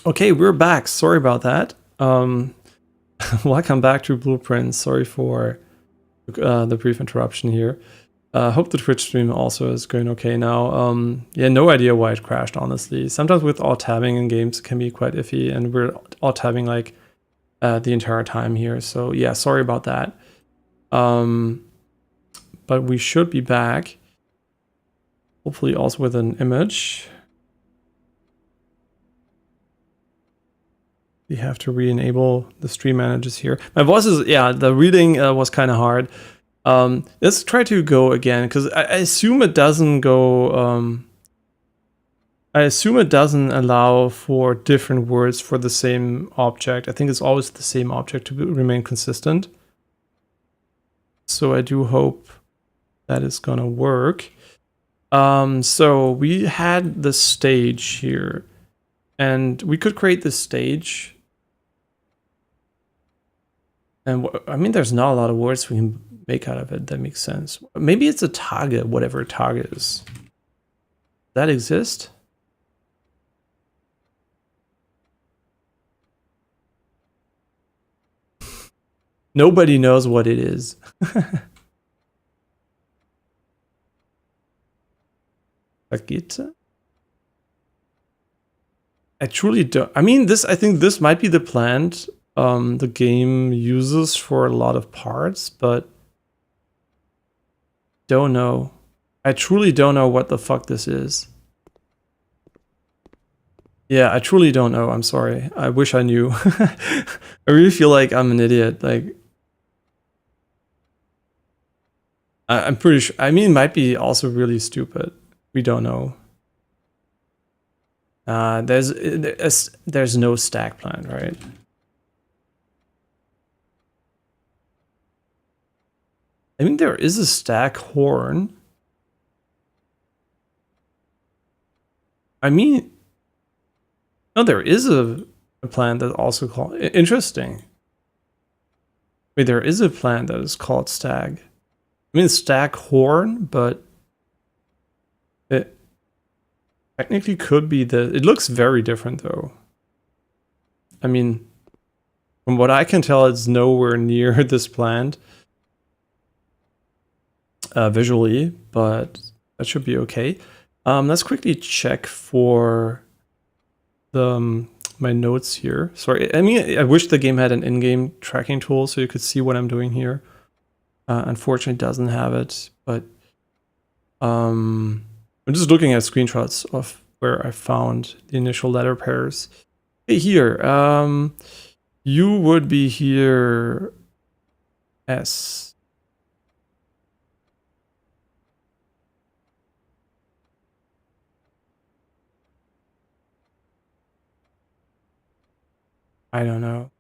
Okay, we're back. Sorry about that. Welcome back to Blueprints. Sorry for the brief interruption here. Hope the Twitch stream also is going okay now. Yeah, no idea why it crashed, honestly. Sometimes with alt-tabbing in games it can be quite iffy, and we're alt-tabbing like the entire time here. So yeah, sorry about that. But we should be back. Hopefully also with an image. We have to re-enable the stream managers here. My voice is, yeah, the reading was kind of hard. Let's try to go again, because I assume it doesn't go, I assume it doesn't allow for different words for the same object. I think it's always the same object to remain consistent. So I do hope that is gonna work. So we had the stage here, and we could create this stage. And I mean, there's not a lot of words we can make out of it that makes sense. Maybe it's a target, whatever target is. Does that exist? Nobody knows what it is. Pakete? I truly don't. I mean, I think this might be the plant the game uses for a lot of parts, but don't know. I truly don't know what the fuck this is. Yeah, I truly don't know. I'm sorry. I wish I knew. I really feel like I'm an idiot. Like, I'm pretty sure. I mean, it might be also really stupid. We don't know. There's no stack plant, right? I mean, there is a stack horn. I mean, no, there is a plant that also called interesting. Wait, there is a plant that is called stag. I mean, stack horn, but it technically could be it looks very different though. I mean, from what I can tell, it's nowhere near this plant. Visually, but that should be okay. Let's quickly check for my notes here. Sorry, I mean, I wish the game had an in-game tracking tool so you could see what I'm doing here. Unfortunately, it doesn't have it, but I'm just looking at screenshots of where I found the initial letter pairs. Hey, here, you would be here S. I don't know.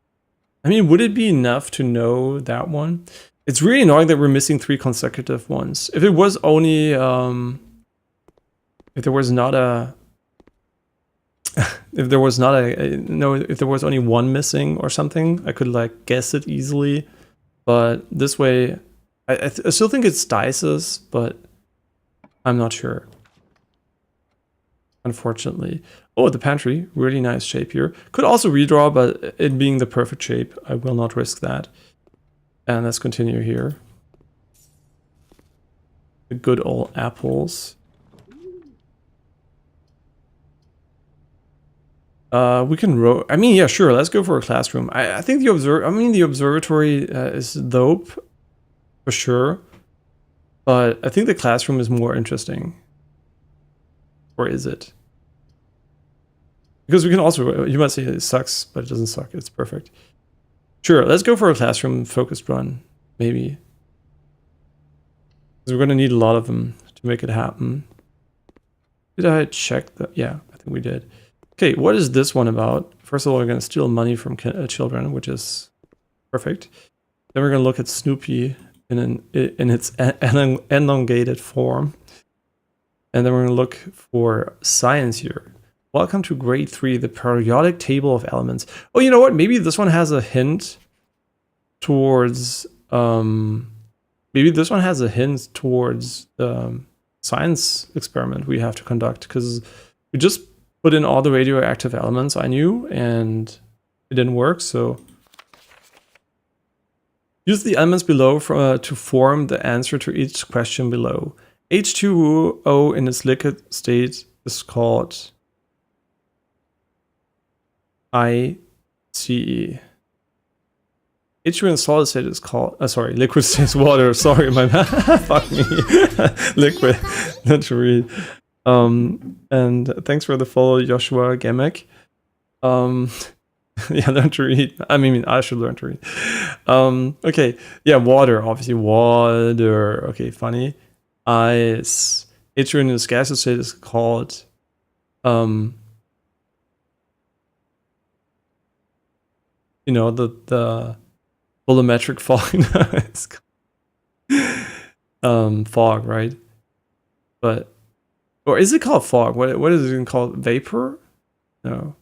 I mean, would it be enough to know that one? It's really annoying that we're missing 3 consecutive ones. If it was only, if there was not a, if there was only one missing or something, I could like guess it easily. But this way, I still think it's dices, but I'm not sure. Unfortunately. Oh, the pantry, really nice shape here. Could also redraw, but it being the perfect shape, I will not risk that. And let's continue here. The good old apples. We can I mean, yeah, sure. Let's go for a classroom. I think the observatory is dope for sure, but I think the classroom is more interesting. Or is it? Because we can also, you might say it sucks, but it doesn't suck. It's perfect. Sure, let's go for a classroom focused run, maybe. Because we're going to need a lot of them to make it happen. Did I check that? Yeah, I think we did. Okay, what is this one about? First of all, we're going to steal money from children, which is perfect. Then we're going to look at Snoopy in its elongated form. And then we're going to look for science here. Welcome to grade 3, the periodic table of elements. Oh, you know what? Maybe this one has a hint towards maybe this one has a hint towards the science experiment we have to conduct, because we just put in all the radioactive elements I knew, and it didn't work, so use the elements below to form the answer to each question below. H2O in its liquid state is called ICE. H2 in solid state is called, liquid state is water. Sorry, my bad. Fuck me. Liquid. Not to read. And thanks for the follow, Joshua Gemek. Yeah, learn to read. I mean, I should learn to read. Okay, yeah, water, obviously, water. Okay, funny. Ice. H2 in its gaseous state is called, you know, the volumetric fog. It's fog, right? But, or is it called fog? What is it called? Vapor? No.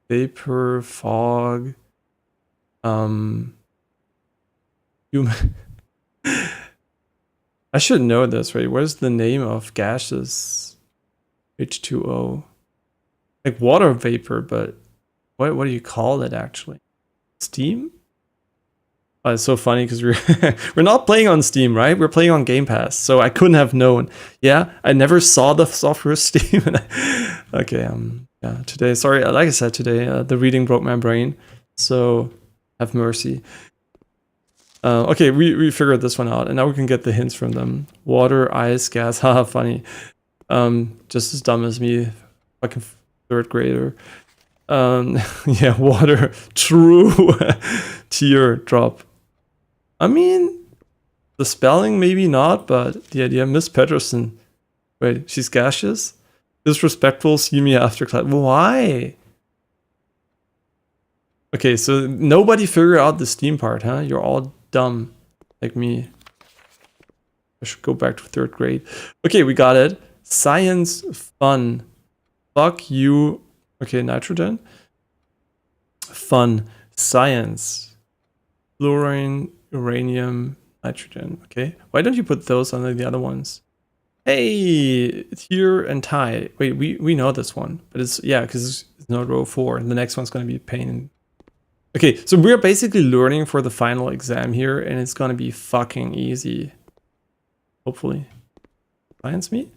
Vapor, fog, human. I should know this, right? What is the name of gases? H2O. Like water vapor, but what do you call it actually? Steam? Oh, it's so funny because we're not playing on Steam, right? We're playing on Game Pass, so I couldn't have known. Yeah, I never saw the software Steam. Okay, yeah, today, sorry, like I said, today the reading broke my brain, so have mercy. Okay, we figured this one out, and now we can get the hints from them. Water, ice, gas, haha, funny. Just as dumb as me, fucking third grader. Yeah, water, true. Tear drop. I mean, the spelling maybe not, but the idea. Miss Pedersen. Wait, she's gaseous? Disrespectful, see me after class. Why? Okay, so nobody figured out the Steam part, huh? You're all dumb, like me. I should go back to third grade. Okay, we got it. Science fun. Fuck you. Okay, nitrogen. Fun. Science. Fluorine, uranium, nitrogen. Okay. Why don't you put those under the other ones? Hey, Tier and Tie. Wait, we know this one, but it's, yeah, because it's not row 4, and the next one's going to be a pain. Okay, so we're basically learning for the final exam here, and it's going to be fucking easy. Hopefully. Science meet?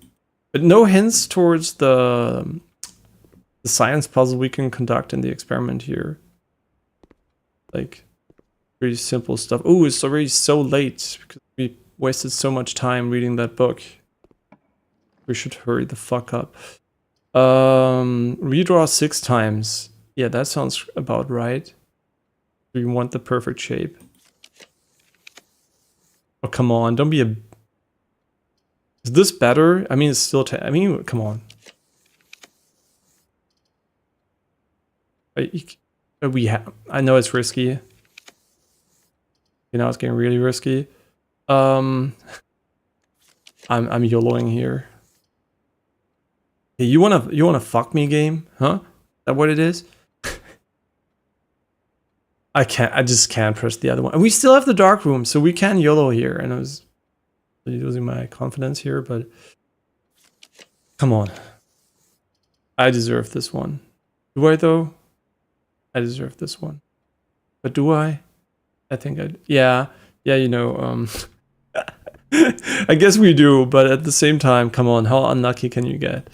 But no hints towards the science puzzle we can conduct in the experiment here. Like, pretty simple stuff. Oh, it's already so late because we wasted so much time reading that book. We should hurry the fuck up. Redraw 6 times. Yeah, that sounds about right. We want the perfect shape. Oh, come on, don't be a... Is this better? I mean, it's still... I mean, come on. I know it's risky. You know, it's getting really risky. I'm YOLOing here. Hey, you wanna fuck me, game? Huh? Is that what it is? I just can't press the other one. And we still have the dark room, so we can YOLO here. And I was losing my confidence here, but come on. I deserve this one. Do I though? I deserve this one. But do I? I think yeah, you know, I guess we do, but at the same time, come on, how unlucky can you get?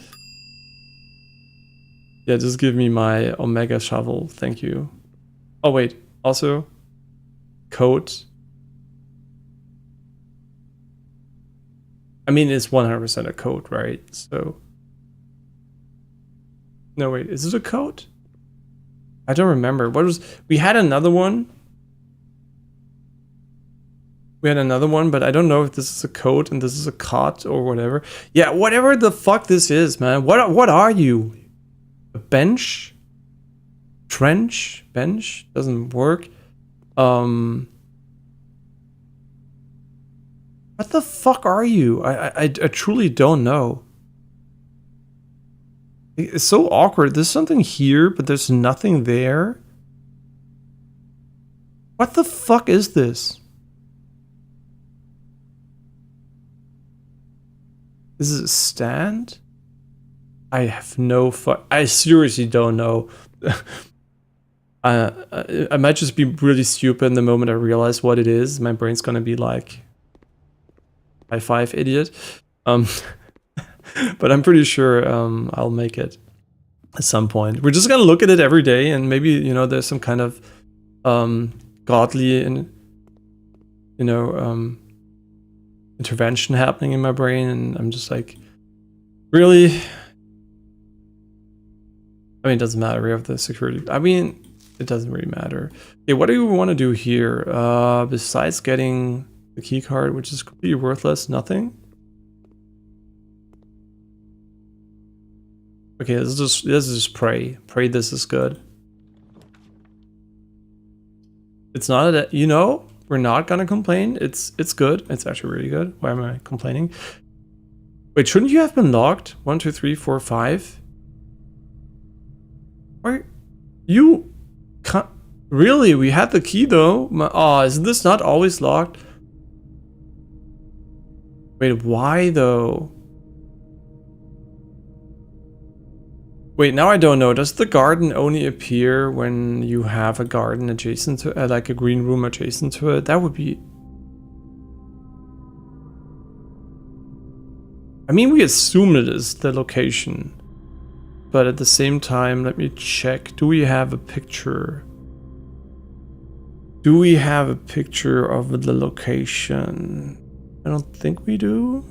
Yeah, just give me my Omega shovel, thank you. Oh wait, also, code. I mean, it's 100% a code, right? So, no wait, is it a code? I don't remember. What was, we had another one. We had another one, but I don't know if this is a code and this is a cot or whatever. Yeah, whatever the fuck this is, man. What are you? A bench? Trench? Bench? Doesn't work. What the fuck are you? I truly don't know. It's so awkward. There's something here, but there's nothing there. What the fuck is this? This is a stand? I have no I seriously don't know. I might just be really stupid in the moment I realize what it is. My brain's gonna be like, high five, idiot. But I'm pretty sure I'll make it at some point. We're just gonna look at it every day, and maybe, you know, there's some kind of godly and, you know, intervention happening in my brain, and I'm just like, really? I mean, it doesn't matter. We have the security. I mean, it doesn't really matter. Okay, what do we want to do here? Besides getting the key card, which is completely worthless, nothing. Okay, let's just pray. Pray this is good. It's not a, you know, we're not gonna complain. It's good. It's actually really good. Why am I complaining? Wait, shouldn't you have been locked? 1, 2, 3, 4, 5. Why you can't really? We had the key though. Oh, is this not always locked? Wait, why though? Wait, now I don't know. Does the garden only appear when you have a garden adjacent to like a green room adjacent to it? That would be... I mean, we assume it is the location. But at the same time, let me check. Do we have a picture? Do we have a picture of the location? I don't think we do.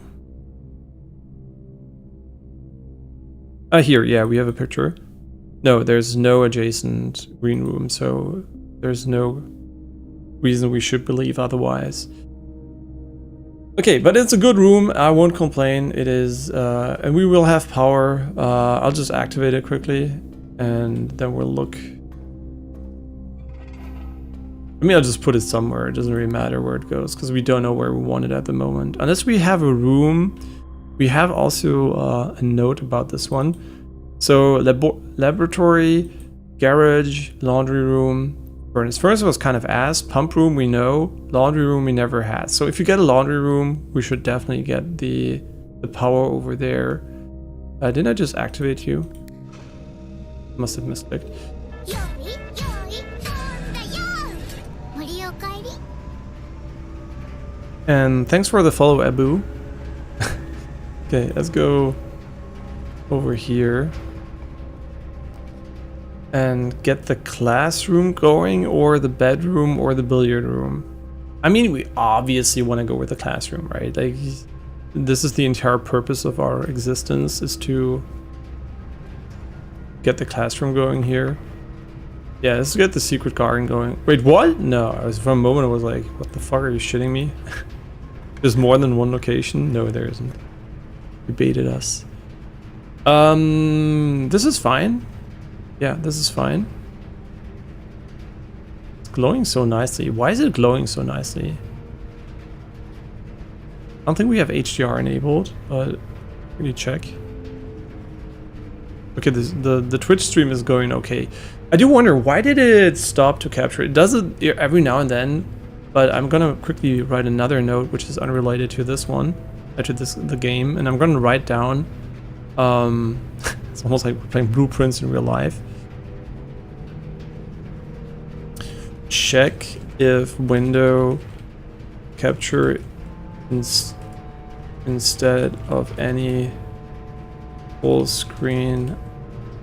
Here, yeah, we have a picture. No, there's no adjacent green room, so there's no reason we should believe otherwise. Okay, but it's a good room. I won't complain. It is, and we will have power. I'll just activate it quickly, and then we'll look. I mean, I'll just put it somewhere. It doesn't really matter where it goes, because we don't know where we want it at the moment. Unless we have a room. We have also a note about this one. So laboratory, garage, laundry room, furnace. Furnace was kind of ass. Pump room we know. Laundry room we never had. So if you get a laundry room, we should definitely get the power over there. Didn't I just activate you? Must have misclicked. And thanks for the follow, Abu. Okay, let's go over here and get the classroom going, or the bedroom, or the billiard room. I mean, we obviously want to go with the classroom, right? Like, this is the entire purpose of our existence, is to get the classroom going here. Yeah, let's get the secret garden going. Wait, what? No, for a moment I was like, what the fuck, are you shitting me? There's more than one location? No, there isn't. You baited us. This is fine. Yeah, this is fine. It's glowing so nicely. Why is it glowing so nicely? I don't think we have HDR enabled, but let me check. Okay, the Twitch stream is going okay. I do wonder, why did it stop to capture? It does it every now and then, but I'm gonna quickly write another note which is unrelated to this one. To the game, and I'm gonna write down it's almost like we're playing Blueprints in real life. Check if window capture instead of any full screen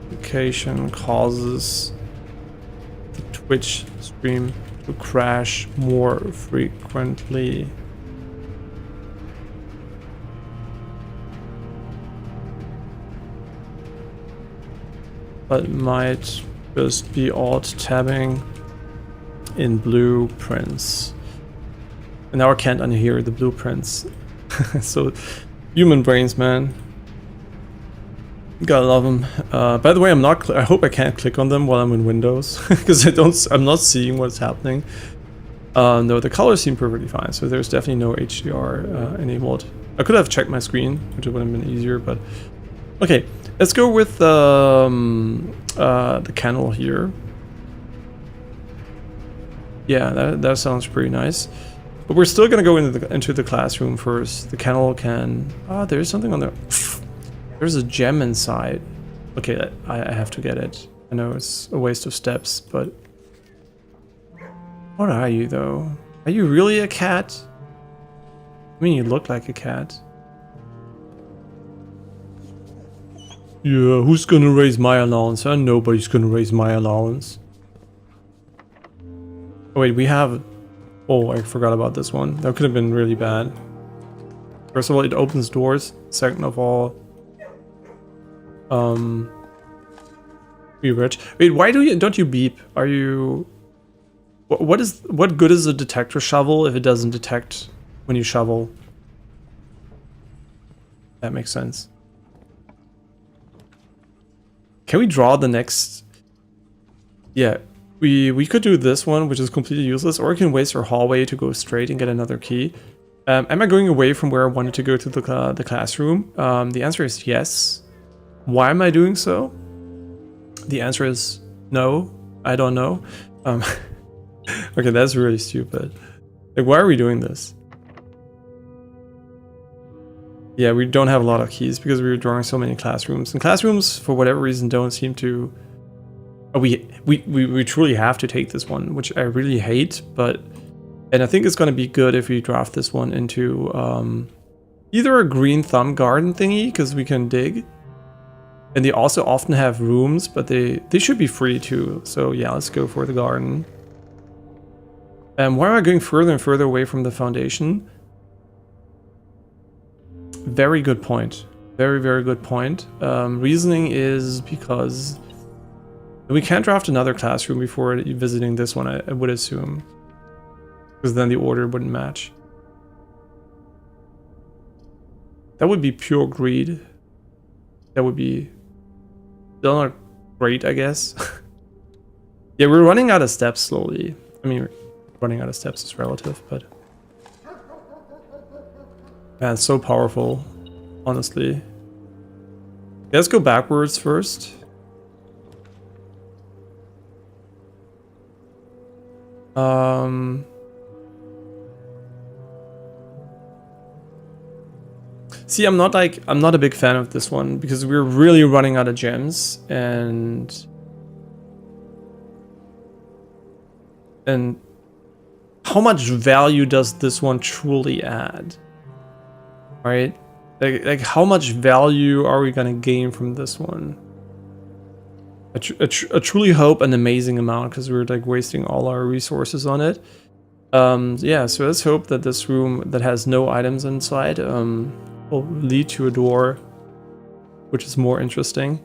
application causes the Twitch stream to crash more frequently. But might just be alt-tabbing in blueprints. And now I can't unhear the blueprints. So, human brains, man. Gotta love them. By the way, I hope I can't click on them while I'm in Windows, because I'm not seeing what's happening. No, the colors seem perfectly fine, so there's definitely no HDR enabled. I could have checked my screen, which would have been easier, but okay. Let's go with the kennel here. Yeah, that sounds pretty nice. But we're still gonna go into the classroom first. The kennel can... Ah, there's something on there. There's a gem inside. Okay, I have to get it. I know it's a waste of steps, but... What are you, though? Are you really a cat? I mean, you look like a cat. Yeah, who's gonna raise my allowance? Nobody's gonna raise my allowance. Oh, wait, we have... Oh, I forgot about this one. That could have been really bad. First of all, it opens doors. Second of all... Be rich. Wait, why don't you beep? Are you... What good is a detector shovel if it doesn't detect when you shovel? That makes sense. Can we draw the next... Yeah, we could do this one, which is completely useless, or we can waste our hallway to go straight and get another key. Am I going away from where I wanted to go to the classroom? The answer is yes. Why am I doing so? The answer is no. I don't know. Okay, that's really stupid. Like, why are we doing this? Yeah, we don't have a lot of keys because we were drawing so many classrooms. And classrooms, for whatever reason, don't seem to... Oh, we truly have to take this one, which I really hate, but... And I think it's going to be good if we draft this one into either a green thumb garden thingy, because we can dig. And they also often have rooms, but they should be free too. So yeah, let's go for the garden. Why am I going further and further away from the foundation? Very good point. Very, very good point. Reasoning is because we can't draft another classroom before visiting this one, I would assume. Because then the order wouldn't match. That would be pure greed. That would be still not great, I guess. Yeah, we're running out of steps slowly. I mean, running out of steps is relative, but... Man, it's so powerful, honestly. Let's go backwards first. See, I'm not a big fan of this one because we're really running out of gems and how much value does this one truly add? Right? Like how much value are we gonna gain from this one? I truly hope an amazing amount because we're like wasting all our resources on it. Yeah, so let's hope that this room that has no items inside will lead to a door, which is more interesting.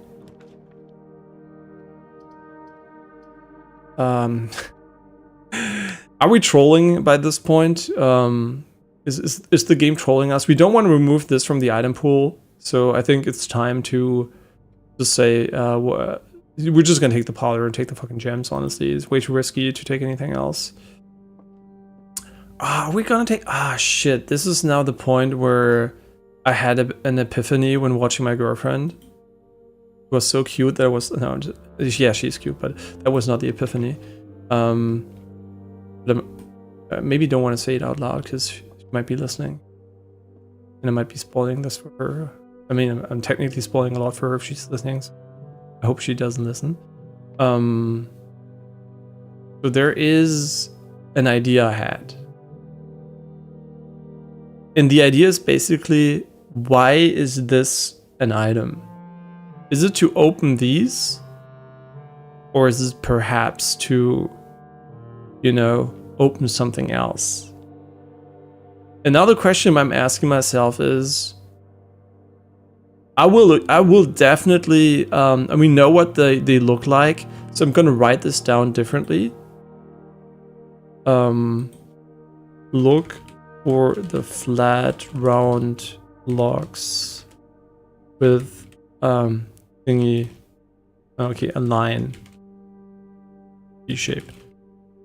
Are we trolling by this point? Is the game trolling us? We don't want to remove this from the item pool, so I think it's time to just say we're just gonna take the powder and take the fucking gems. Honestly, it's way too risky to take anything else. Are we gonna take... shit, this is now the point where I had an epiphany when watching my girlfriend. It was so cute that I was... No, yeah, she's cute, but that was not the epiphany. But maybe don't want to say it out loud because she might be listening. And I might be spoiling this for her. I mean, I'm technically spoiling a lot for her if she's listening. So I hope she doesn't listen. So there is an idea I had. And the idea is basically, why is this an item? Is it to open these? Or is it perhaps to, you know, open something else? Another question I'm asking myself is, I will definitely, and we know what they look like, so I'm gonna write this down differently. Look for the flat round blocks with thingy. Okay, a line. V-shaped.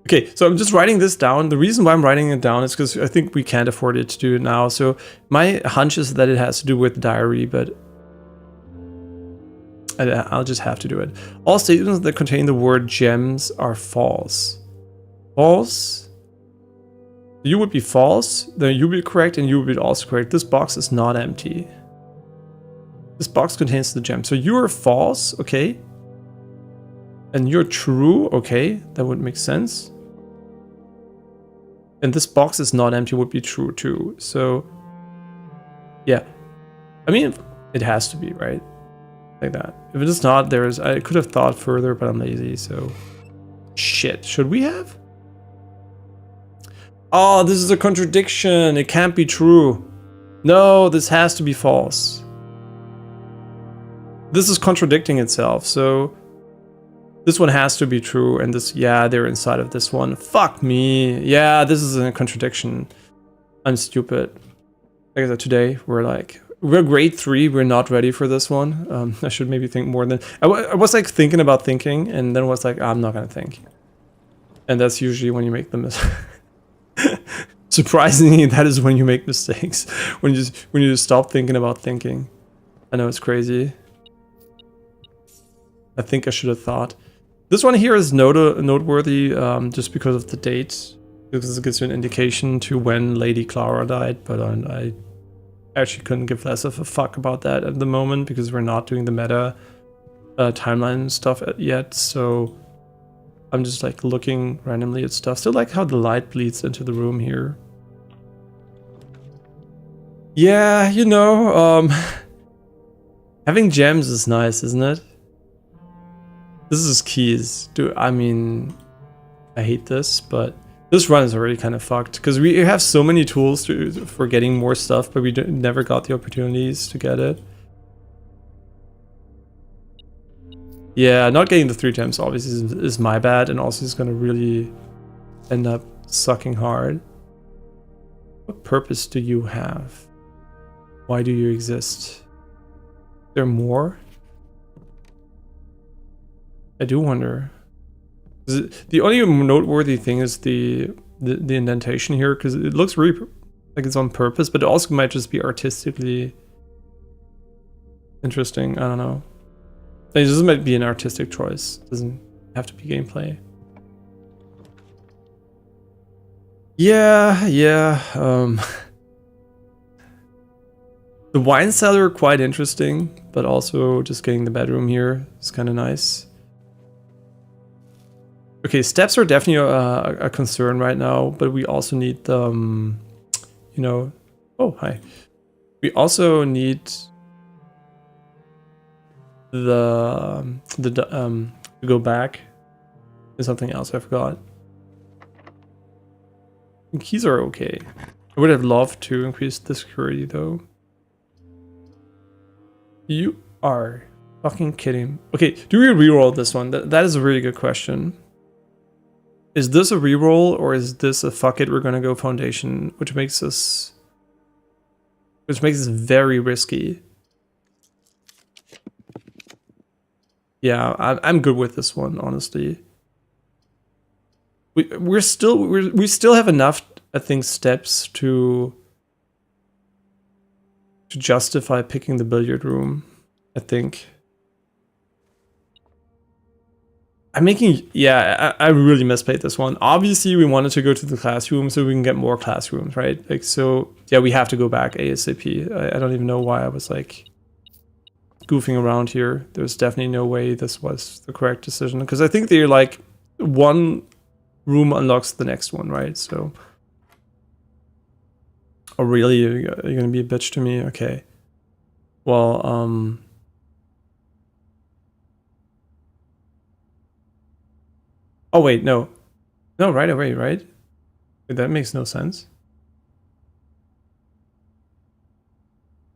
Okay, so I'm just writing this down. The reason why I'm writing it down is because I think we can't afford it to do it now. So my hunch is that it has to do with diary, but I'll just have to do it. All statements that contain the word gems are false. False? You would be false, then you would be correct, and you would be also correct. This box is not empty. This box contains the gem. So you're false, okay. And you're true, okay. That would make sense. And this box is not empty would be true too. So, yeah. I mean, it has to be, right? Like that. If it is not, I could have thought further, but I'm lazy, so. Shit, should we have? Oh, this is a contradiction. It can't be true. No, this has to be false. This is contradicting itself, so this one has to be true, and this, yeah, they're inside of this one. Fuck me. Yeah, this is a contradiction. I'm stupid. Like I said, today, we're grade 3, we're not ready for this one. I should maybe think more than... I was like thinking about thinking, and then was like, I'm not gonna think. And that's usually when you make the mistake. Surprisingly, that is when you make mistakes. When you just stop thinking about thinking. I know it's crazy. I think I should have thought. This one here is noteworthy just because of the date. Because it gives you an indication to when Lady Clara died, but I actually couldn't give less of a fuck about that at the moment because we're not doing the meta timeline stuff yet, so I'm just like looking randomly at stuff. Still like how the light bleeds into the room here. Yeah, you know, having gems is nice, isn't it? This is keys. I mean, I hate this, but this run is already kind of fucked because we have so many tools for getting more stuff, but we never got the opportunities to get it. Yeah, not getting the 3 gems obviously is my bad, and also is going to really end up sucking hard. What purpose do you have? Why do you exist? Is there more? I do wonder. The only noteworthy thing is the indentation here, because it looks really like it's on purpose, but it also might just be artistically interesting. I don't know. This might be an artistic choice. It doesn't have to be gameplay. Yeah. The wine cellar quite interesting, but also just getting the bedroom here is kind of nice. Okay, steps are definitely a concern right now, but we also need the, you know, oh, hi. We also need to go back. There's something else I forgot. Keys are okay. I would have loved to increase the security though. You are fucking kidding. Okay, do we reroll this one? That is a really good question. Is this a reroll or is this a fuck it, we're gonna go foundation, which makes this very risky. Yeah, I'm good with this one, honestly. We still have enough, I think, steps to justify picking the billiard room, I think. I really misplayed this one. Obviously, we wanted to go to the classroom so we can get more classrooms, right? Like, so, yeah, we have to go back ASAP. I don't even know why I was, like, goofing around here. There's definitely no way this was the correct decision. Because I think they're, like, one room unlocks the next one, right? So... Oh, really? You're gonna be a bitch to me? Okay. Well, oh, wait, no. No, right away, right? That makes no sense.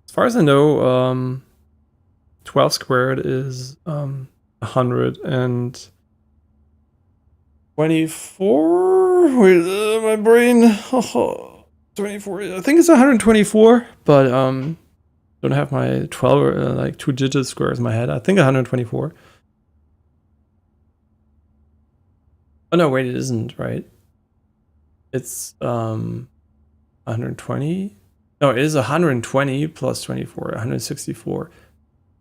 As far as I know, 12 squared is 124? Wait, my brain... 24. I think it's 124, but don't have my 12 or like 2-digit squares in my head. I think 124. Oh no, wait, it isn't, right? It's 120. No, it is 120 plus 24, 164.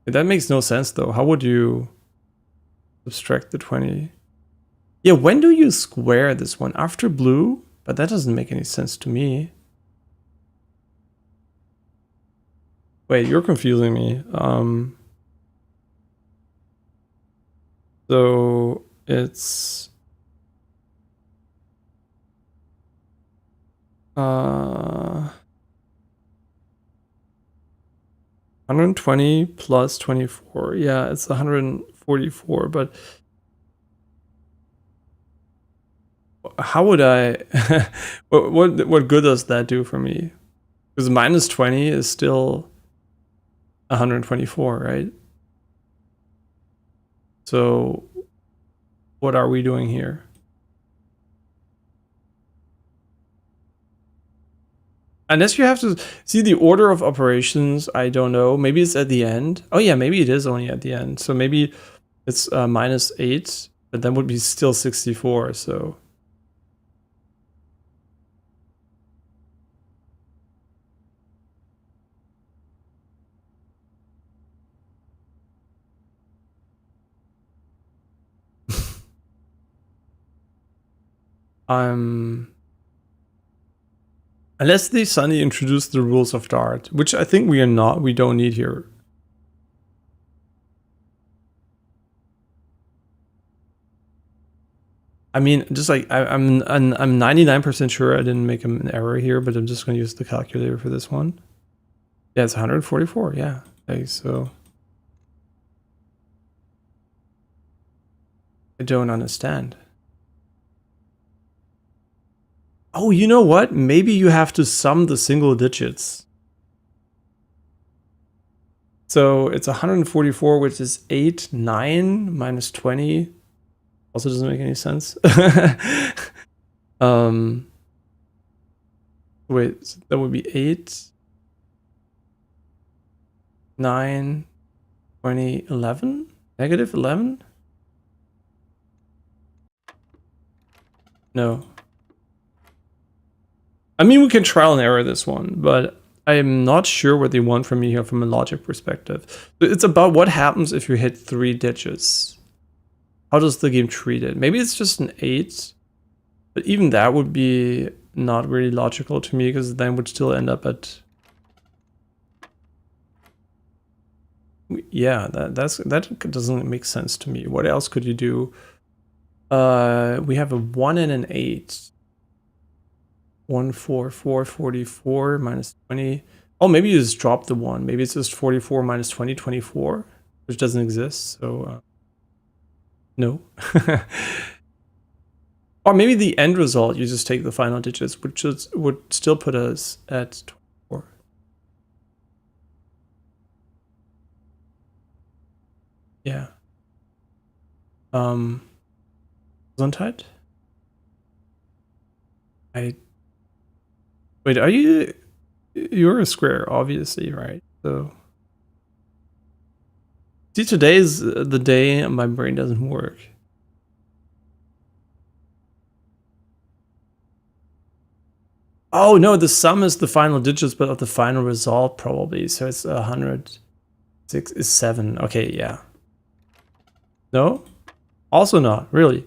That makes no sense though. How would you subtract the 20? Yeah, when do you square this one? After blue? but that doesn't make any sense to me. Wait, you're confusing me. So it's 120 plus 24. Yeah, it's 144, but how would I what good does that do for me? Because minus 20 is still 124, right? So what are we doing here? Unless you have to see the order of operations, I don't know. Maybe it's at the end. Oh yeah, maybe it is only at the end. So maybe it's minus 8, but then would be still 64. So unless they suddenly introduce the rules of Dart, which I think we don't need here. I mean, just like I'm 99% sure I didn't make an error here, but I'm just going to use the calculator for this one. Yeah, it's 144. Yeah, okay, so I don't understand. Oh, you know what? Maybe you have to sum the single digits. So it's 144, which is 8, 9 minus 20. Also doesn't make any sense. Wait, so that would be 8, 9, 20, 11? Negative 11? No. I mean, we can trial and error this one, but I'm not sure what they want from me here from a logic perspective. It's about what happens if you hit 3 digits. How does the game treat it? Maybe it's just an 8, but even that would be not really logical to me because then would still end up at... Yeah, that doesn't make sense to me. What else could you do? We have a 1 and an 8. 1, 4, 4, 44 minus 20. Oh, maybe you just drop the 1. Maybe it's just 44 minus 20, 24, which doesn't exist. So, no. Or maybe the end result, you just take the final digits, which would still put us at 24. Yeah. Gesundheit? Wait, are you... You're a square, obviously, right? So... See, today is the day my brain doesn't work. Oh, no, the sum is the final digits, but of the final result, probably. So it's 106 is 7. Okay, yeah. No? Also not, really.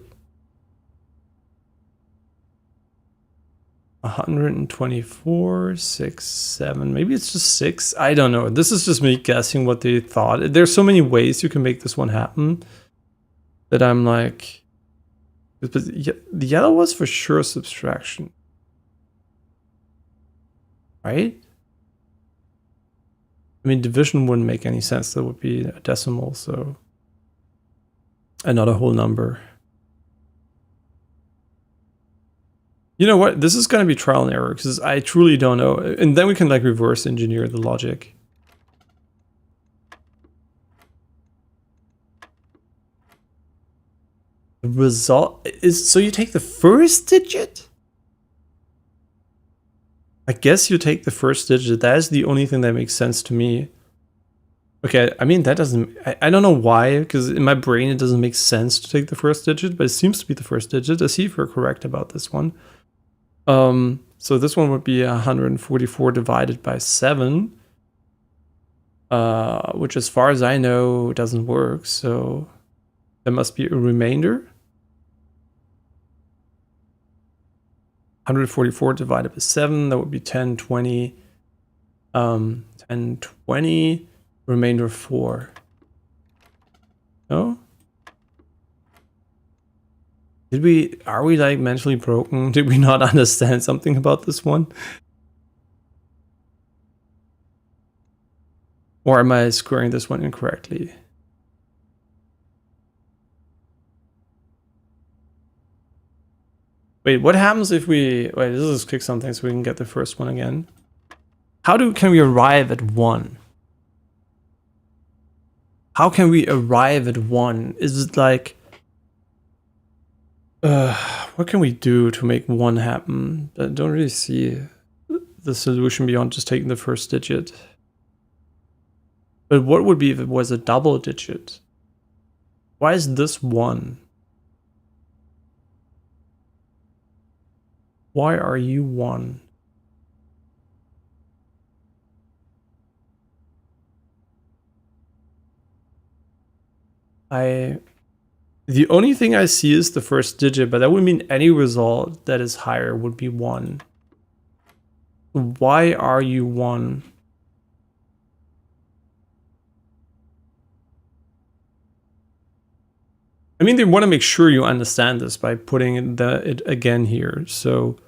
124, 6, 7. Maybe it's just 6. I don't know. This is just me guessing what they thought. There's so many ways you can make this one happen that I'm like... But the yellow was for sure subtraction. Right? I mean, division wouldn't make any sense. That would be a decimal, so... And not a whole number. You know what? This is going to be trial and error because I truly don't know. And then we can like reverse engineer the logic. The result is, so you take the first digit? I guess you take the first digit. That is the only thing that makes sense to me. Okay, I mean, that doesn't... I don't know why, because in my brain it doesn't make sense to take the first digit, but it seems to be the first digit. Let's see if we're correct about this one. So this one would be 144 divided by 7, which as far as I know doesn't work, so there must be a remainder. 144 divided by 7, that would be 10, 20, 10, 20, remainder 4. No? Are we like mentally broken? Did we not understand something about this one? Or am I squaring this one incorrectly? Wait, what happens if we... Wait, let's just click something so we can get the first one again. Can we arrive at 1? How can we arrive at 1? Is it like... what can we do to make 1 happen? I don't really see the solution beyond just taking the first digit. But what would be if it was a double digit? Why is this 1? Why are you 1? The only thing I see is the first digit, but that would mean any result that is higher would be 1. Why are you 1? I mean, they want to make sure you understand this by putting it again here, so...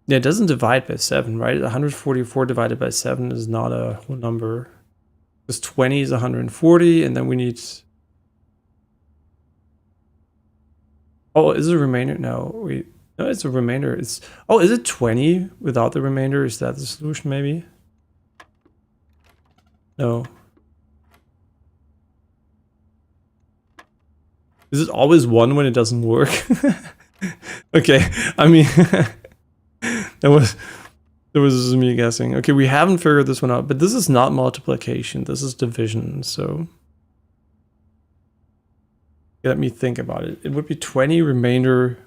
Yeah, it doesn't divide by 7, right? 144 divided by 7 is not a whole number. Because 20 is 140, and then we need... Oh, is it a remainder? No, no, it's a remainder. Oh, is it 20 without the remainder? Is that the solution, maybe? No. Is it always 1 when it doesn't work? Okay, I mean... That was me guessing. Okay, we haven't figured this one out, but this is not multiplication. This is division, so... Let me think about it. It would be 20 remainder...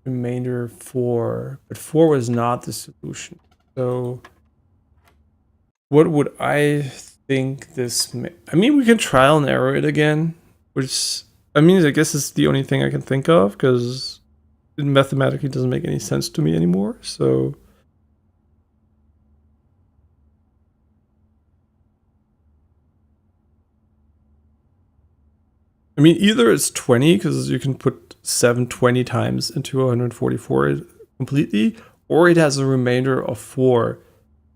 Remainder 4. But 4 was not the solution. So... What would I think this... I mean, we can trial and error it again, which... I mean, I guess it's the only thing I can think of, because it mathematically doesn't make any sense to me anymore, so... I mean, either it's 20, because you can put 720 times into 144 completely, or it has a remainder of 4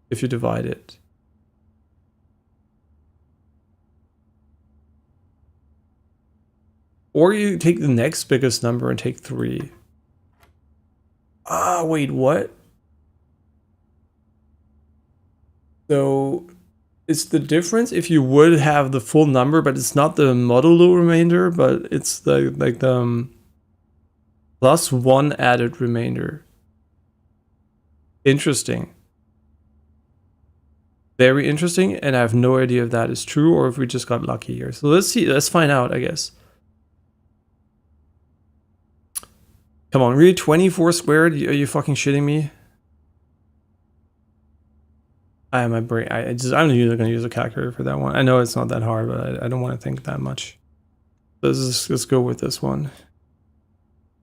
if you divide it. Or you take the next biggest number and take 3. Ah, wait, what? So it's the difference if you would have the full number, but it's not the modulo remainder, but it's the plus 1 added remainder. Interesting. Very interesting, and I have no idea if that is true or if we just got lucky here. So let's see, let's find out, I guess. Come on, really 24 squared? Are you fucking shitting me? I have my brain. I'm usually gonna use a calculator for that one. I know it's not that hard, but I don't want to think that much. Let's go with this one.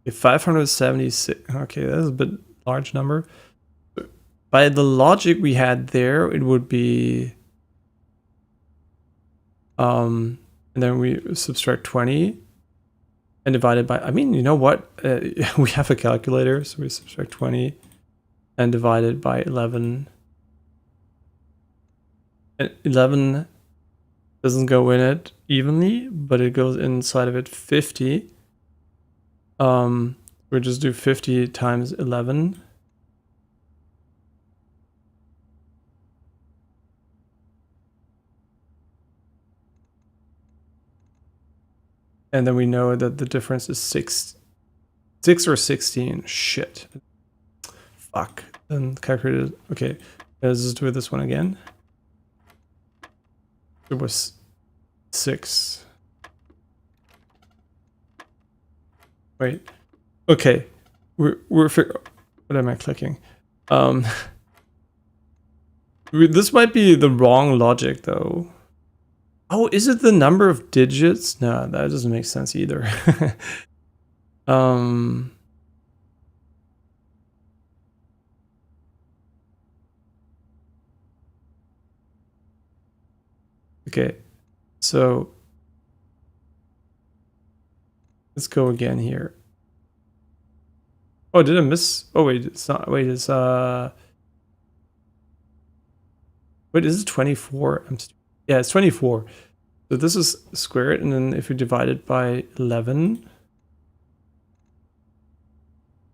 Okay, 576. Okay, that's a bit large number. By the logic we had there, it would be and then we subtract 20 and divide it by, I mean, you know what? We have a calculator, so we subtract 20 and divide it by 11. And 11 doesn't go in it evenly, but it goes inside of it 50. We'll just do 50 times 11. And then we know that the difference is 6 or 16. Shit. Fuck. Then calculated. Okay, let's just do this one again. It was 6. Wait. Okay. We're what am I clicking? This might be the wrong logic though. Oh, is it the number of digits? No, that doesn't make sense either. Okay, so let's go again here. Oh, did I miss? Oh wait, it's not. Wait, it's wait, is it 24? Yeah, it's 24. So this is squared, and then if you divide it by 11,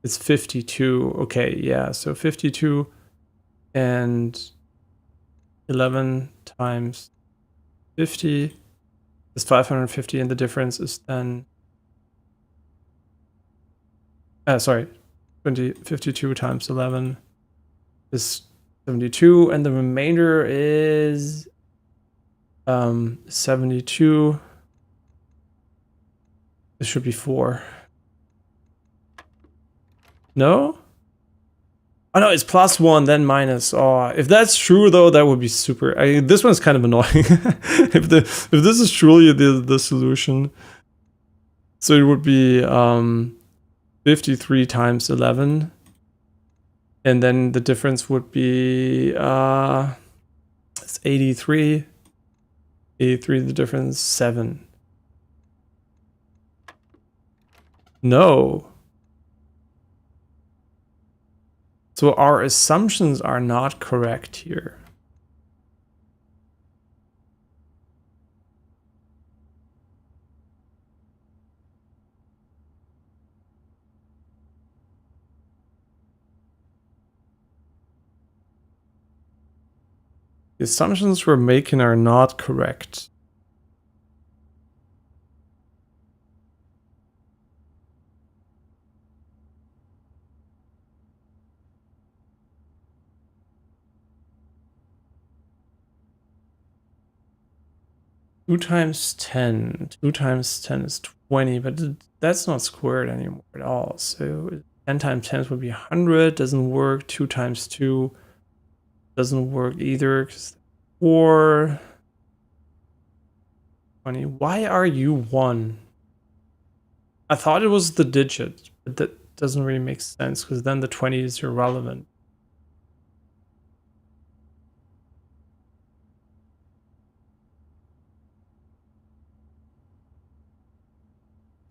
it's 52. Okay, yeah, so 52 and 11 times 50 is 550, and the difference is then sorry, 52 times 11 is 72, and the remainder is 72. This should be 4. No? Oh no, it's +1, then minus. Oh, if that's true though, that would be super. This one's kind of annoying. if this is truly the solution, so it would be 53 times 11, and then the difference would be it's 83. 83, the difference 7. No. So our assumptions are not correct here. The assumptions we're making are not correct. Two times 10 is 20, but that's not squared anymore at all. So 10 times 10 would be 100, doesn't work. 2 times 2 doesn't work either, because 4, 20. Why are you 1? I thought it was the digit, but that doesn't really make sense, because then the 20 is irrelevant.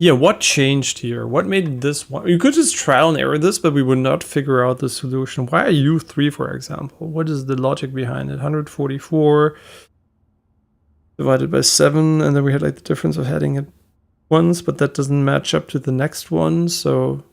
Yeah, what changed here? What made this one? You could just trial and error this, but we would not figure out the solution. Why are you 3, for example? What is the logic behind it? 144 divided by 7, and then we had like the difference of heading it once, but that doesn't match up to the next one, so...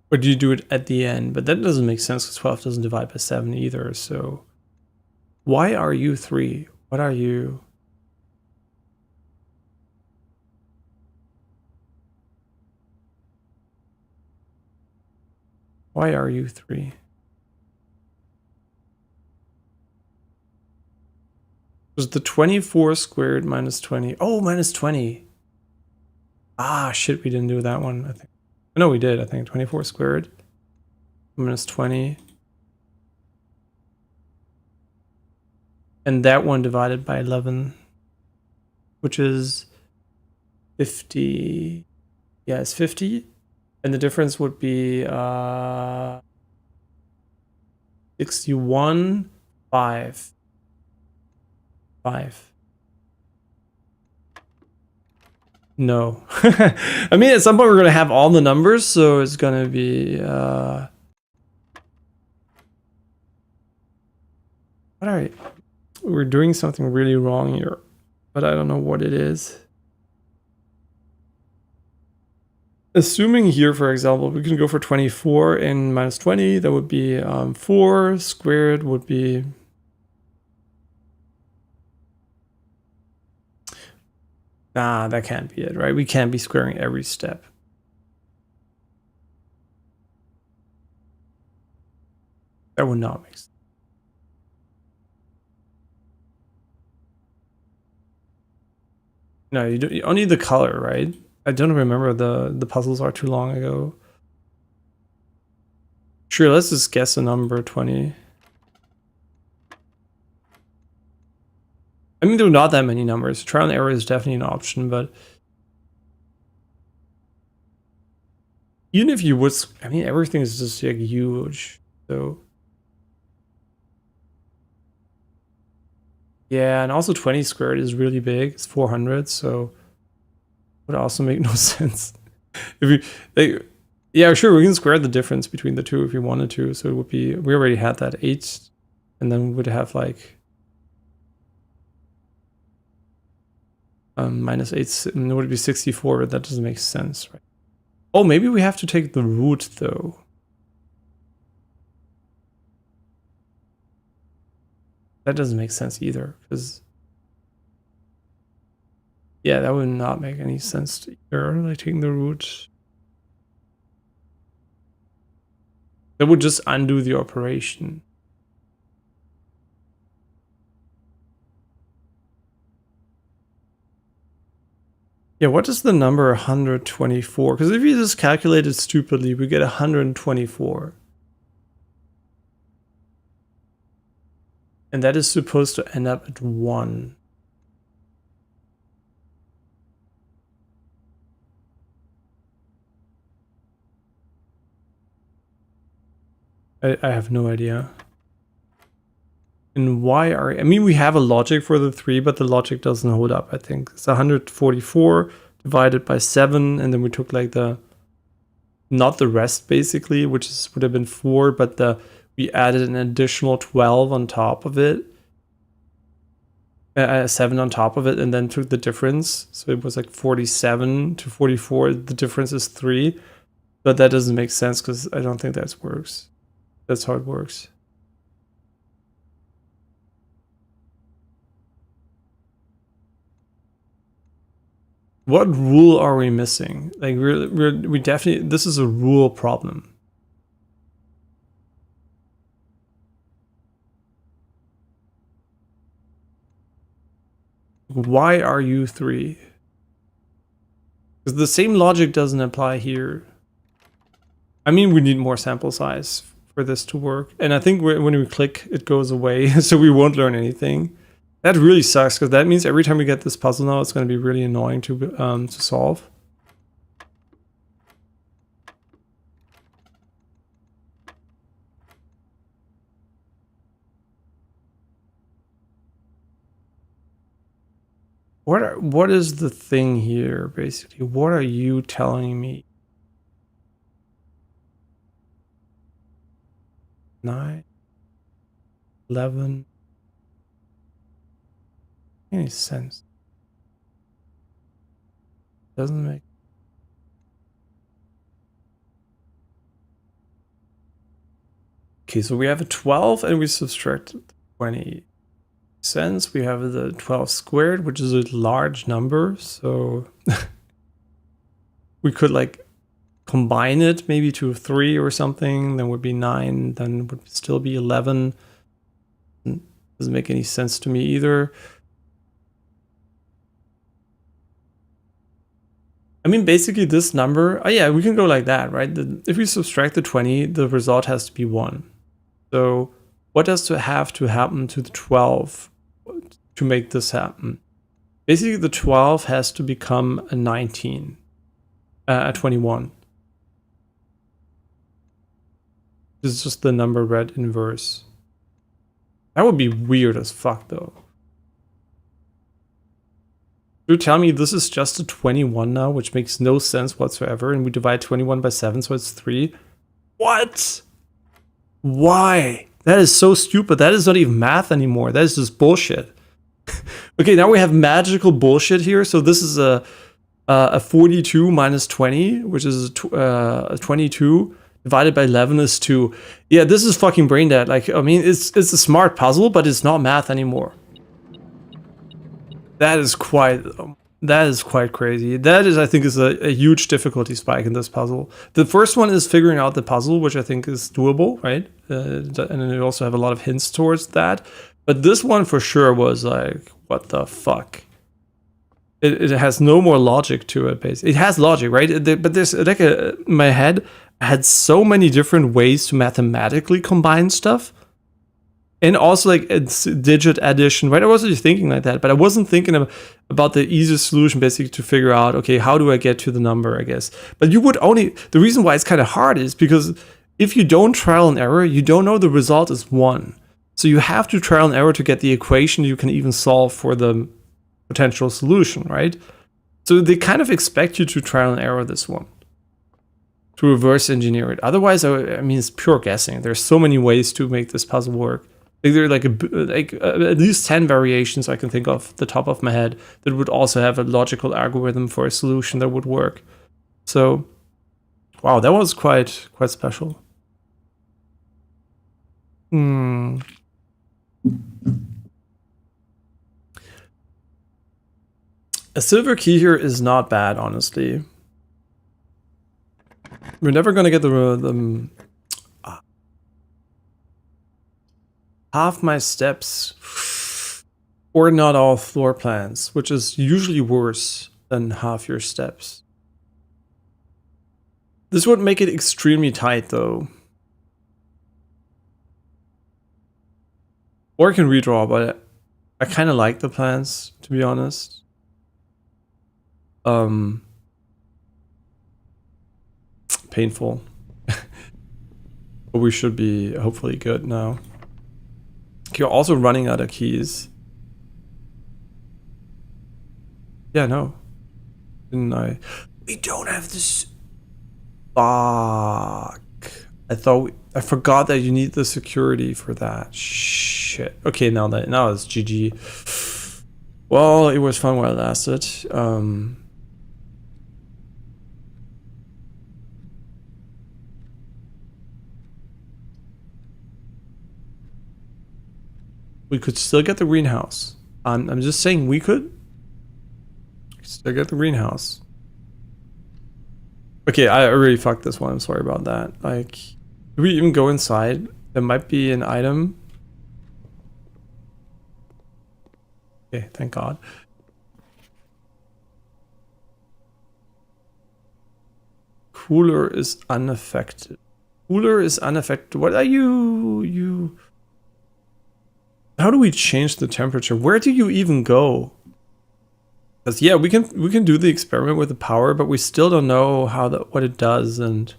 Or do you do it at the end? But that doesn't make sense, because 12 doesn't divide by 7 either, so... Why are you 3? What are you? Why are you 3? Was the 24 squared minus 20? Oh, minus 20. Ah, shit, we didn't do that one, I think. No, we did, I think. 24 squared minus 20. And that one divided by 11, which is 50. Yeah, it's 50. And the difference would be 61, 5. 5. No. I mean, at some point we're going to have all the numbers, so it's going to be... All right. We're doing something really wrong here, but I don't know what it is. Assuming here, for example, we can go for 24 and minus 20, that would be 4 squared would be... Nah, that can't be it, right? We can't be squaring every step. That would not make sense. No, you only the color, right? I don't remember the puzzles are too long ago. Sure, let's just guess a number 20. I mean, there are not that many numbers. Trial and error is definitely an option, but even if you would, I mean, everything is just like huge. So yeah, and also 20 squared is really big. It's 400, so would also make no sense. If you like, yeah, sure, we can square the difference between the two if we wanted to. So it would be, we already had that 8, and then we would have like -8, and it would be 64, but that doesn't make sense, right? Oh, maybe we have to take the root though. That doesn't make sense either, because yeah, that would not make any sense either, like taking the root. That would just undo the operation. Yeah, what is the number 124? Because if you just calculate it stupidly, we get 124. And that is supposed to end up at 1. I have no idea. And why are, I mean, we have a logic for the 3, but the logic doesn't hold up, I think. It's 144 divided by 7, and then we took like the, not the rest basically, which is, would have been 4, but we added an additional 12 on top of it. 7 on top of it, and then took the difference. So it was like 47 to 44. The difference is 3, but that doesn't make sense because I don't think that works. That's how it works. What rule are we missing? Like we definitely, this is a rule problem. Why are you 3? Because the same logic doesn't apply here. I mean, we need more sample size for this to work. And I think when we click, it goes away, so we won't learn anything. That really sucks, because that means every time we get this puzzle now, it's going to be really annoying to solve. What is the thing here, basically? What are you telling me? 9, 11. Any sense? Doesn't make. Okay, so we have a 12 and we subtract 20 cents. We have the 12 squared, which is a large number, so we could like combine it maybe to 3 or something, then would be 9, then would still be 11. Doesn't make any sense to me either. I mean, basically this number, oh yeah, we can go like that, right? If we subtract the 20, the result has to be 1. So what does have to happen to the 12 to make this happen? Basically, the 12 has to become a 19, a 21. This is just the number read inverse. That would be weird as fuck, though. You tell me this is just a 21 now, which makes no sense whatsoever, and we divide 21 by 7, so it's 3. What? Why? That is so stupid. That is not even math anymore. That is just bullshit. Okay, now we have magical bullshit here. So this is a 42 minus 20, which is 22 divided by 11 is 2. Yeah, this is fucking brain dead. Like, I mean, it's a smart puzzle, but it's not math anymore. That is quite crazy. That is, I think, is a huge difficulty spike in this puzzle. The first one is figuring out the puzzle, which I think is doable, right? And then we also have a lot of hints towards that. But this one for sure was like, what the fuck? It has no more logic to it. Basically, it has logic, right? But there's like in my head, I had so many different ways to mathematically combine stuff, and also like it's digit addition, right? I wasn't just thinking like that, but I wasn't thinking about the easiest solution, basically, to figure out, okay, how do I get to the number? I guess, but you would only, the reason why it's kind of hard is because if you don't trial and error, you don't know the result is 1. So you have to trial and error to get the equation you can even solve for the potential solution, right? So they kind of expect you to trial and error this one, to reverse engineer it. Otherwise, I mean, it's pure guessing. There's so many ways to make this puzzle work. There are like at least 10 variations I can think of the top of my head that would also have a logical algorithm for a solution that would work. So, wow, that was quite special. A silver key here is not bad, honestly. We're never gonna get the half my steps, or not all floor plans, which is usually worse than half your steps. This would make it extremely tight, though. Or I can redraw, but I kind of like the plans, to be honest. Painful. But we should be hopefully good now. You're also running out of keys. Yeah, no. Didn't I? We don't have this. Fuck. I forgot that you need the security for that. Shit. Okay, now it's GG. Well, it was fun while it lasted. We could still get the greenhouse. I'm just saying we could still get the greenhouse. Okay, I really fucked this one. I'm sorry about that. Like, do we even go inside? There might be an item. Okay, thank God. Cooler is unaffected. Cooler is unaffected. What are you? How do we change the temperature? Where do you even go? Because yeah, we can do the experiment with the power, but we still don't know what it does and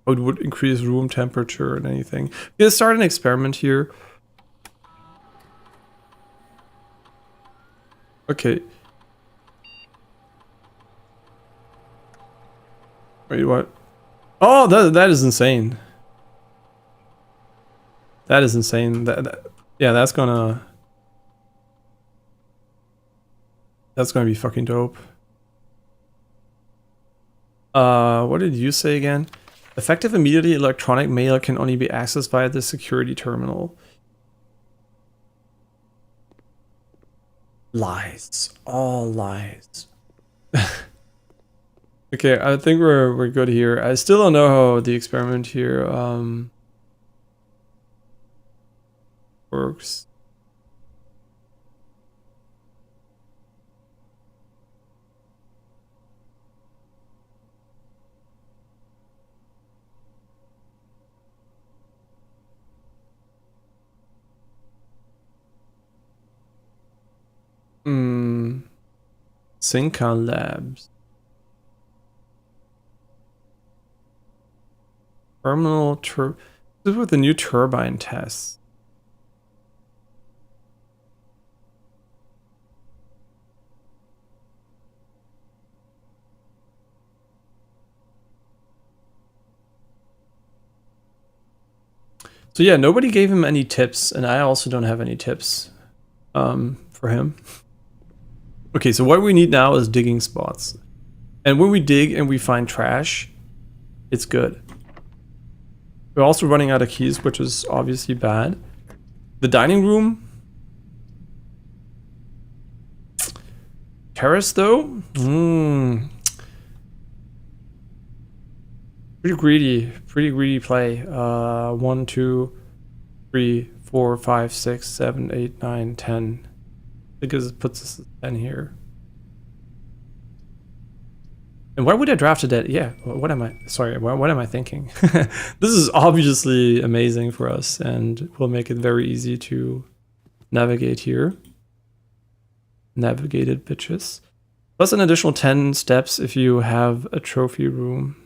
how it would increase room temperature and anything. Let's start an experiment here. Okay. Wait, what? Oh, that is insane. That is insane. Yeah, that's gonna be fucking dope. What did you say again? Effective immediately electronic mail can only be accessed via the security terminal. Lies. All lies. Okay, I think we're good here. I still don't know how the experiment here works. Synca Labs. Terminal this is with the new turbine tests. So yeah, nobody gave him any tips, and I also don't have any tips for him. Okay, so what we need now is digging spots. And when we dig and we find trash, it's good. We're also running out of keys, which is obviously bad. The dining room. Terrace, though? Pretty greedy play. 1, 2, 3, 4, 5, 6, 7, 8, 9, 10. Because it puts us at 10 here. And why would I draft a dead? Yeah, what am I? Sorry, what am I thinking? This is obviously amazing for us and will make it very easy to navigate here. Navigate it, bitches. Plus an additional 10 steps if you have a trophy room.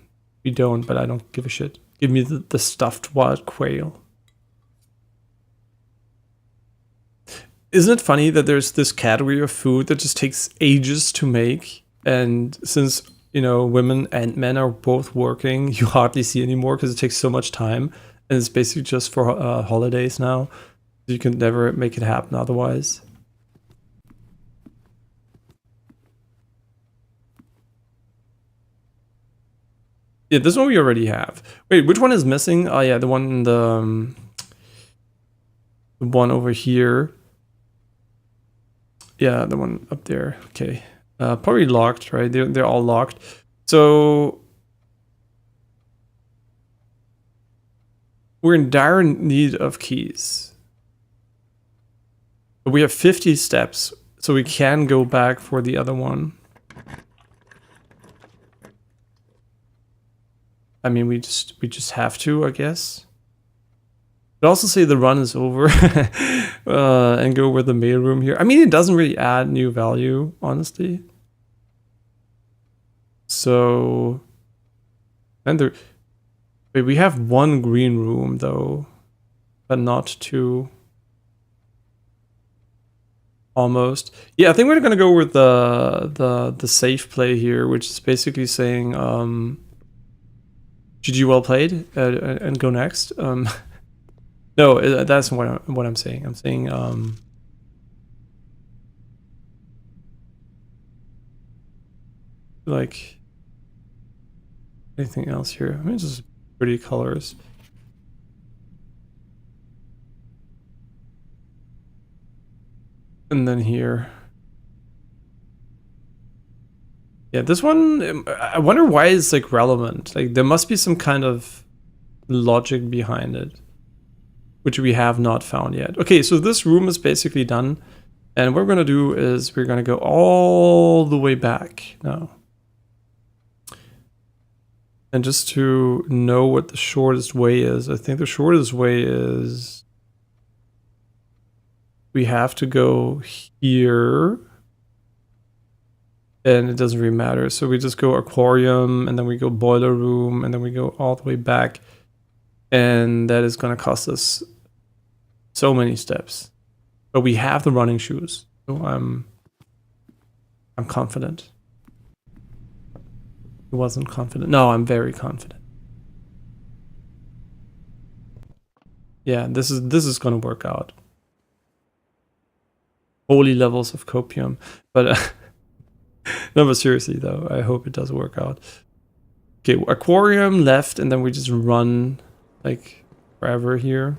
We don't, but I don't give a shit. Give me the stuffed wild quail. Isn't it funny that there's this category of food that just takes ages to make? And since, you know, women and men are both working, you hardly see anymore because it takes so much time. And it's basically just for holidays now. You can never make it happen otherwise. Yeah, this one we already have. Wait, which one is missing? Oh yeah, the one in the one over here. Yeah, the one up there. Okay. Probably locked, right? They're all locked. So we're in dire need of keys. But we have 50 steps, so we can go back for the other one. I mean, we just have to, I guess. But also say the run is over and go with the mailroom here. I mean, it doesn't really add new value, honestly. So, and there, wait, we have one green room though, but not two. Almost. Yeah, I think we're gonna go with the safe play here, which is basically saying GG well played and go next. No, that's what I'm saying. I'm saying like anything else here. I mean, just pretty colors. And then here. Yeah, this one, I wonder why it's like relevant. Like there must be some kind of logic behind it, which we have not found yet. Okay, so this room is basically done. And what we're gonna do is we're gonna go all the way back now. And just to know what the shortest way is, I think the shortest way is we have to go here. And it doesn't really matter. So we just go aquarium, and then we go boiler room, and then we go all the way back. And that is gonna cost us so many steps. But we have the running shoes. So I'm confident. I wasn't confident. No, I'm very confident. Yeah, this is gonna work out. Holy levels of copium. But no, but seriously though, I hope it does work out. Okay, aquarium left, and then we just run like forever here.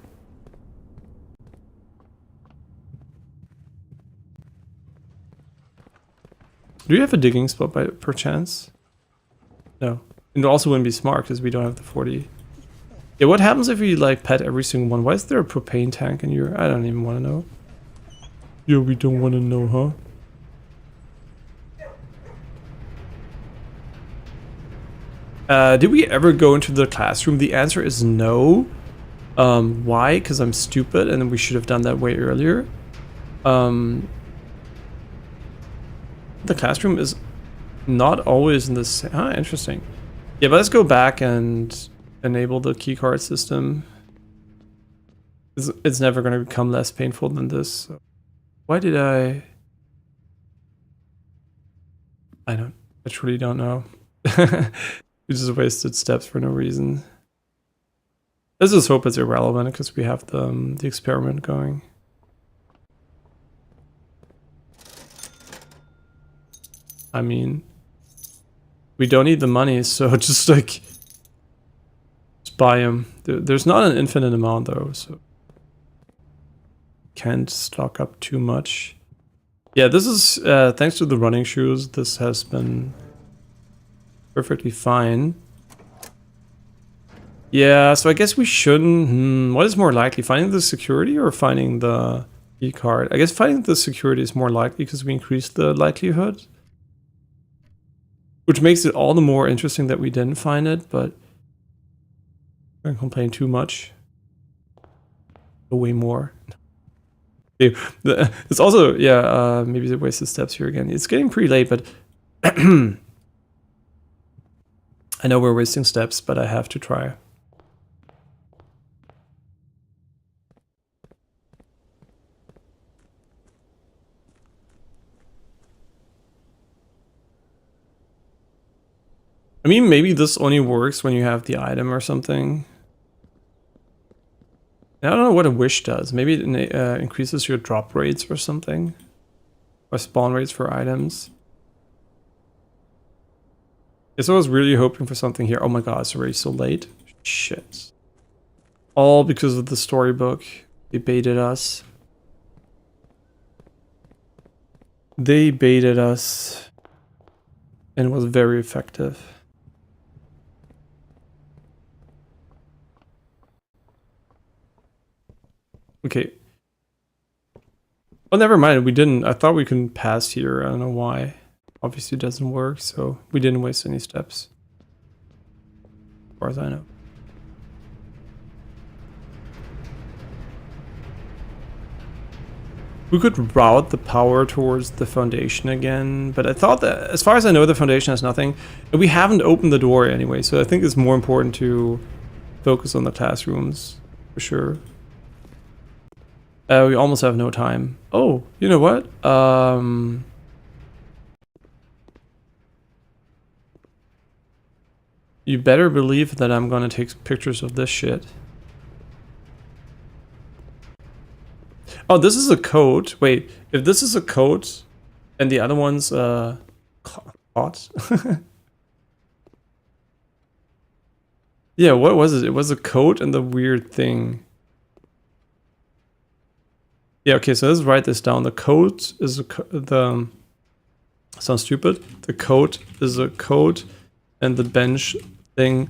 Do you have a digging spot by perchance? No. And it also wouldn't be smart because we don't have the 40. Yeah, what happens if we like pet every single one? Why is there a propane tank in here? I don't even want to know. Yeah, we don't want to know, huh? Did we ever go into the classroom? The answer is no. Why? Because I'm stupid and we should have done that way earlier. The classroom is not always in this. Ah, interesting. Yeah, but let's go back and enable the keycard system. It's never going to become less painful than this. So why did I truly don't know. We just wasted steps for no reason. Let's just hope it's irrelevant because we have the experiment going. I mean, we don't need the money, so just like just buy them. There's not an infinite amount though, so can't stock up too much. Yeah, this is thanks to the running shoes. This has been perfectly fine. Yeah, so I guess we shouldn't. What is more likely, finding the security or finding the key card? I guess finding the security is more likely because we increase the likelihood. Which makes it all the more interesting that we didn't find it, but I don't complain too much. Way more. It's also, yeah, maybe the wasted steps here again. It's getting pretty late, but I know we're wasting steps, but I have to try. I mean, maybe this only works when you have the item or something. I don't know what a wish does. Maybe it increases your drop rates or something. Or spawn rates for items. Yes, I was really hoping for something here. Oh my god, it's already so late. Shit. All because of the storybook. They baited us. They baited us. And it was very effective. Okay. Oh, never mind. We didn't. I thought we couldn't pass here. I don't know why. Obviously it doesn't work, so we didn't waste any steps. As far as I know. We could route the power towards the foundation again, but I thought that, as far as I know, the foundation has nothing. And we haven't opened the door anyway, so I think it's more important to focus on the classrooms, for sure. We almost have no time. Oh, you know what? You better believe that I'm gonna take pictures of this shit. Oh, this is a code. Wait, if this is a code and the other one's hot. Yeah, what was it? It was a code and the weird thing. Yeah, okay, so let's write this down. The code is sounds stupid. The code is a code and the bench thing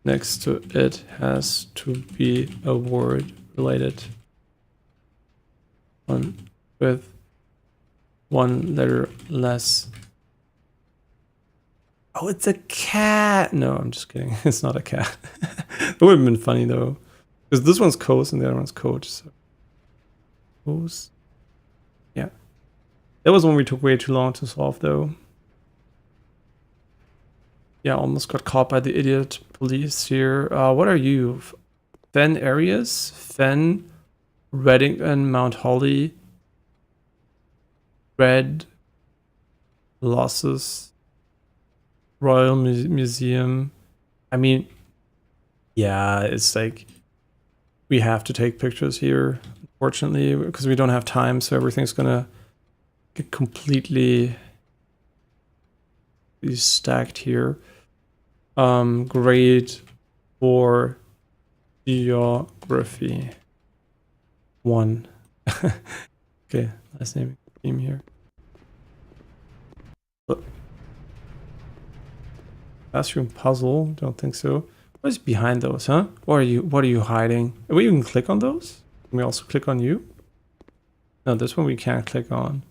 next to it has to be a word related. With one letter less. Oh, it's a cat. No, I'm just kidding. It's not a cat. It would have been funny though. Because this one's coast and the other one's coach. So. Coast. Yeah. That was one we took way too long to solve though. Yeah, almost got caught by the idiot police here. What are you? Fen areas? Fen, Reading and Mount Holly. Red. Losses. Royal Museum. I mean, yeah, it's like we have to take pictures here, unfortunately, because we don't have time, so everything's gonna get completely stacked here. Grade for geography 1. Okay, last name theme here. Classroom puzzle, don't think so. What is behind those, huh? What are you hiding? Can we even click on those? Can we also click on you? No, this one we can't click on.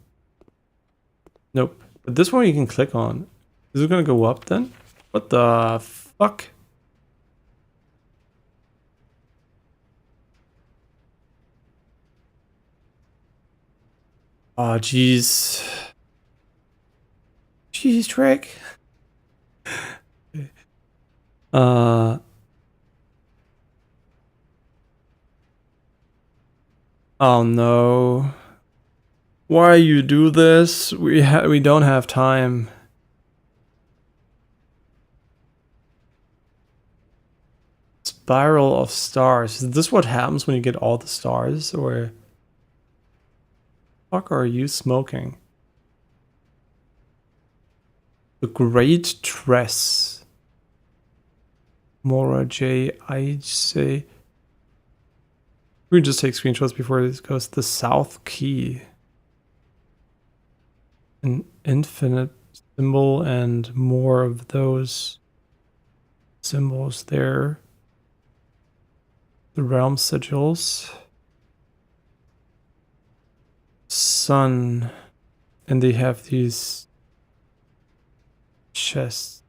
Nope. But this one you can click on. Is it gonna go up then? What the fuck? Oh, jeez. Jeez, Trick. Oh no. Why you do this? We don't have time. Spiral of stars. Is this what happens when you get all the stars, or fuck are you smoking? The Great Tress. Mora J. I say. We can just take screenshots before this goes. The South Key. An infinite symbol and more of those symbols there. The Realm Sigils. Sun. And they have these chests.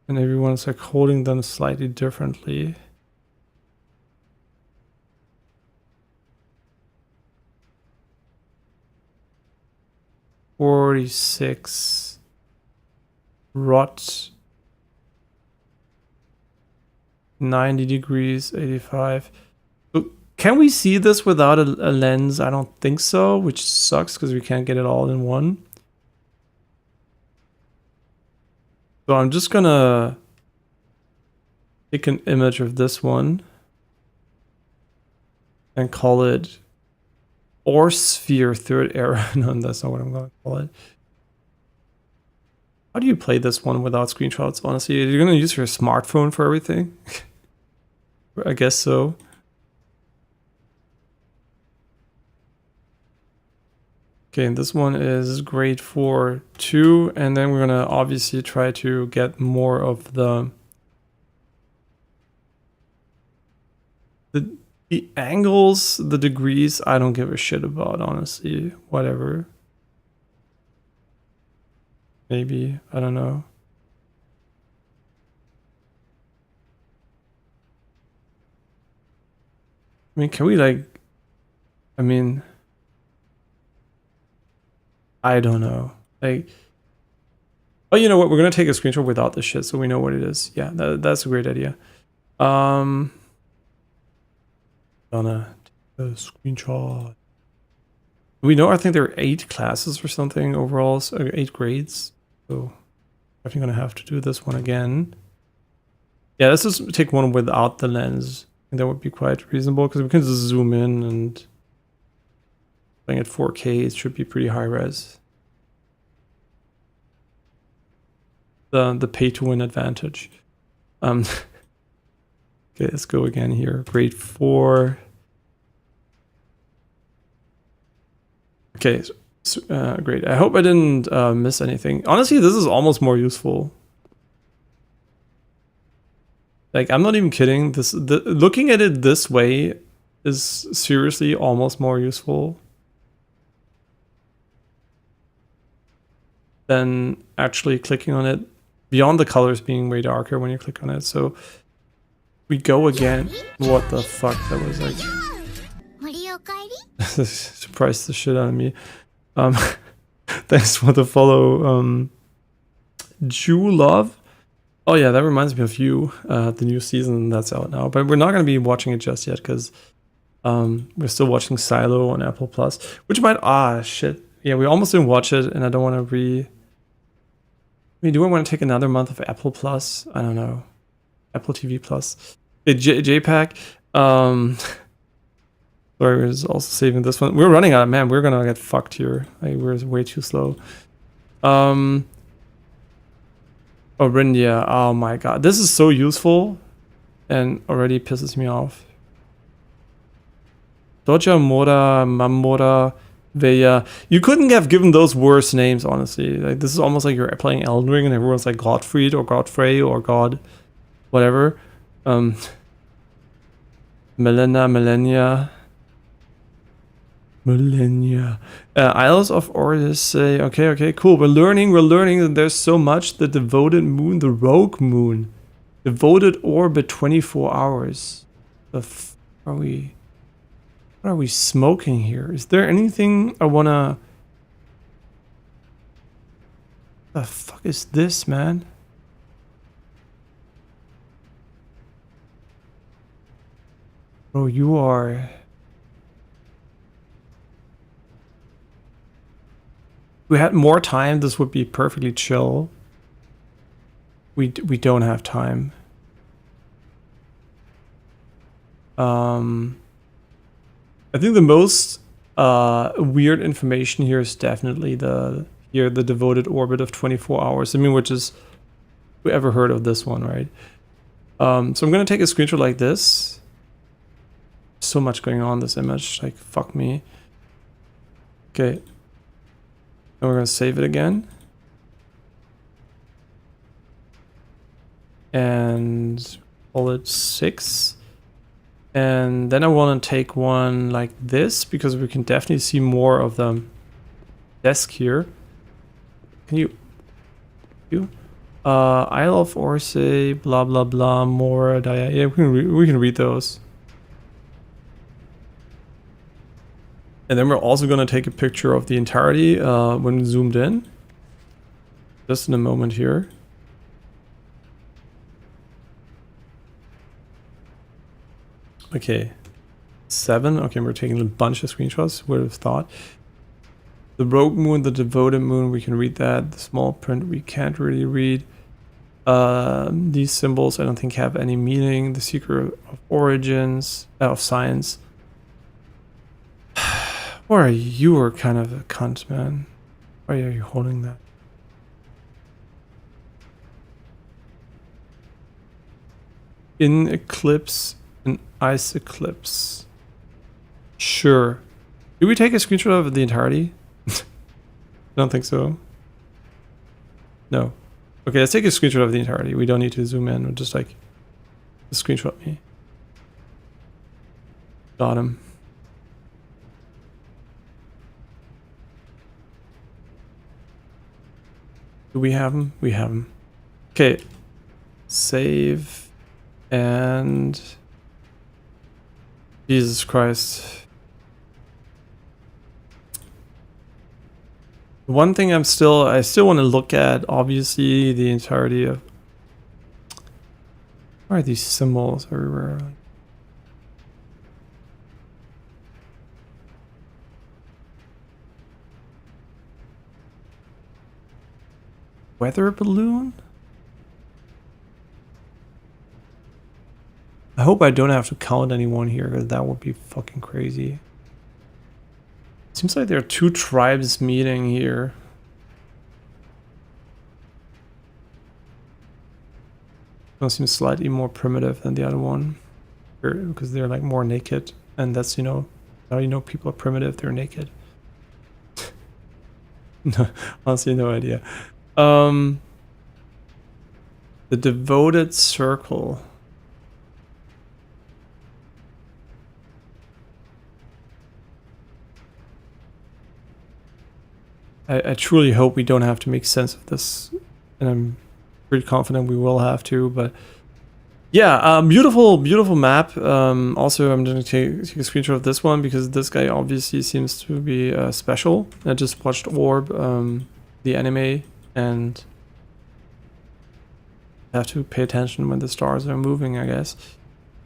And everyone's like holding them slightly differently. $46. Rot. 90 degrees, 85. Can we see this without a lens? I don't think so, which sucks because we can't get it all in one. So I'm just gonna take an image of this one and call it Ore Sphere Third Era. No, that's not what I'm gonna call it. How do you play this one without screenshots, honestly? You're gonna use your smartphone for everything? I guess so. Okay, and this one is grade 4-2, and then we're gonna obviously try to get more of the angles, the degrees. I don't give a shit about, honestly. Whatever. Maybe, I don't know. I mean, can we like, I mean, I don't know. Like, oh, you know what? We're gonna take a screenshot without the shit, so we know what it is. Yeah, that's a great idea. Gonna take a screenshot. We know. I think there are 8 classes or something overall, so 8 grades. So I think I'm gonna have to do this one again. Yeah, let's just take one without the lens. And that would be quite reasonable because we can just zoom in and playing at 4K, it should be pretty high res. The pay to win advantage. Okay, let's go again here. Grade 4. Okay, great. I hope I didn't miss anything. Honestly, this is almost more useful. Like, I'm not even kidding. Looking at it this way is seriously almost more useful than actually clicking on it, beyond the colors being way darker when you click on it. So we go again. What the fuck? That was like surprised the shit out of me. Thanks for the follow, Jew Love. Oh yeah, that reminds me of you. The new season that's out now, but we're not going to be watching it just yet because we're still watching Silo on Apple Plus, which might shit. Yeah, we almost didn't watch it, and I don't want to do I want to take another month of Apple Plus? I don't know. Apple TV Plus. JPack. Sorry, we're also saving this one. We're running out of man. We're gonna get fucked here. Like, we're way too slow. Oh, Rindia. Oh my god. This is so useful and already pisses me off. Doja, Mora, Mamora, Veya. You couldn't have given those worse names, honestly. Like, this is almost like you're playing Elden Ring and everyone's like Godfried or Godfrey or God whatever. Millennia. Isles of Ortis say, okay, cool. We're learning that there's so much. The devoted moon, the rogue moon. Devoted orbit 24 hours. What are we smoking here? Is there anything I wanna... The fuck is this, man? Bro, you are... If we had more time, this would be perfectly chill. We don't have time. I think the most weird information here is definitely the devoted orbit of 24 hours. I mean, which is, who ever heard of this one, right? So I'm gonna take a screenshot like this. So much going on in this image, like fuck me. Okay. And we're gonna save it again. And call it 6. And then I want to take one like this because we can definitely see more of the desk here. Can you you. Isle of Orsay, blah blah blah, more. Yeah, we can read those. And then we're also gonna take a picture of the entirety when zoomed in. Just in a moment here. Okay. 7. Okay, we're taking a bunch of screenshots. Would have thought. The rogue moon, the devoted moon, we can read that. The small print we can't really read. These symbols I don't think have any meaning. The secret of origins, of science. Or you are kind of a cunt, man. Why are you holding that? In eclipse, an ice eclipse. Sure. Did we take a screenshot of the entirety? I don't think so. No. Okay, let's take a screenshot of the entirety. We don't need to zoom in. We'll just like screenshot me. Got him. Do we have him? We have him. Okay. Save. And... Jesus Christ. One thing I still want to look at, obviously, the entirety of... Why are these symbols everywhere? Weather balloon? I hope I don't have to count anyone here, because that would be fucking crazy. Seems like there are 2 tribes meeting here. One seems slightly more primitive than the other one, because they're like more naked, and that's, you know, how you know people are primitive, they're naked. No, honestly, no idea. The devoted circle. I truly hope we don't have to make sense of this, and I'm pretty confident we will have to, but yeah, beautiful map. Also, I'm going to take a screenshot of this one because this guy obviously seems to be special. I just watched Orb, the anime, and I have to pay attention when the stars are moving, I guess.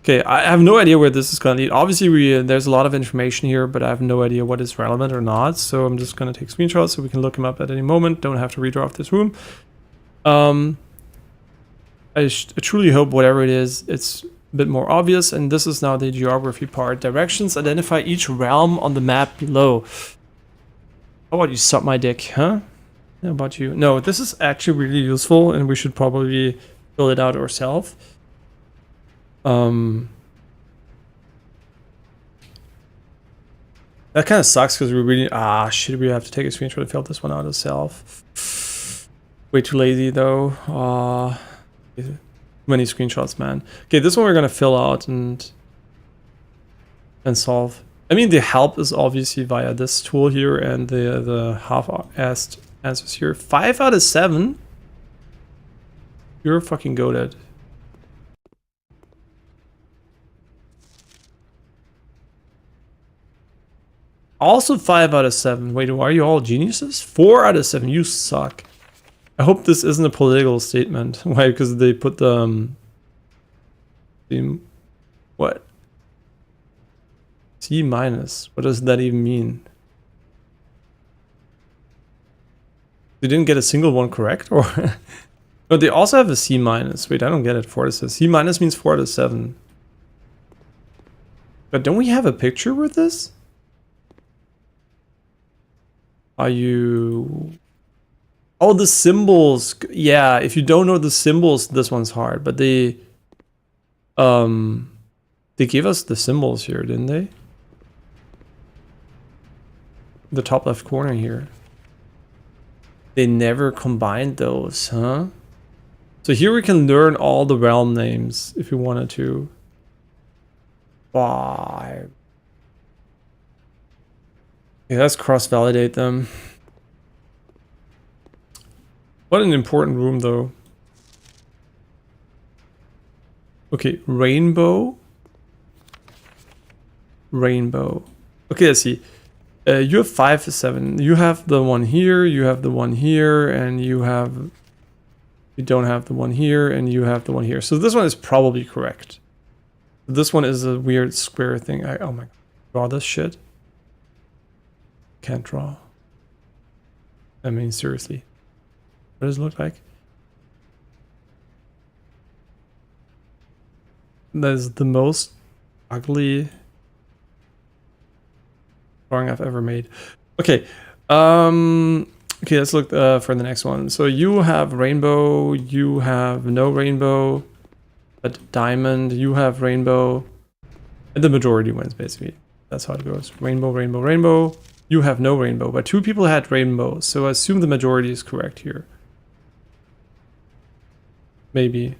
Okay, I have no idea where this is going to lead. Obviously, there's a lot of information here, but I have no idea what is relevant or not. So I'm just going to take screenshots so we can look him up at any moment. Don't have to redraw off this room. I truly hope whatever it is, it's a bit more obvious. And this is now the geography part. Directions identify each realm on the map below. How about you suck my dick, huh? How about you? No, this is actually really useful, and we should probably fill it out ourselves. That kind of sucks because we really shit, we have to take a screenshot and fill this one out ourselves. Way too lazy though. Too many screenshots, man. Okay, this one we're gonna fill out and solve. I mean, the help is obviously via this tool here, and the half-assed answers here. 5 out of 7. You're fucking goated. Also 5 out of 7. Wait, are you all geniuses? 4 out of 7. You suck. I hope this isn't a political statement. Why? Because they put the what? C minus. What does that even mean? They didn't get a single one correct, or no? They also have a C minus. Wait, I don't get it. 4 out of 7. C minus means 4 out of 7. But don't we have a picture with this? Are you... Oh, the symbols. Yeah, if you don't know the symbols, this one's hard. But they gave us the symbols here, didn't they? The top left corner here. They never combined those, huh? So here we can learn all the realm names if we wanted to. 5. Okay, let's cross-validate them. What an important room, though. Okay, rainbow. Rainbow. Okay, let's see. You have 5 to 7. You have the one here, you have the one here, and you don't have the one here, and you have the one here. So this one is probably correct. This one is a weird square thing. Oh my god. Draw this shit. Can't draw. I mean, seriously. What does it look like? That is the most ugly drawing I've ever made. Okay. Okay, let's look for the next one. So you have rainbow, you have no rainbow, but diamond, you have rainbow, and the majority wins, basically. That's how it goes. Rainbow, rainbow, rainbow. You have no rainbow, but 2 people had rainbow, so I assume the majority is correct here. Maybe.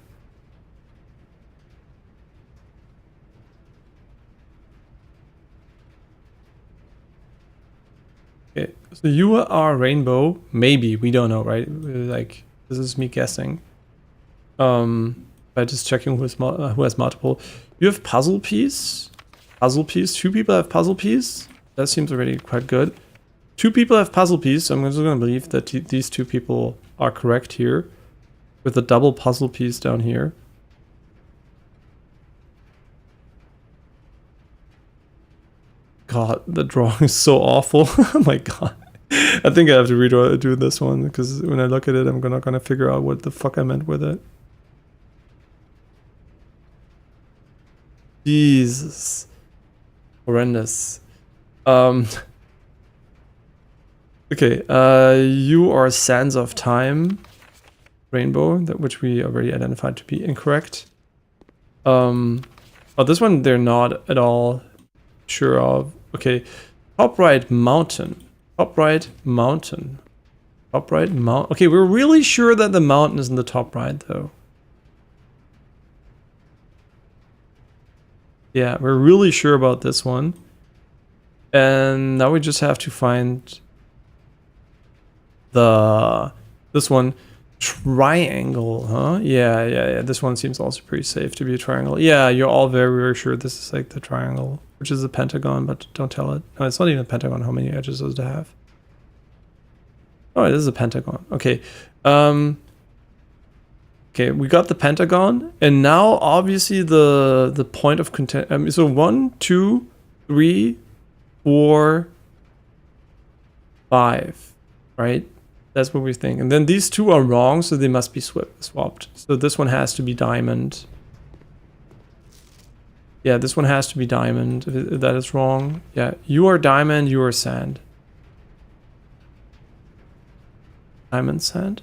Okay, so you are rainbow. Maybe, we don't know, right? Like, this is me guessing. By just checking who has multiple. You have puzzle piece. Puzzle piece. 2 people have puzzle piece. That seems already quite good. 2 people have puzzle piece, so I'm just going to believe that these 2 people are correct here. With a double puzzle piece down here. God, the drawing is so awful. Oh my god. I think I have to do this one, because when I look at it, I'm not going to figure out what the fuck I meant with it. Jesus. Horrendous. Okay, you are Sands of Time. Rainbow, which we already identified to be incorrect. Oh, this one they're not at all sure of. Okay, top right mountain. Top right mountain. Top right mountain. Okay, we're really sure that the mountain is in the top right, though. Yeah, we're really sure about this one. And now we just have to find this one. Triangle, huh? Yeah. This one seems also pretty safe to be a triangle. Yeah, you're all very, very sure this is like the triangle, which is a pentagon, but don't tell it. No, it's not even a pentagon. How many edges does it have? Oh, it is a pentagon. Okay. Okay, we got the pentagon, and now obviously the point of contention. So 1, 2, 3, 4, 5, right? That's what we think. And then these 2 are wrong, so they must be swapped. So this one has to be diamond. Yeah, this one has to be diamond. If that is wrong. Yeah, you are diamond, you are sand. Diamond, sand?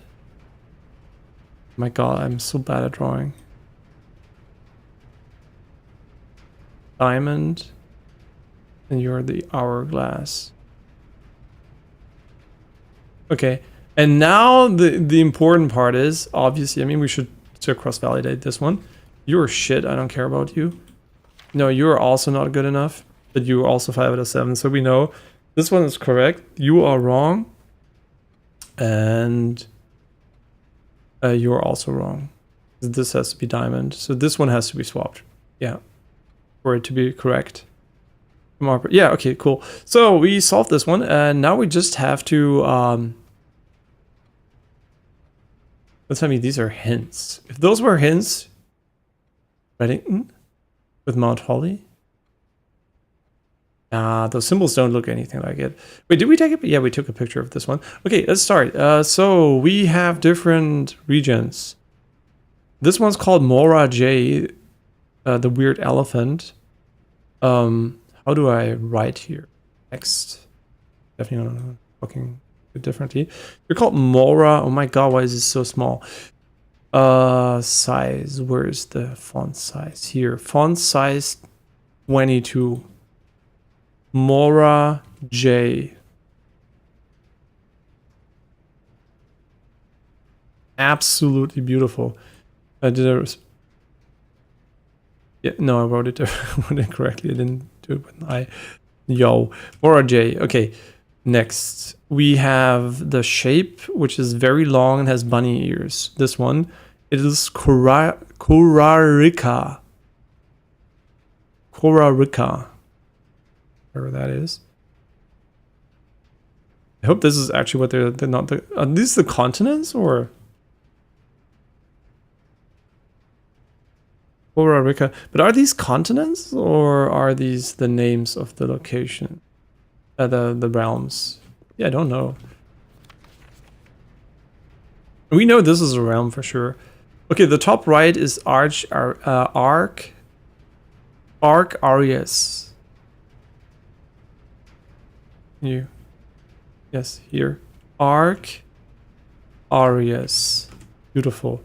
My god, I'm so bad at drawing. Diamond. And you're the hourglass. Okay. And now the important part is, obviously, I mean, we should cross-validate this one. You're shit, I don't care about you. No, you're also not good enough, but you're also 5 out of 7, so we know this one is correct. You are wrong. And you're also wrong. This has to be diamond, so this one has to be swapped. Yeah, for it to be correct. Yeah, okay, cool. So we solved this one, and now we just have to... Let's tell me these are hints. If those were hints, Reddington with Mount Holly. Those symbols don't look anything like it. Wait, did we take it? Yeah, we took a picture of this one. Okay, let's start. So we have different regions. This one's called Mora J, the weird elephant. How do I write here? Text. Definitely not fucking differently. You're called Mora. Oh my god, why is this so small? Size. Where's the font size? Here. Font size 22. Mora J. Absolutely beautiful. I did a... Yeah, no, I wrote it correctly. I didn't do it with an I. Yo. Mora J. Okay. Next, we have the shape, which is very long and has bunny ears. This one, it is Kurarika. Kurarika. Whatever that is. I hope this is actually what they're not the. Are these the continents or? Kurarika. But are these continents or are these the names of the location? The realms. Yeah, I don't know. We know this is a realm for sure. Okay, the top right is Arc Arias. Yes, here. Arc Arias. Beautiful.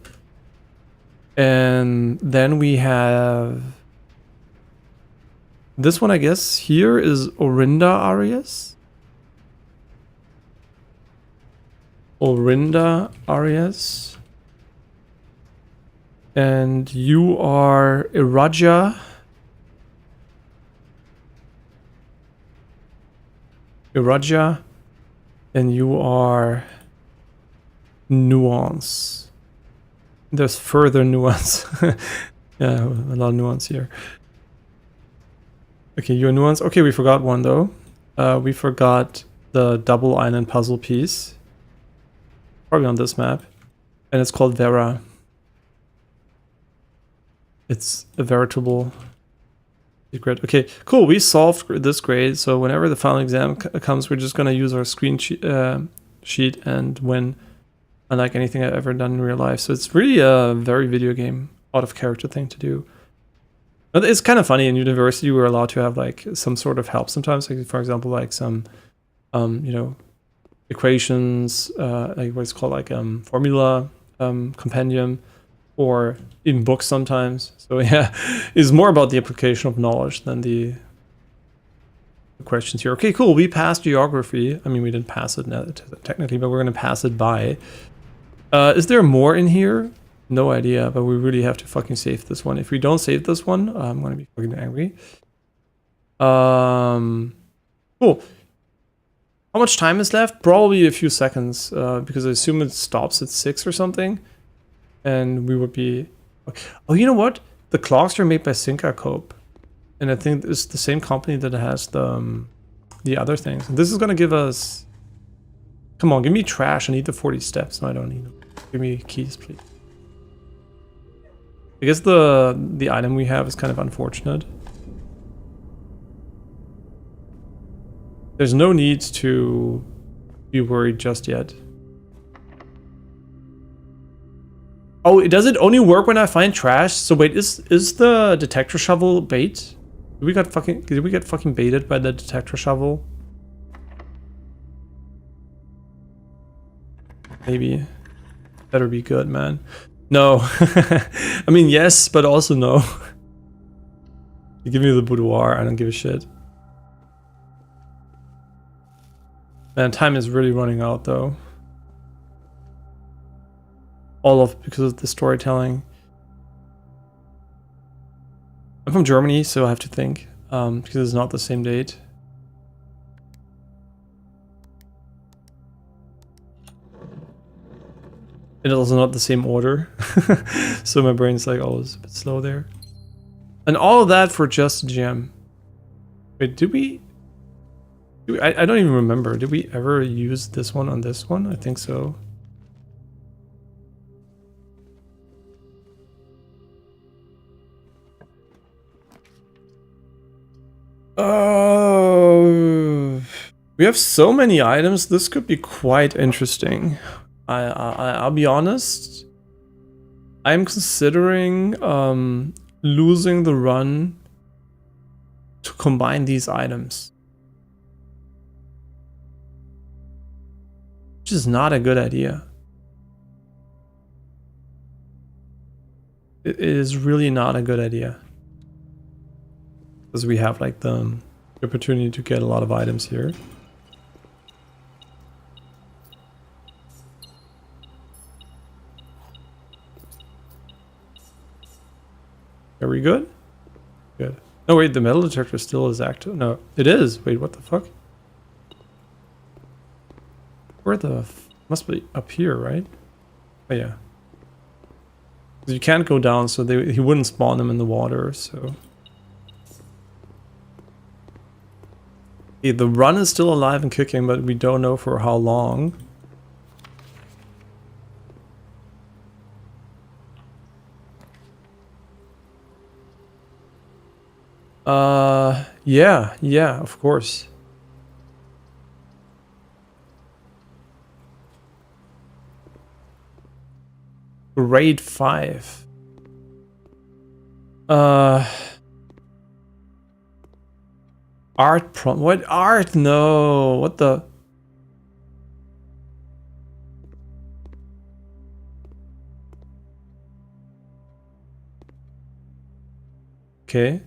And then we have this one, I guess, here is Orinda Arias. Orinda Arias. And you are Iraja. Iraja. And you are Nuance. There's further nuance. Yeah, a lot of nuance here. Okay, you're Nuance. Okay, we forgot one though. We forgot the double island puzzle piece. Probably on this map. And it's called Vera. It's a veritable secret. Okay, cool. We solved this grade. So whenever the final exam comes, we're just going to use our screen sheet and win. Unlike anything I've ever done in real life. So it's really a very video game out of character thing to do. But it's kind of funny. In university, we were allowed to have like some sort of help sometimes. Like, for example, like some, you know, equations, like what's called like formula compendium, or even books sometimes. So yeah, it's more about the application of knowledge than the questions here. Okay, cool. We passed geography. I mean, we didn't pass it technically, but we're going to pass it by. Is there more in here? No idea, but we really have to fucking save this one. If we don't save this one, I'm going to be fucking angry. Cool. How much time is left? Probably a few seconds, because I assume it stops at 6 or something. And we would be... Oh, you know what? The clocks are made by Syncacope. And I think it's the same company that has the other things. This is going to give us... Come on, give me trash. I need the 40 steps. No, I don't need them. Give me keys, please. I guess the item we have is kind of unfortunate. There's no need to be worried just yet. Oh, does it only work when I find trash? So wait, is the detector shovel bait? Did we get fucking baited by the detector shovel? Maybe. Better be good, man. No. I mean, yes, but also no. You give me the boudoir, I don't give a shit. Man, time is really running out, though. All of because of the storytelling. I'm from Germany, so I have to think, because it's not the same date. It is also not the same order. So my brain's like always a bit slow there. And all of that for just a gem. Wait, I don't even remember. Did we ever use this one on this one? I think so. Oh, we have so many items. This could be quite interesting. I'll be honest. I'm considering losing the run to combine these items, which is not a good idea. It is really not a good idea. Because we have like the opportunity to get a lot of items here. Are we good? Good. No, wait, the metal detector still is active. No, it is. Wait, what the fuck? Where the must be up here, right? Oh yeah. You can't go down, so he wouldn't spawn them in the water. So okay, the run is still alive and kicking, but we don't know for how long. Yeah, of course. Grade 5. Art prompt. What art? No. What the? Okay.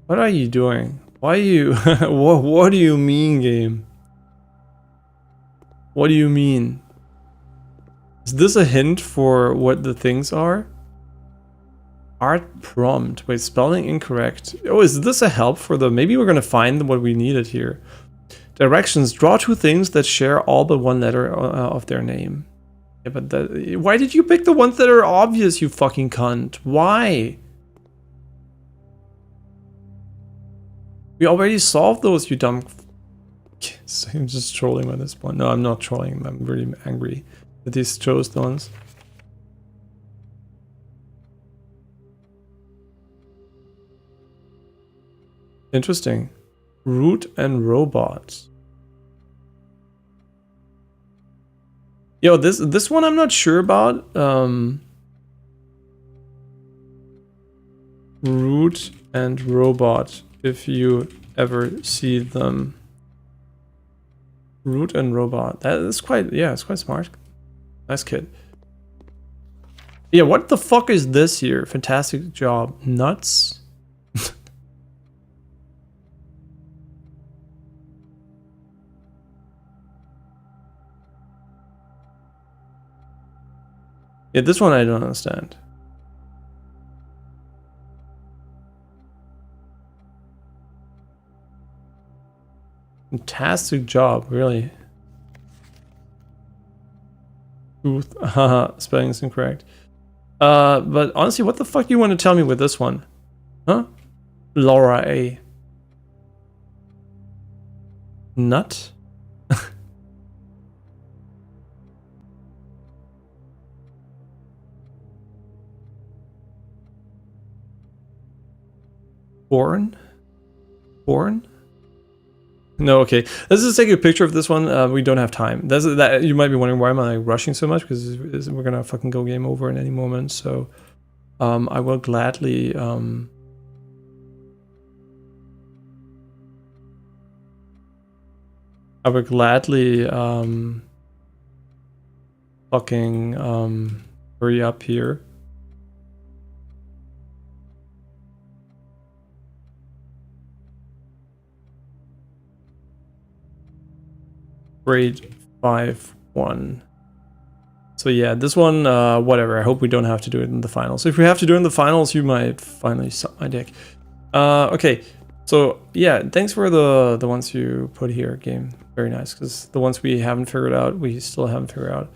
What are you doing? Why are you? What do you mean, game? What do you mean? Is this a hint for what the things are? Art prompt. Wait, spelling incorrect. Oh, is this a help for the... Maybe we're gonna find what we needed here. Directions. Draw two things that share all but one letter of their name. Yeah, but that... Why did you pick the ones that are obvious, you fucking cunt? Why? We already solved those, you dumb... I'm just trolling at this point. No, I'm not trolling. I'm really angry that these chose the ones. Interesting. Root and robot. Yo, this one I'm not sure about. Root and robot, if you ever see them. Root and robot. That is quite, yeah, it's quite smart. Nice kid. Yeah, what the fuck is this here? Fantastic job. Nuts. Yeah, this one I don't understand. Fantastic job, really. Truth, haha, spelling is incorrect. But honestly, what the fuck do you want to tell me with this one? Huh? Laura A. Nut? Born? Born? No, okay. Let's just take a picture of this one. We don't have time. That you might be wondering why am I rushing so much, because we're gonna fucking go game over in any moment. So, I will gladly fucking hurry up here. Grade 5-1. So yeah, this one, whatever. I hope we don't have to do it in the finals. If we have to do it in the finals, you might finally suck my dick. Okay, so yeah, thanks for the ones you put here, game. Very nice, because the ones we haven't figured out, we still haven't figured out.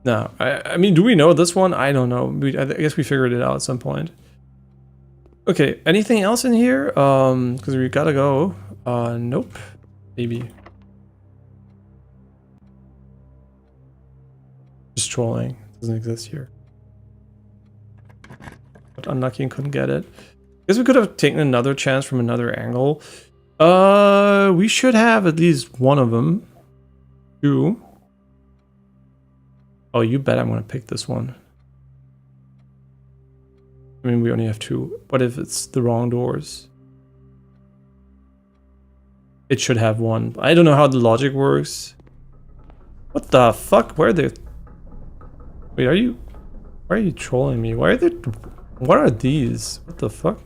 No, I mean, do we know this one? I don't know. I guess we figured it out at some point. Okay, anything else in here? Because we gotta go. Nope. Maybe. Just trolling. Doesn't exist here. But unlucky and couldn't get it. Guess we could have taken another chance from another angle. We should have at least one of them. Two. Oh, you bet I'm gonna pick this one. I mean, we only have two. What if it's the wrong doors? It should have one. I don't know how the logic works. What the fuck? Where are they? Wait, why are you trolling me? Why are they? What are these? What the fuck?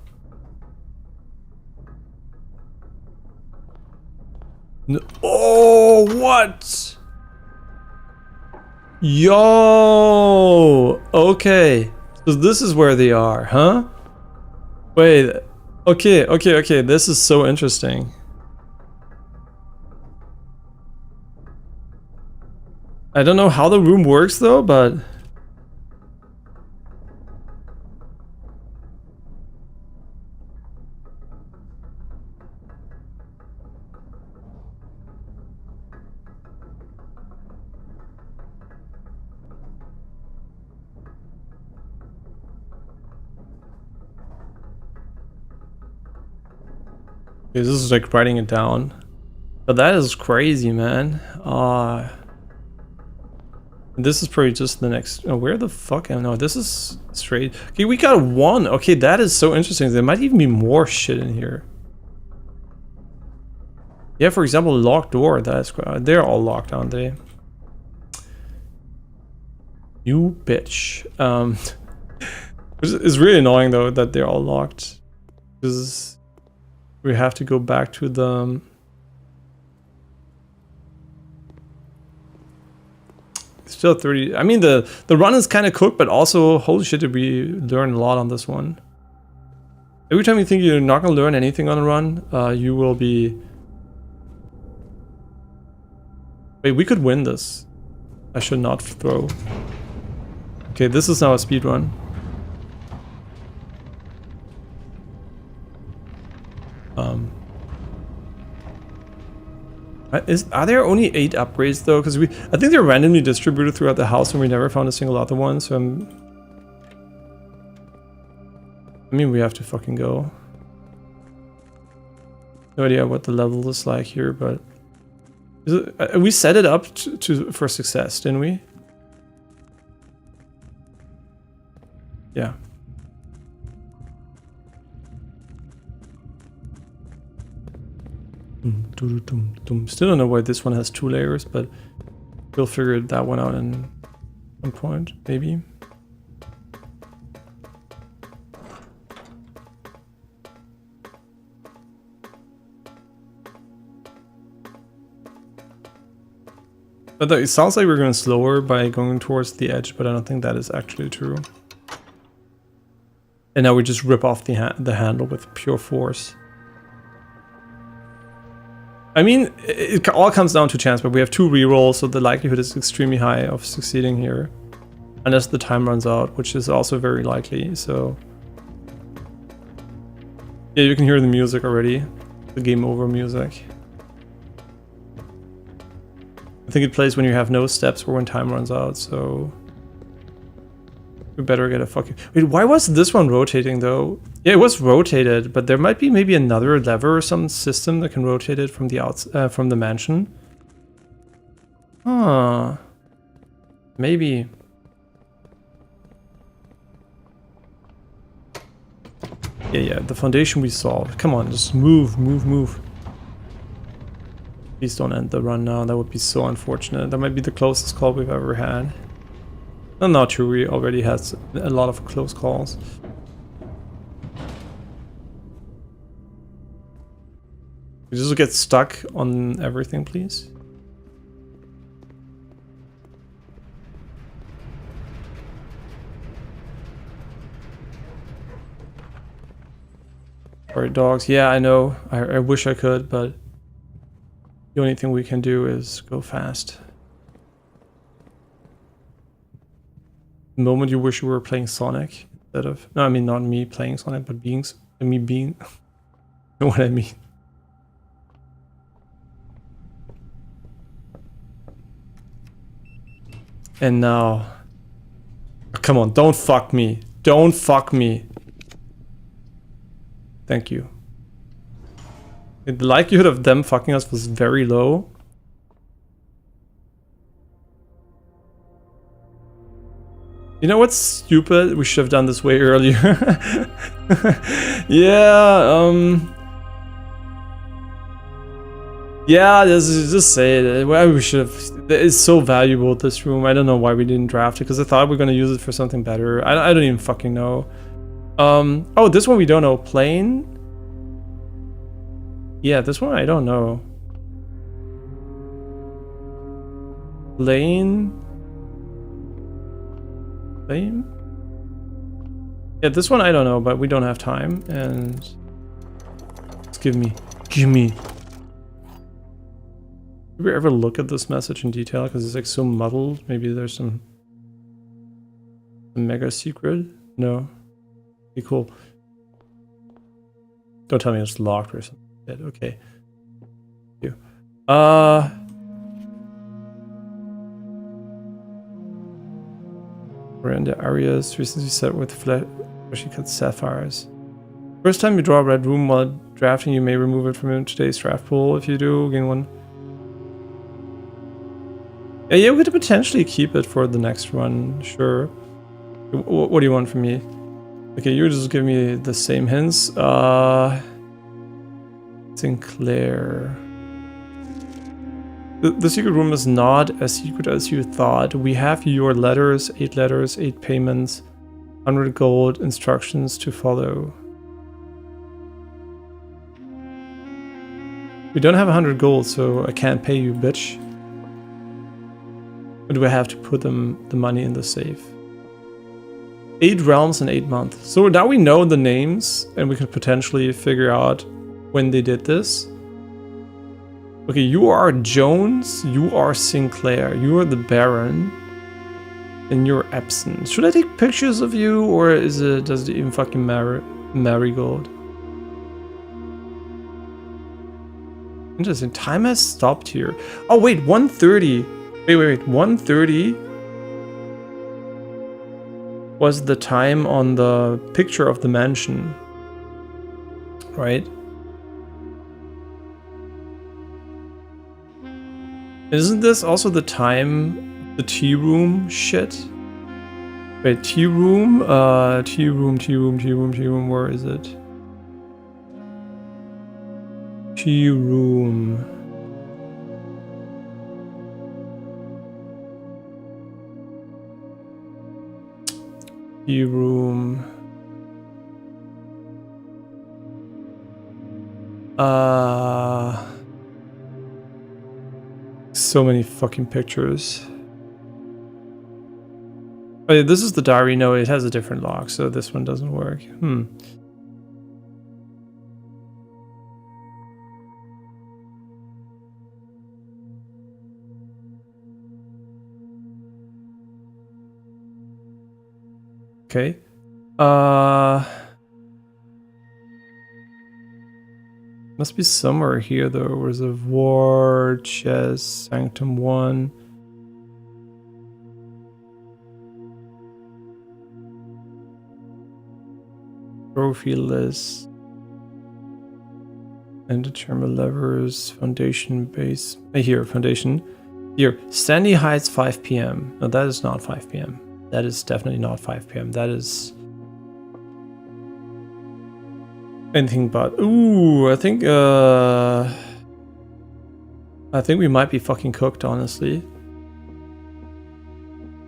No. Oh, what? Yo! Okay. So this is where they are, huh? Wait, Okay, okay, okay. This is so interesting. I don't know how the room works though, but okay, this is like writing it down. But that is crazy, man. This is probably just the next. Oh, where the fuck? Oh no, this is straight. Okay, we got one. Okay, that is so interesting. There might even be more shit in here. Yeah, for example, locked door. That's they're all locked, aren't they? You bitch. It's really annoying though that they're all locked. Because we have to go back to the. Still 30. I mean, the run is kind of cooked, but also, holy shit, did we learn a lot on this one. Every time you think you're not going to learn anything on a run, you will be... Wait, we could win this. I should not throw. Okay, this is now a speed run. Are there only 8 upgrades though? Because I think they're randomly distributed throughout the house and we never found a single other one, so I mean, we have to fucking go. No idea what the level is like here, but... we set it up for success, didn't we? Yeah. Still don't know why this one has 2 layers, but we'll figure that one out in some point, maybe. But it sounds like we're going slower by going towards the edge, but I don't think that is actually true. And now we just rip off the handle with pure force. I mean, it all comes down to chance, but we have 2 rerolls, so the likelihood is extremely high of succeeding here. Unless the time runs out, which is also very likely, so... Yeah, you can hear the music already. The game over music. I think it plays when you have no steps or when time runs out, so... We better get a fucking... Wait, why was this one rotating though? Yeah, it was rotated, but there might be maybe another lever or some system that can rotate it from the from the mansion. Huh. Maybe. Yeah, the foundation we solved. Come on, just move, move, move. Please don't end the run now, that would be so unfortunate. That might be the closest call we've ever had. I'm not sure, we already had a lot of close calls. You just get stuck on everything, please. Sorry, dogs. Yeah, I know. I wish I could, but the only thing we can do is go fast. The moment you wish you were playing Sonic instead of... No, I mean not me playing Sonic, but me being... You know what I mean? And now... Come on, don't fuck me. Don't fuck me. Thank you. The likelihood of them fucking us was very low. You know what's stupid? We should have done this way earlier. Yeah, just say it. Well, we should have. It's so valuable, this room. I don't know why we didn't draft it, because I thought we were going to use it for something better. I don't even fucking know. Oh, this one we don't know. Plane? Yeah, this one I don't know. Lane? Yeah, this one I don't know, but we don't have time, and Just give me. Give me. Did we ever look at this message in detail? Because it's like so muddled. Maybe there's some mega secret? No. Okay, cool. Don't tell me it's locked or something. Okay. Thank you. We're in the areas recently set with fleshy cut sapphires. First time you draw a red room while drafting, you may remove it from today's draft pool. If you do, gain one. Yeah, we could potentially keep it for the next one, sure. What do you want from me? Okay, you just give me the same hints. Sinclair. The secret room is not as secret as you thought. We have your letters, 8 payments, 100 gold, instructions to follow. We don't have 100 gold, so I can't pay you, bitch. But do I have to put the money in the safe? 8 realms in 8 months. So now we know the names, and we can potentially figure out when they did this. Okay, you are Jones, you are Sinclair, you are the Baron, and you're Epson. Should I take pictures of you, or does it even fucking marigold? Interesting. Time has stopped here. Oh wait, 1:30. Wait. 1:30 was the time on the picture of the mansion, right? Isn't this also the time, the tea room shit? Wait, tea room, where is it? Tea room. Tea room. So many fucking pictures. Oh yeah, this is the diary. No, it has a different lock, so this one doesn't work. Okay. Must be somewhere here though. Reservoir, chest, sanctum 1. Trophy list. Indeterminate levers, foundation base. Here, foundation. Here, Sandy Heights 5 p.m. No, that is not 5 p.m. That is definitely not 5 p.m. That is anything but. Ooh, I think we might be fucking cooked, honestly.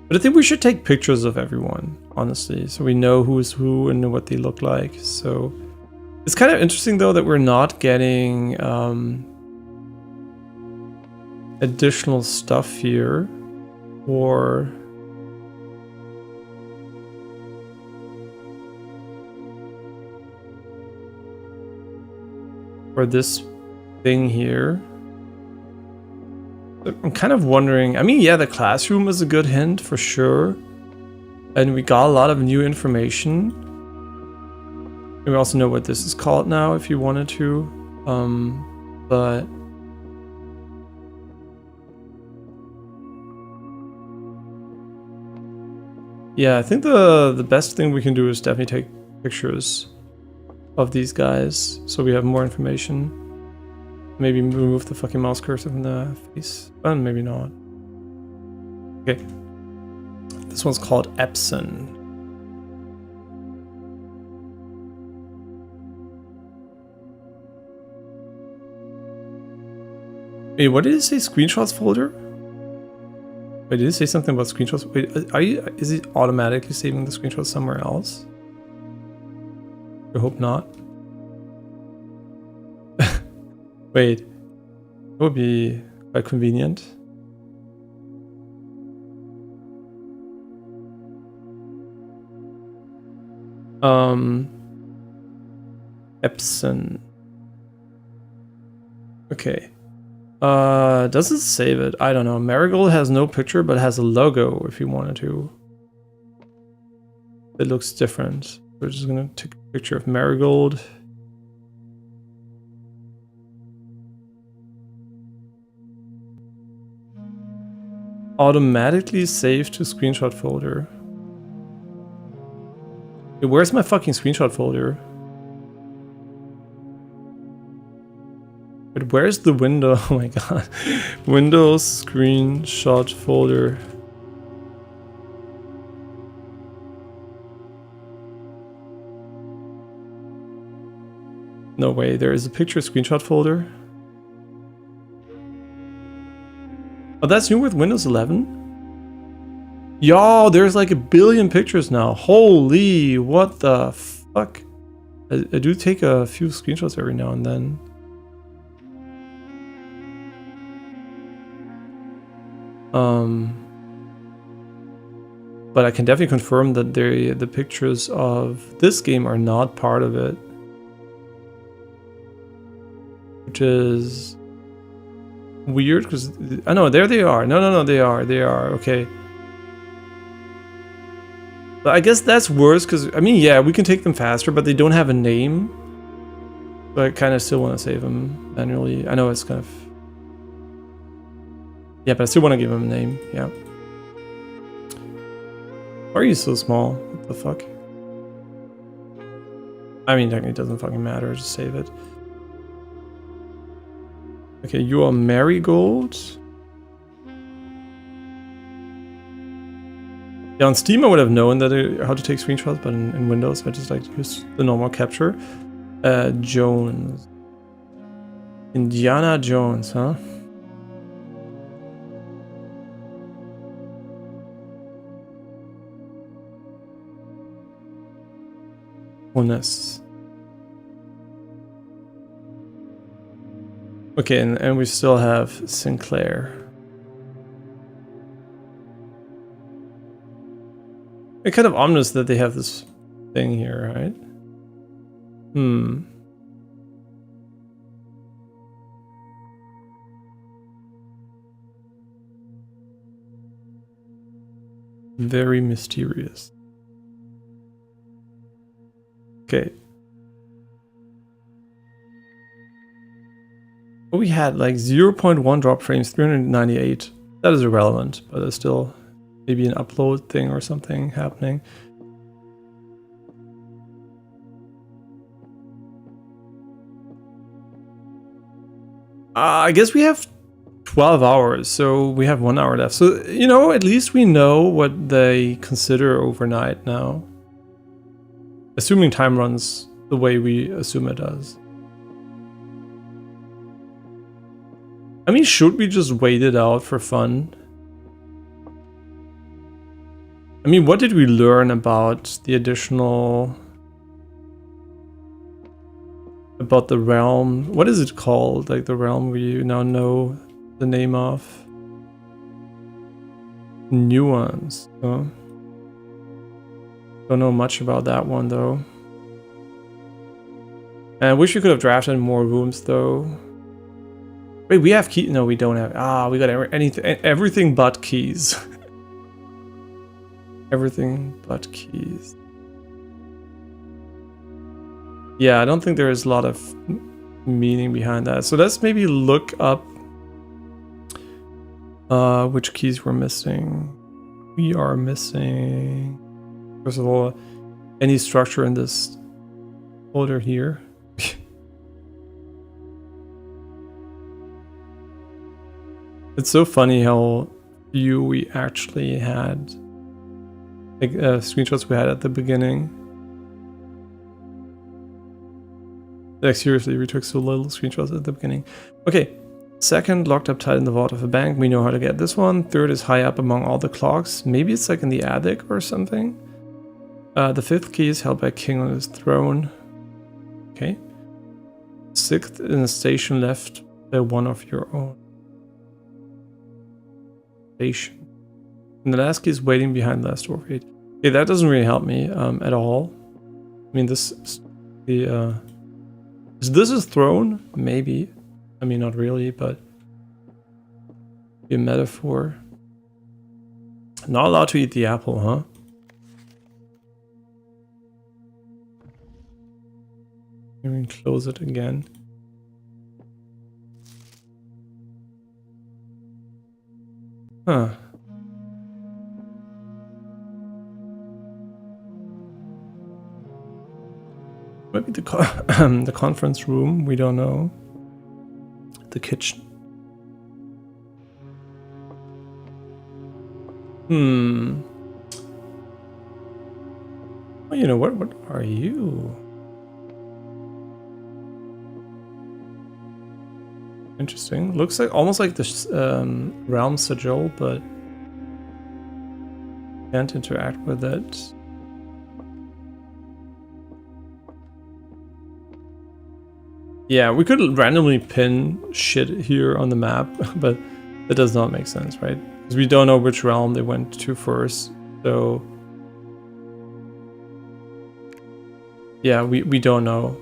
But I think we should take pictures of everyone, honestly, so we know who is who and what they look like. So it's kind of interesting though that we're not getting additional stuff here or this thing here. I'm kind of wondering, I mean, yeah, the classroom is a good hint for sure. And we got a lot of new information. And we also know what this is called now if you wanted to. But yeah, I think the best thing we can do is definitely take pictures of these guys so we have more information. Maybe remove the fucking mouse cursor from the face. Maybe not. Okay. This one's called Epson. Wait, what did it say? Screenshots folder? Wait, did it say something about screenshots? Wait, is it automatically saving the screenshots somewhere else? I hope not. Wait, that would be quite convenient. Epson. Okay. Does it save it? I don't know. Marigold has no picture, but has a logo if you wanted to. It looks different. We're just gonna take a picture of Marigold. Automatically save to screenshot folder. Hey, where's my fucking screenshot folder? But where's the window? Oh my god. Windows screenshot folder. No way, there is a picture screenshot folder. Oh, that's new with Windows 11? Yo, there's like 1 billion pictures now. Holy, what the fuck? I do take a few screenshots every now and then. But I can definitely confirm that the pictures of this game are not part of it. Which is weird, because I know there they are. No, they are. Okay. But I guess that's worse, because I mean, yeah, we can take them faster, but they don't have a name. But I kind of still want to save them manually. I know it's kind of, yeah, but I still want to give them a name. Yeah. Why are you so small? What the fuck? I mean, technically it doesn't fucking matter. Just save it. Okay, you are Marigold. Yeah, on Steam I would have known that how to take screenshots, but in Windows I just like to use the normal capture. Jones. Indiana Jones, huh? Honest. Okay, and we still have Sinclair. It's kind of ominous that they have this thing here, right? Very mysterious. Okay. We had like 0.1 drop frames, 398. That is irrelevant, but there's still maybe an upload thing or something happening. I guess we have 12 hours, so we have 1 hour left. So, you know, at least we know what they consider overnight now. Assuming time runs the way we assume it does. I mean, should we just wait it out for fun? I mean, what did we learn about the additional... about the realm? What is it called? Like the realm we now know the name of? Nuance. Huh? Don't know much about that one though. And I wish we could have drafted more rooms though. Wait, we have keys? No, we don't have. Ah, we got everything but keys. Everything but keys. Yeah, I don't think there is a lot of meaning behind that. So let's maybe look up which keys we're missing. We are missing, first of all, any structure in this folder here. It's so funny how few we actually had, like screenshots we had at the beginning. Like seriously, we took so little screenshots at the beginning. Okay, second, locked up tight in the vault of a bank. We know how to get this one. Third is high up among all the clocks. Maybe it's like in the attic or something. The fifth key is held by a king on his throne. Okay. Sixth, in a station left by one of your own. Station. And the last key is waiting behind last door. Okay, that doesn't really help me at all. I mean, this is this a throne? Maybe. I mean, not really, but be a metaphor. Not allowed to eat the apple, huh? Maybe we can close it again. Huh. Maybe the the conference room, we don't know. The kitchen. Well, you know what? What are you? Interesting. Looks like almost like this realm sigil, but can't interact with it. Yeah, we could randomly pin shit here on the map, but that does not make sense, right? Because we don't know which realm they went to first, so yeah, we don't know.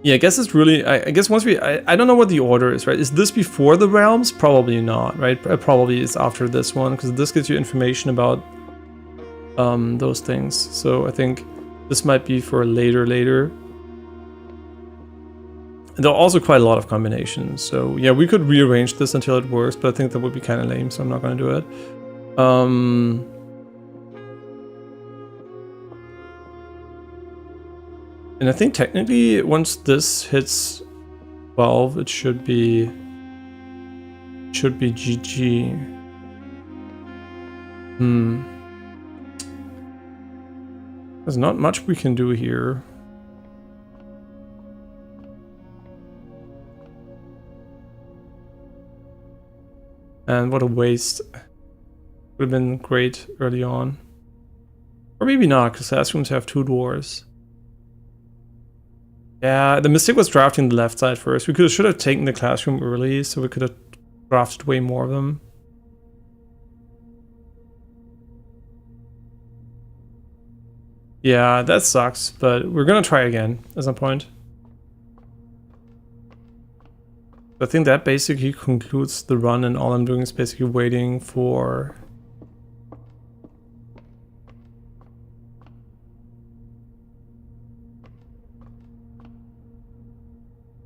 Yeah, I guess it's really, I guess once I don't know what the order is, right? Is this before the realms? Probably not, right? Probably it's after this one, because this gives you information about those things. So I think this might be for later. And there are also quite a lot of combinations. So yeah, we could rearrange this until it works, but I think that would be kind of lame, so I'm not going to do it. And I think technically once this hits 12, it should be GG. There's not much we can do here. And what a waste. Would have been great early on. Or maybe not, because classrooms have 2 doors. Yeah, the mistake was drafting the left side first. We should have taken the classroom early, so we could have drafted way more of them. Yeah, that sucks, but we're gonna try again at some point. I think that basically concludes the run, and all I'm doing is basically waiting for...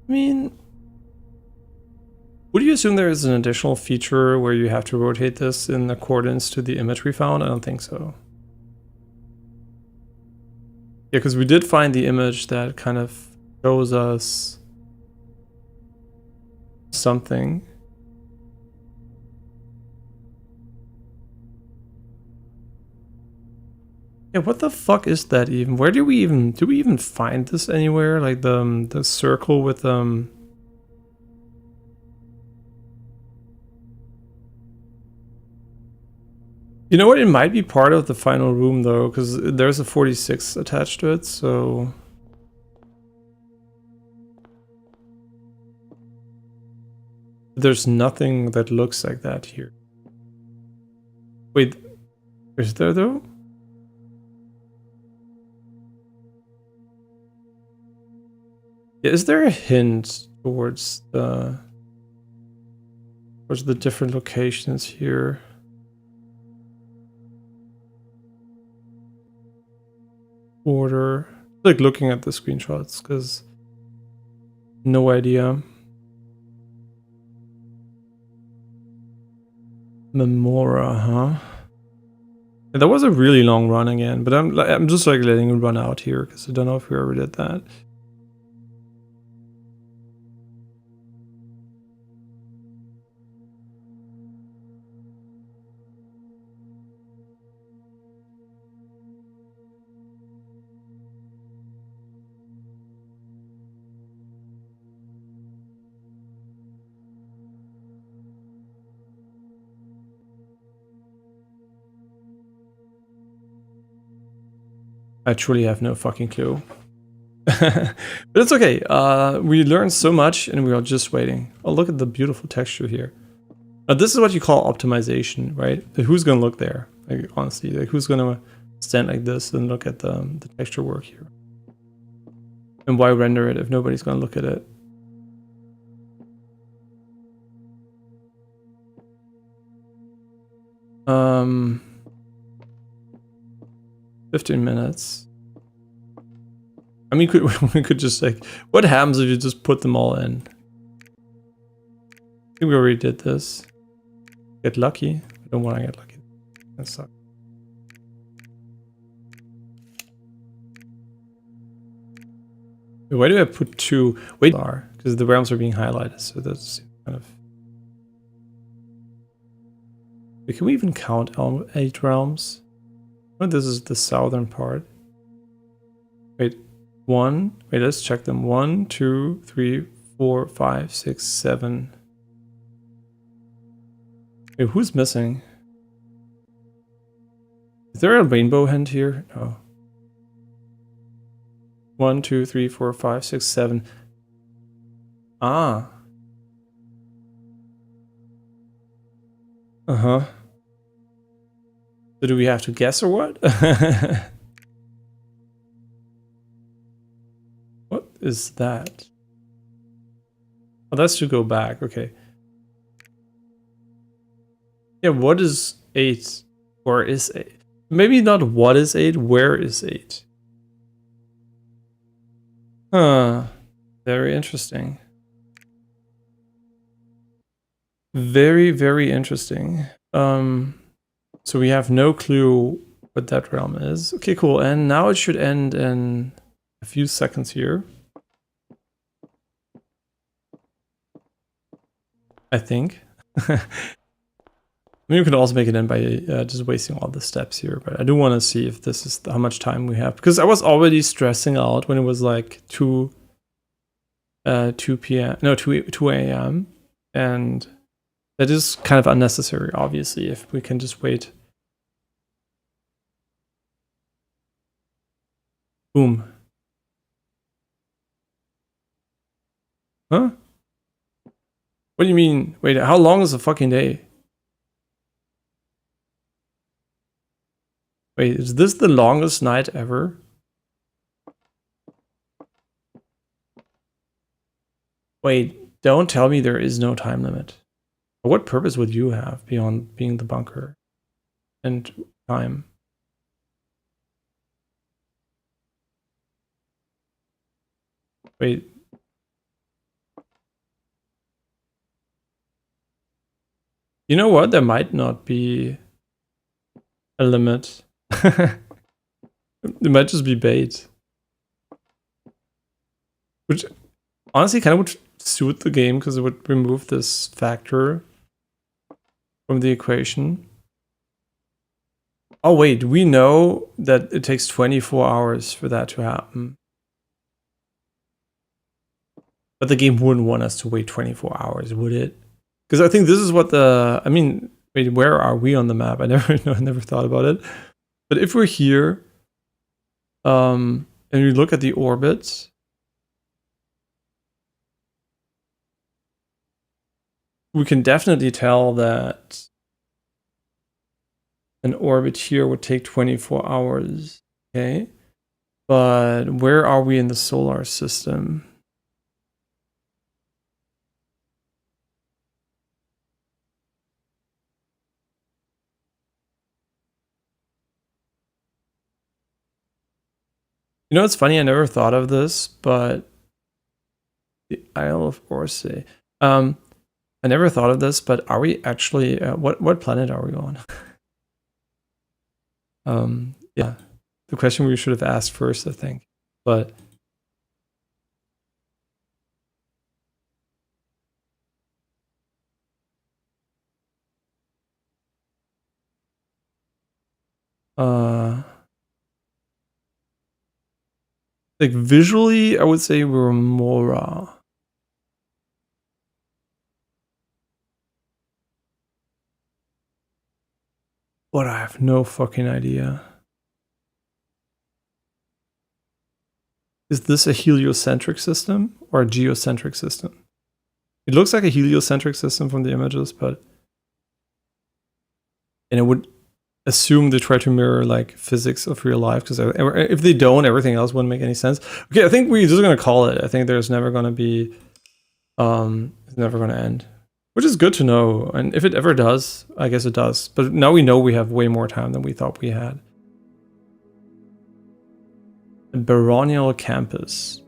I mean... Would you assume there is an additional feature where you have to rotate this in accordance to the image we found? I don't think so. Yeah, because we did find the image that kind of shows us something. Yeah, what the fuck is that even? Where do we even find this anywhere? Like the circle with You know what? It might be part of the final room though, because there's a 46 attached to it, so... There's nothing that looks like that here. Wait, is there though? Yeah, is there a hint towards the different locations here? Order, like looking at the screenshots, because no idea. Memora, huh? Yeah, that was a really long run again, but I'm just like letting it run out here because I don't know if we ever did that. I truly have no fucking clue. But it's okay. We learned so much and we are just waiting. Oh, look at the beautiful texture here. Now, this is what you call optimization, right? Who's gonna look there? Like, honestly, like who's gonna stand like this and look at the texture work here? And why render it if nobody's gonna look at it? Um, 15 minutes. I mean, we could just like, what happens if you just put them all in? I think we already did this. Get lucky. I don't want to get lucky. That sucks. Why do I put 2? Wait, because the realms are being highlighted, so that's kind of. Wait, can we even count 8 realms? Oh, this is the southern part. Wait, 1. Wait, let's check them. 1, 2, 3, 4, 5, 6, 7. Wait, who's missing? Is there a rainbow hint here? No. 1, 2, 3, 4, 5, 6, 7. Ah. Uh-huh. So do we have to guess or what? What is that? Oh, that's to go back. Okay. Yeah, what is 8? Or is 8? Maybe not what is 8, where is 8? Huh. Very interesting. Very, very interesting. So we have no clue what that realm is. Okay, cool. And now it should end in a few seconds here. I think. I mean, you could also make it end by just wasting all the steps here, but I do want to see if this is how much time we have, because I was already stressing out when it was like 2 p.m. No, 2 a.m. and that is kind of unnecessary, obviously, if we can just wait. Boom. Huh? What do you mean? Wait, how long is a fucking day? Wait, is this the longest night ever? Wait, don't tell me there is no time limit. What purpose would you have beyond being the bunker and time? Wait. You know what? There might not be a limit. It might just be bait. Which honestly kind of would suit the game because it would remove this factor from the equation. Oh wait, we know that it takes 24 hours for that to happen. But the game wouldn't want us to wait 24 hours, would it? Because I think this is what the... I mean, wait, where are we on the map? I never thought about it. But if we're here, and we look at the orbits, we can definitely tell that an orbit here would take 24 hours, okay? But where are we in the solar system? You know, it's funny, I never thought of this, but the Isle of Orsay. I never thought of this, but are we actually, what planet are we on? Yeah, the question we should have asked first, I think, but. Like visually, I would say we're Mora. But I have no fucking idea. Is this a heliocentric system or a geocentric system? It looks like a heliocentric system from the images, but... And it would assume they try to mirror like physics of real life, because if they don't, everything else wouldn't make any sense. Okay, I think we're just gonna call it. I think there's never gonna be, it's never gonna end, which is good to know. And if it ever does, I guess it does. But now we know we have way more time than we thought we had. The baronial campus.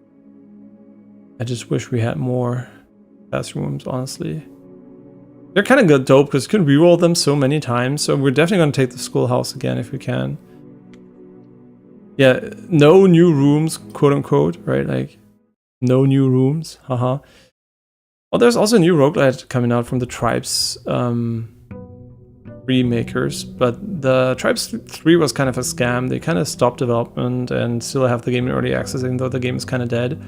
I just wish we had more classrooms, honestly. They're kind of good, dope, because you can reroll them so many times. So we're definitely going to take the schoolhouse again if we can. Yeah, no new rooms, quote unquote, right? Like, no new rooms, haha. Well, there's also a new roguelite coming out from the Tribes remakers, but the Tribes 3 was kind of a scam. They kind of stopped development and still have the game in early access, even though the game is kind of dead.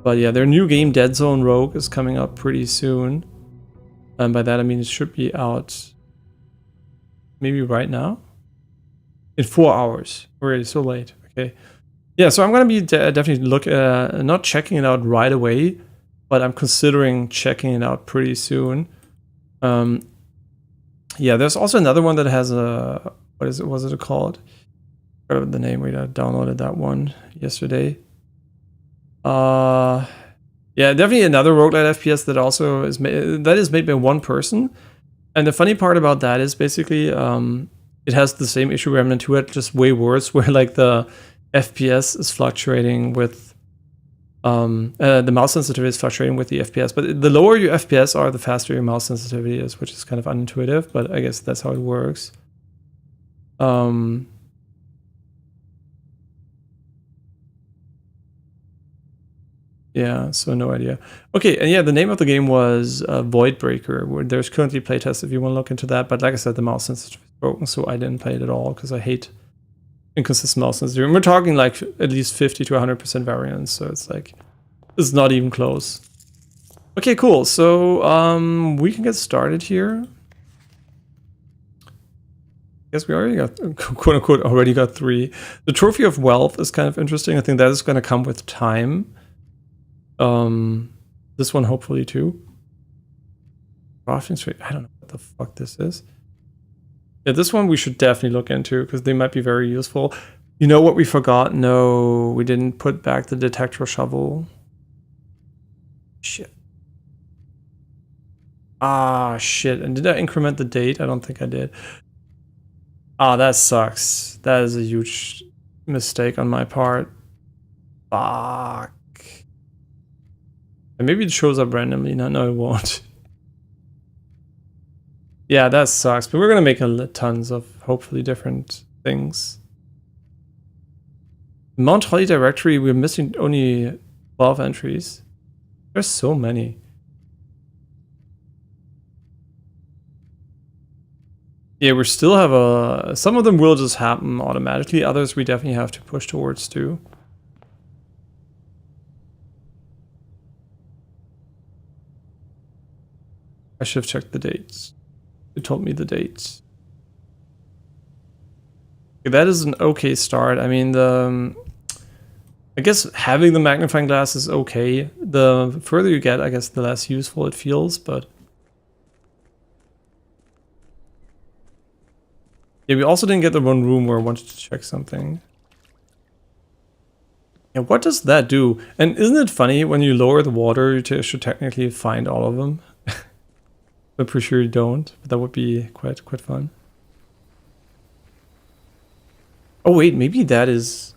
But yeah, their new game, Dead Zone Rogue, is coming up pretty soon. And by that I mean it should be out maybe right now? In 4 hours. Already so late. Okay. Yeah, so I'm gonna be definitely not checking it out right away, but I'm considering checking it out pretty soon. Yeah, there's also another one that has a, was it called? I forgot the name. We downloaded that one yesterday. Yeah, definitely another roguelite FPS that also is made by one person. And the funny part about that is basically it has the same issue Remnant 2 had, just way worse, where like the FPS is fluctuating with the mouse sensitivity is fluctuating with the FPS. But the lower your FPS are, the faster your mouse sensitivity is, which is kind of unintuitive, but I guess that's how it works. Yeah, so no idea. Okay, and yeah, the name of the game was Voidbreaker, where there's currently playtests if you want to look into that. But like I said, the mouse sensitivity is broken, so I didn't play it at all because I hate inconsistent mouse sensitivity. And we're talking like at least 50 to 100% variance, so it's like, it's not even close. Okay, cool. So we can get started here. I guess we already got, quote unquote, already got 3. The Trophy of Wealth is kind of interesting. I think that is going to come with time. This one hopefully too. Crafting straight. I don't know what the fuck this is. Yeah, this one we should definitely look into because they might be very useful. You know what we forgot? No, we didn't put back the detector shovel. Shit. Ah, shit. And did I increment the date? I don't think I did. Ah, that sucks. That is a huge mistake on my part. Fuck. And maybe it shows up randomly. No, it won't. Yeah, that sucks. But we're gonna make tons of hopefully different things. Mount Holly directory, we're missing only 12 entries. There's so many. Yeah, we still have some of them will just happen automatically. Others we definitely have to push towards too. I should have checked the dates. It told me the dates. Okay, that is an okay start. I mean, I guess having the magnifying glass is okay. The further you get, I guess, the less useful it feels, but... Yeah, we also didn't get the one room where I wanted to check something. Yeah, what does that do? And isn't it funny, when you lower the water, you should technically find all of them? I'm pretty sure you don't, but that would be quite fun. Oh wait, maybe that is...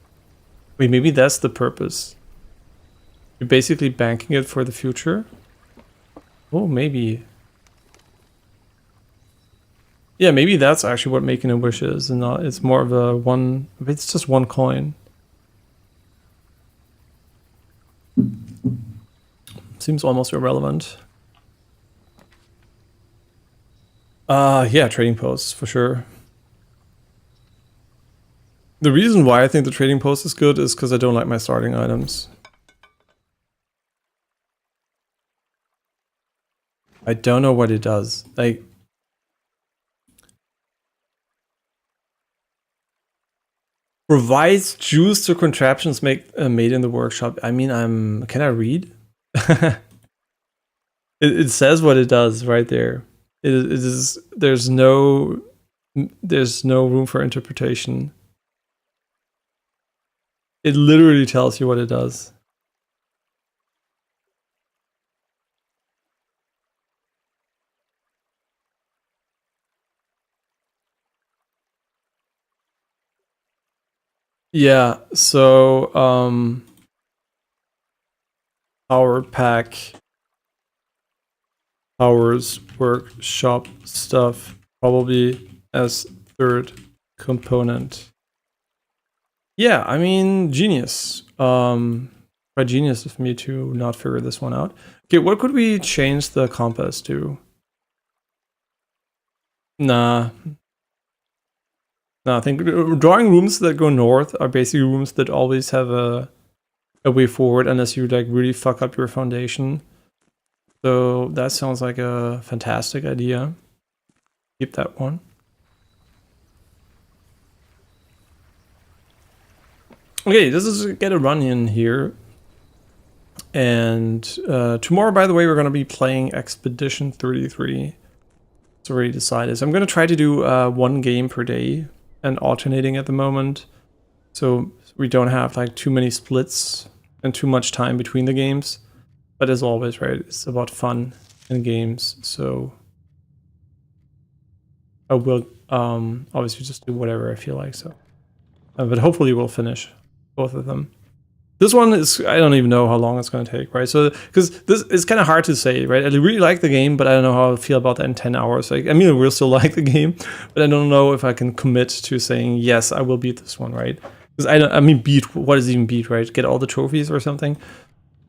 Wait, maybe that's the purpose. You're basically banking it for the future? Oh, maybe. Yeah, maybe that's actually what making a wish is, and not, it's more of a one... It's just one coin. Seems almost irrelevant. Yeah, trading posts, for sure. The reason why I think the trading post is good is because I don't like my starting items. I don't know what it does. Like... Provides juice to contraptions made in the workshop. I mean, can I read? It says what it does right there. It is. There's no There's no room for interpretation. It literally tells you what it does. Yeah, so power pack, powers, workshop stuff, probably as third component. Yeah, I mean, genius. Quite genius of me to not figure this one out. Okay, what could we change the compass to? Nah. No, I think drawing rooms that go north are basically rooms that always have a way forward unless you like really fuck up your foundation. So that sounds like a fantastic idea. Keep that one. Okay, this is get a run in here. And tomorrow, by the way, we're going to be playing Expedition 33. It's already decided. So I'm going to try to do one game per day and alternating at the moment. So we don't have like too many splits and too much time between the games. But as always, right, it's about fun and games. So I will obviously just do whatever I feel like. So, but hopefully we'll finish both of them. This one is, I don't even know how long it's going to take, right? So, because this is kind of hard to say, right? I really like the game, but I don't know how I feel about that in 10 hours. Like, I mean, I will still like the game, but I don't know if I can commit to saying, yes, I will beat this one, right? Because I mean, beat, what is even beat, right? Get all the trophies or something?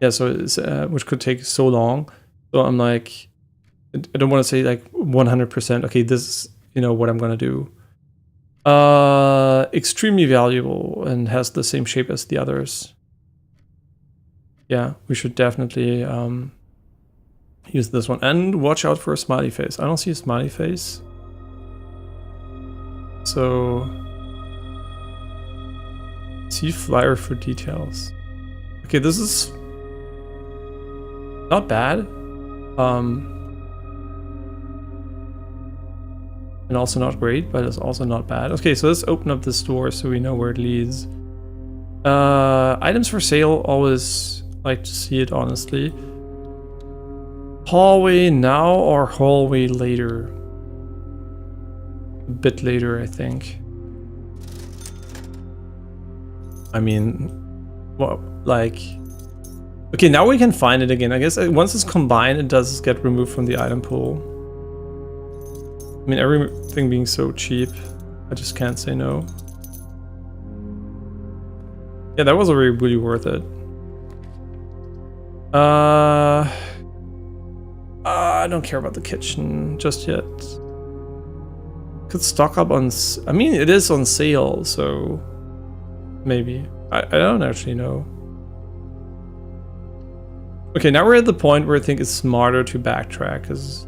Yeah, so it's, which could take so long. So I'm like, I don't want to say like 100%, okay, this is, you know, what I'm going to do. Extremely valuable and has the same shape as the others. Yeah, we should definitely use this one. And watch out for a smiley face. I don't see a smiley face. So, see flyer for details. Okay, this is not bad. And also not great, but it's also not bad. Okay, so let's open up this door so we know where it leads. Items for sale, always like to see it, honestly. Hallway now or hallway later? A bit later, I think. I mean, well, like... Okay, now we can find it again. I guess once it's combined, it does get removed from the item pool. I mean, everything being so cheap, I just can't say no. Yeah, that was already really worth it. I don't care about the kitchen just yet. Could stock up on... I mean, it is on sale, so... Maybe. I don't actually know. Okay, now we're at the point where I think it's smarter to backtrack, because...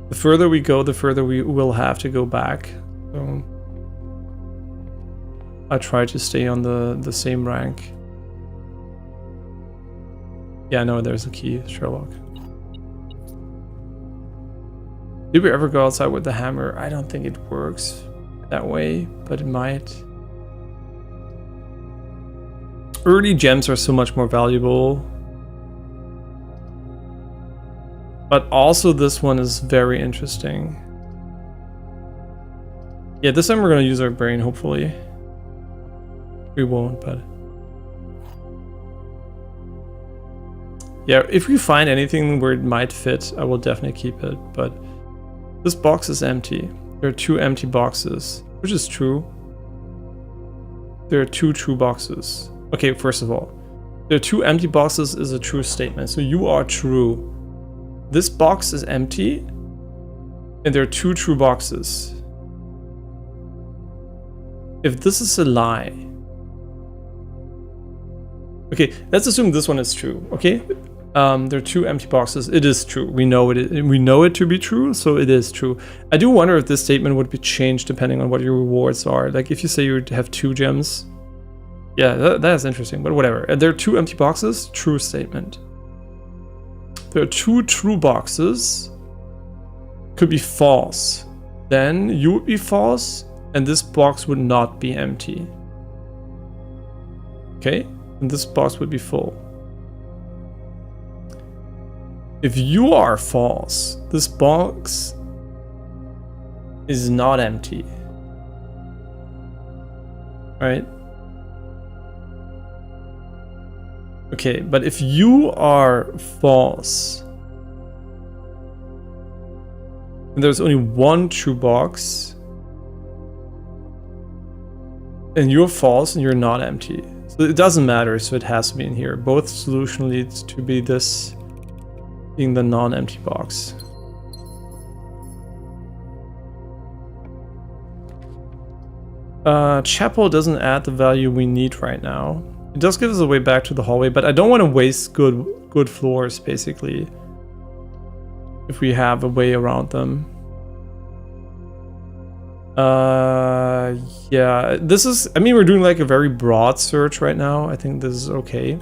the further we go, the further we will have to go back. So... I try to stay on the same rank. Yeah, no, there's a key, Sherlock. Did we ever go outside with the hammer? I don't think it works that way, but it might. Early gems are so much more valuable. But also this one is very interesting. Yeah, this time we're gonna use our brain, hopefully. We won't, but... yeah, if we find anything where it might fit, I will definitely keep it, but... this box is empty. There are 2 empty boxes, which is true. There are 2 true boxes. Okay, first of all, there are 2 empty boxes is a true statement, so you are true. This box is empty, and there are 2 true boxes. If this is a lie... okay, let's assume this one is true, okay? There are 2 empty boxes. It is true. We know it to be true, so it is true. I do wonder if this statement would be changed depending on what your rewards are. Like if you say you have 2 gems. Yeah, that's interesting, but whatever. And there are 2 empty boxes, true statement. There are 2 true boxes, could be false. then you would be false, and this box would not be empty. Okay, and this box would be full. If you are false, this box is not empty. Right? Okay, but if you are false, and there's only one true box, and you're false and you're not empty. So it doesn't matter, so it has to be in here. Both solution leads to be this being the non-empty box. Chapel doesn't add the value we need right now. It does give us a way back to the hallway, but I don't want to waste good floors, basically, if we have a way around them. Yeah, this is, I mean, we're doing like a very broad search right now. I think this is okay.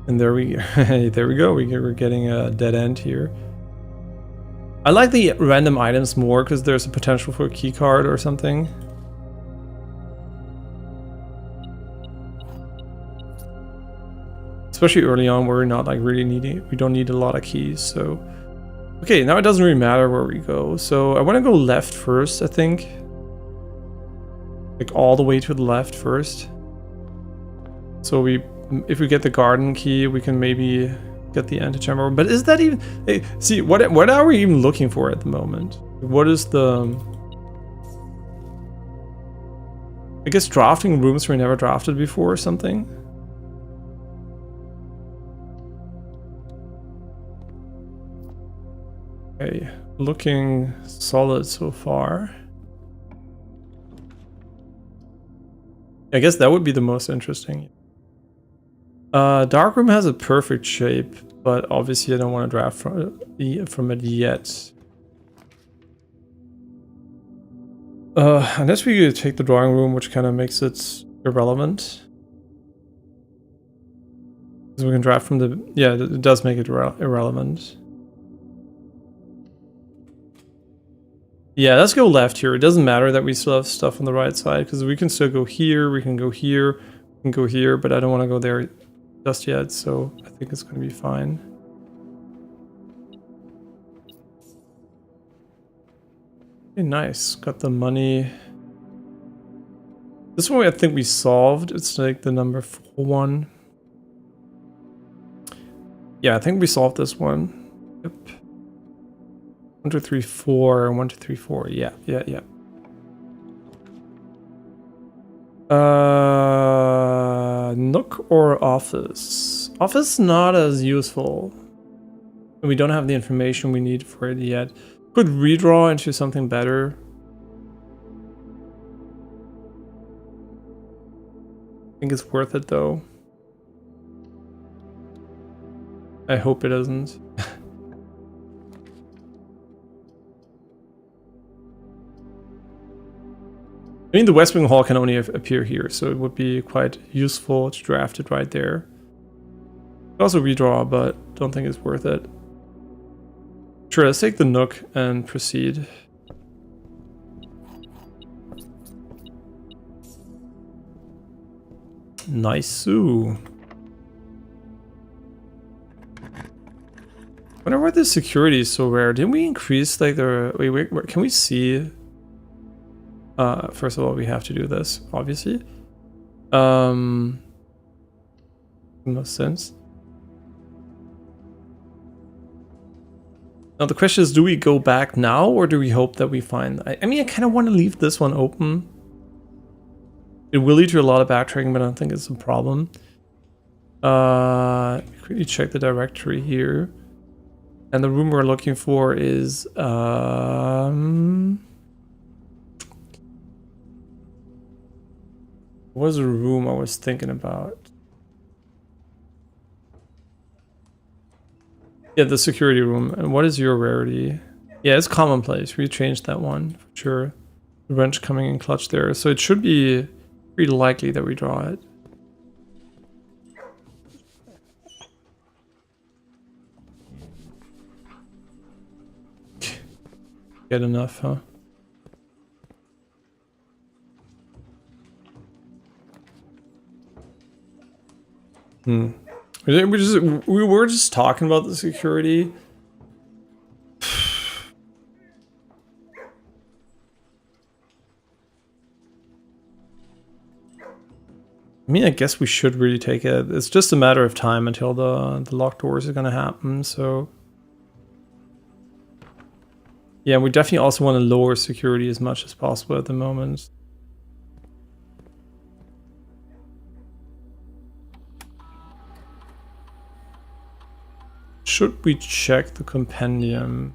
And there we go. We're getting a dead end here. I like the random items more because there's a potential for a key card or something. Especially early on where we're not like really needing, we don't need a lot of keys, so. Okay, now it doesn't really matter where we go. So I want to go left first, I think. Like all the way to the left first. So if we get the garden key, we can maybe get the antechamber. But is that even... Hey, see, what are we even looking for at the moment? What is the... I guess drafting rooms we never drafted before or something? Okay, looking solid so far. I guess that would be the most interesting. Dark room has a perfect shape, but obviously I don't want to draft from it yet. Unless we take the drawing room, which kind of makes it irrelevant. Because we can draft from the... Yeah, it does make it irrelevant. Yeah, let's go left here. It doesn't matter that we still have stuff on the right side, because we can still go here, we can go here, we can go here, but I don't want to go there just yet, so I think it's going to be fine. Okay, nice. Got the money. This one I think we solved. It's like the number 4 one. Yeah, I think we solved this one. Yep. 1, 2, 3, 4. 1, 2, 3, 4. Yeah. Nook or office? Office not as useful. We don't have the information we need for it yet. Could redraw into something better. I think it's worth it though. I hope it isn't. I mean, the West Wing Hall can only appear here, so it would be quite useful to draft it right there. Could also redraw, but don't think it's worth it. Sure, let's take the Nook and proceed. Nice-oo. I wonder why the security is so rare. Didn't we increase like the... Wait, can we see... first of all, we have to do this, obviously. No sense. Now the question is, do we go back now or do we hope that we find... I mean, I kind of want to leave this one open. It will lead to a lot of backtracking, but I don't think it's a problem. Quickly check the directory here. And the room we're looking for is... What was the room I was thinking about? Yeah, the security room. And what is your rarity? Yeah, it's commonplace. We changed that one for sure. The wrench coming in clutch there. So it should be pretty likely that we draw it. get enough, huh? We were just talking about the security. I mean, I guess we should really take it. It's just a matter of time until the locked doors are gonna happen, so... Yeah, we definitely also want to lower security as much as possible at the moment. Should we check the compendium?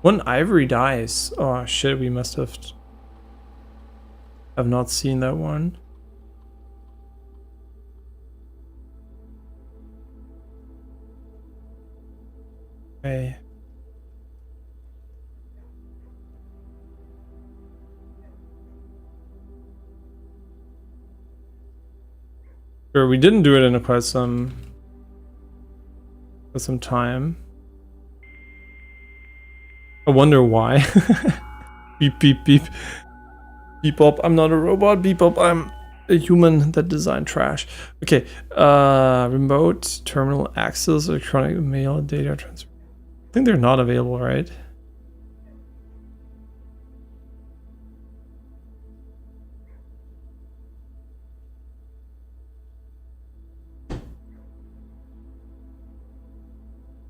One ivory dice. Oh shit, we must have not seen that one. Okay. Sure, we didn't do it in quite some time. I wonder why. Beep beep beep. Beep up, I'm not a robot. Beep up, I'm a human that designed trash. Okay, remote terminal access, electronic mail, data transfer. I think they're not available, right?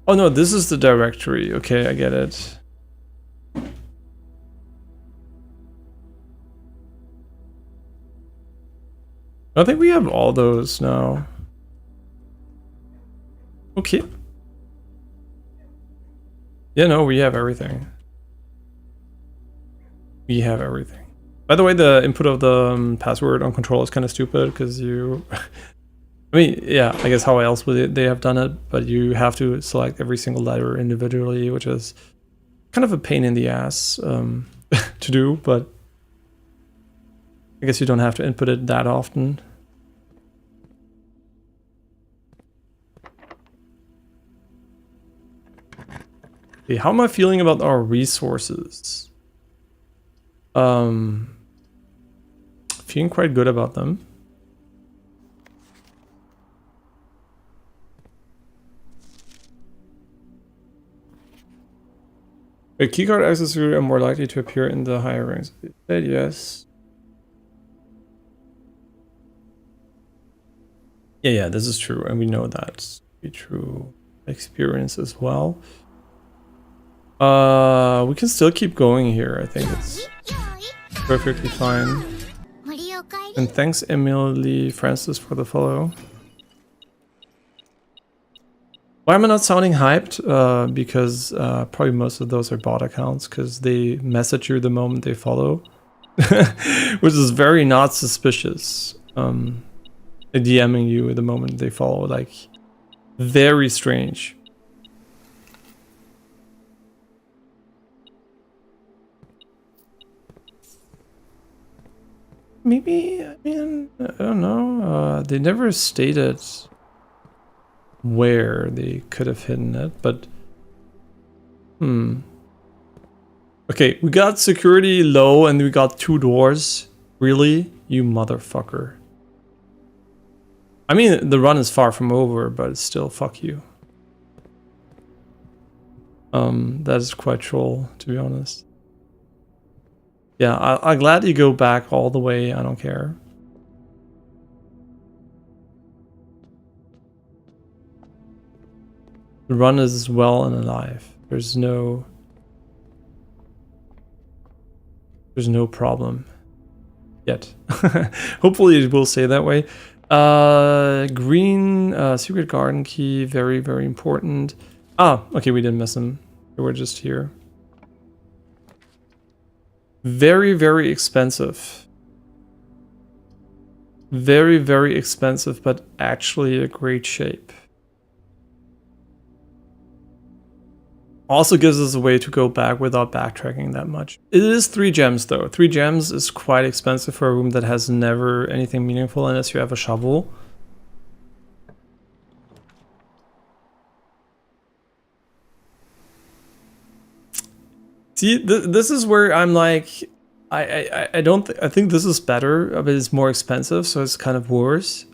Oh no, this is the directory. Okay, I get it. I think we have all those now. Okay. Yeah, no, we have everything. We have everything. By the way, the input of the password on control is kind of stupid because you... I mean, yeah, I guess how else would they have done it, but you have to select every single letter individually, which is kind of a pain in the ass to do, but I guess you don't have to input it that often. Okay, how am I feeling about our resources? Feeling quite good about them. A keycard accessories are more likely to appear in the higher ranks. Yes. Yeah, this is true, and we know that's a true experience as well. We can still keep going here. I think it's perfectly fine. And thanks, Emily Francis, for the follow. Why am I not sounding hyped? Because probably most of those are bot accounts because they message you the moment they follow, which is very not suspicious. DMing you the moment they follow, like very strange. Maybe, I mean, I don't know. They never stated where they could have hidden it, but okay, we got security low and we got 2 doors. Really? You motherfucker. I mean, the run is far from over, but it's still fuck you. That is quite troll, to be honest. Yeah, I'm glad you go back all the way. I don't care. The run is well and alive. There's no problem yet. Hopefully it will stay that way. Green secret garden key, very, very important. Ah, okay, we didn't miss them. They were just here. Very, very expensive. Very, very expensive, but actually a great shape. Also gives us a way to go back without backtracking that much. It is 3 gems though. 3 gems is quite expensive for a room that has never anything meaningful unless you have a shovel. See, this is where I'm like, I don't, I think this is better, but it's more expensive, so it's kind of worse.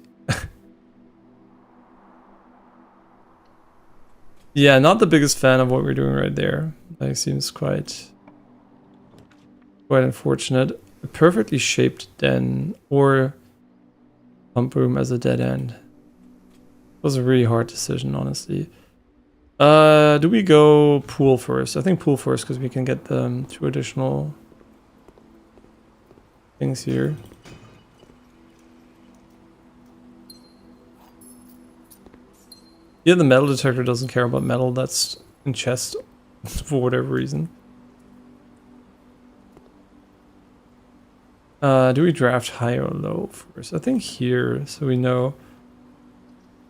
Yeah, not the biggest fan of what we're doing right there. That seems quite unfortunate. A perfectly shaped den or pump room as a dead end. It was a really hard decision, honestly. Do we go pool first? I think pool first because we can get the 2 additional things here. Yeah, the metal detector doesn't care about metal that's in chest for whatever reason. Do we draft high or low first? I think here, so we know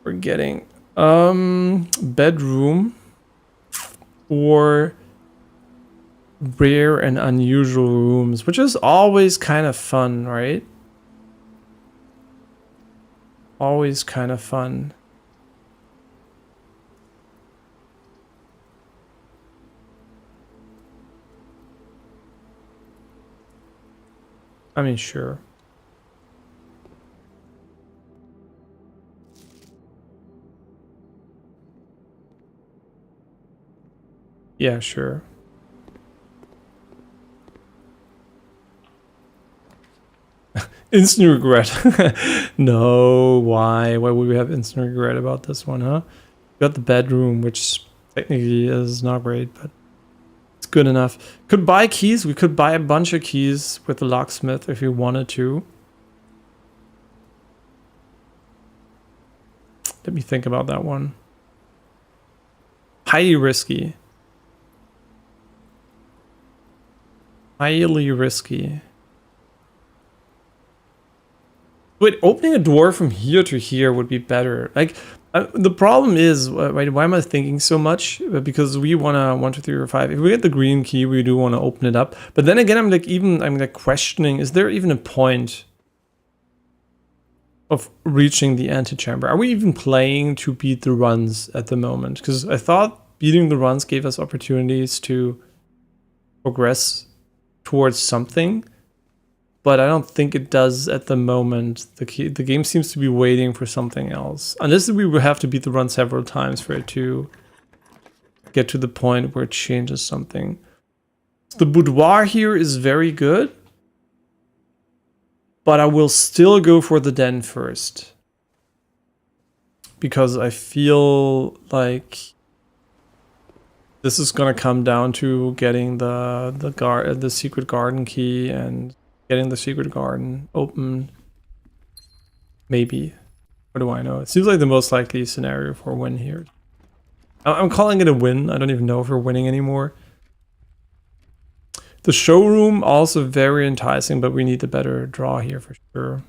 we're getting bedroom or rare and unusual rooms, which is always kind of fun, right? Always kind of fun. I mean, sure. Yeah, sure. Instant regret. No, why? Why would we have instant regret about this one, huh? We got the bedroom, which technically is not great, but it's good enough. Could buy keys. We could buy a bunch of keys with the locksmith if we wanted to. Let me think about that one. Highly risky. Highly risky. Wait, opening a door from here to here would be better. Like, the problem is, right, why am I thinking so much? Because we want to 1, 2, 3, or 5. If we get the green key, we do want to open it up. But then again, I'm like questioning, is there even a point of reaching the antechamber? Are we even playing to beat the runs at the moment? Because I thought beating the runs gave us opportunities to progress towards something. But I don't think it does at the moment. The game seems to be waiting for something else. Unless we will have to beat the run several times for it to get to the point where it changes something. The boudoir here is very good. But I will still go for the den first. Because I feel like this is gonna come down to getting the secret garden key and getting the secret garden open. Maybe. What do I know? It seems like the most likely scenario for a win here. I'm calling it a win. I don't even know if we're winning anymore. The showroom also very enticing, but we need a better draw here for sure.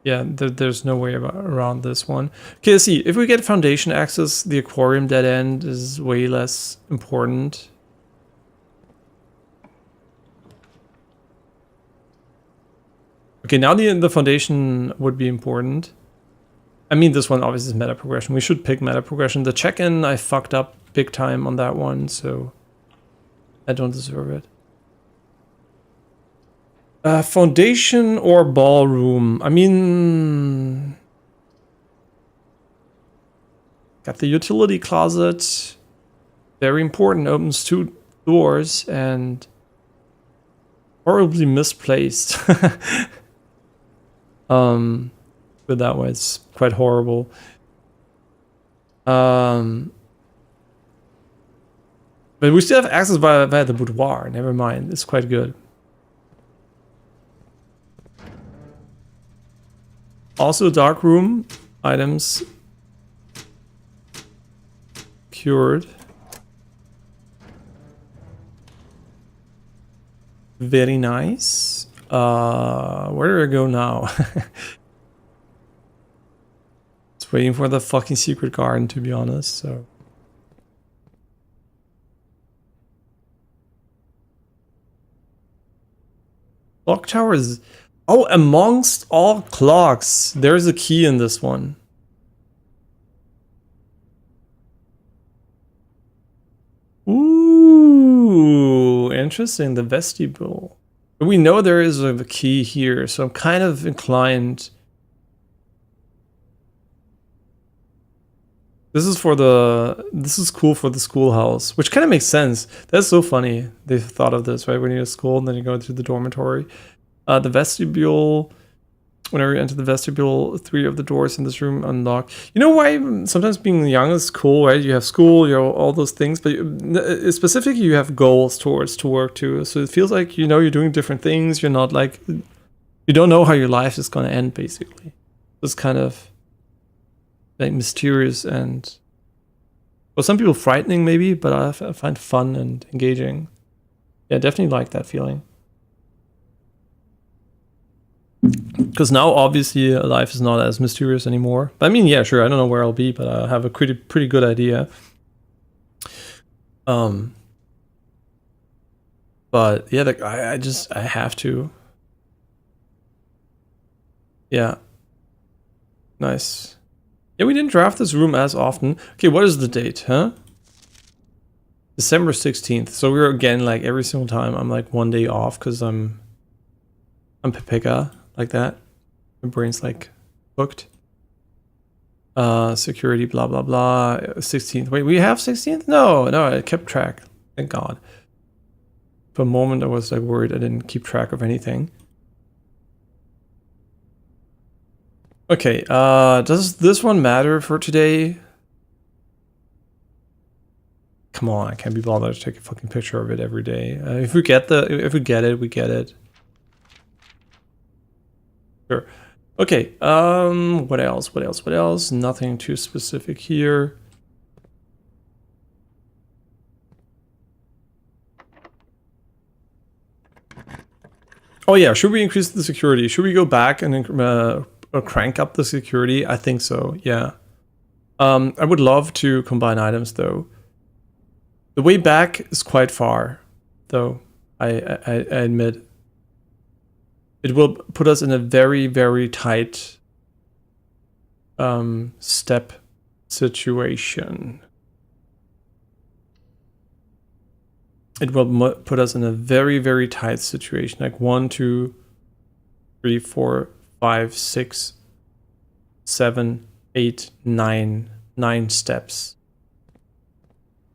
Yeah, there's no way around this one. Okay, let's see. If we get foundation access, the aquarium dead end is way less important. Okay, now the foundation would be important. I mean, this one obviously is meta progression. We should pick meta progression. The check-in, I fucked up big time on that one, so I don't deserve it. Foundation or ballroom? I mean, got the utility closet. Very important. Opens 2 doors and horribly misplaced. But that way it's quite horrible. But we still have access via the boudoir. Never mind. It's quite good. Also, dark room items cured. Very nice. Where do I go now? It's waiting for the fucking secret garden, to be honest. So. Clock tower is... Oh, amongst all clocks, there's a key in this one. interesting, the vestibule. We know there is a key here, so I'm kind of inclined. This is cool for the schoolhouse, which kind of makes sense. That's so funny. They thought of this, right? When you're at school and then you go to the dormitory. The vestibule, whenever you enter the vestibule, 3 of the doors in this room unlock. You know why sometimes being young is cool, right? You have school, you have all those things, but specifically you have goals to work to. So it feels like, you're doing different things. You're not like, you don't know how your life is going to end, basically. It's kind of like mysterious and, well, some people frightening maybe, but I find fun and engaging. Yeah, definitely like that feeling. Because now obviously life is not as mysterious anymore. But I mean, yeah, sure, I don't know where I'll be, but I have a pretty good idea. But yeah, I have to. Yeah. Nice. Yeah, we didn't draft this room as often. Okay, what is the date, huh? December 16th. So we're again, like every single time I'm like 1 day off because I'm Pepeka, like that. My brain's like booked. Security, blah, blah, blah. 16th. Wait, we have 16th? No, I kept track. Thank God. For a moment I was like worried I didn't keep track of anything. Okay, does this one matter for today? Come on, I can't be bothered to take a fucking picture of it every day. If we get it, we get it. Sure. Okay, what else? Nothing too specific here. Oh yeah, should we increase the security? Should we go back and crank up the security? I think so, yeah. I would love to combine items though. The way back is quite far, though, I admit. It will put us in a very, very tight step situation. It will put us in a very, very tight situation, like 1, 2, 3, 4, 5, 6, 7, 8, 9 steps.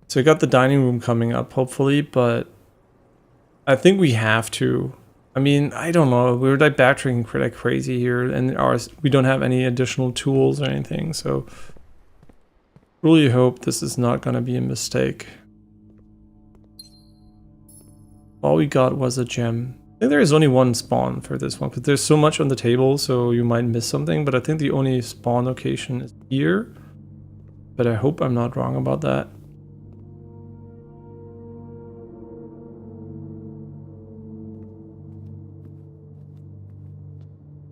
So we got the dining room coming up, hopefully, but I think we have to. I mean, I don't know. We're like backtracking like crazy here, and we don't have any additional tools or anything. So really hope this is not going to be a mistake. All we got was a gem. I think there is only one spawn for this one, because there's so much on the table, so you might miss something. But I think the only spawn location is here. But I hope I'm not wrong about that.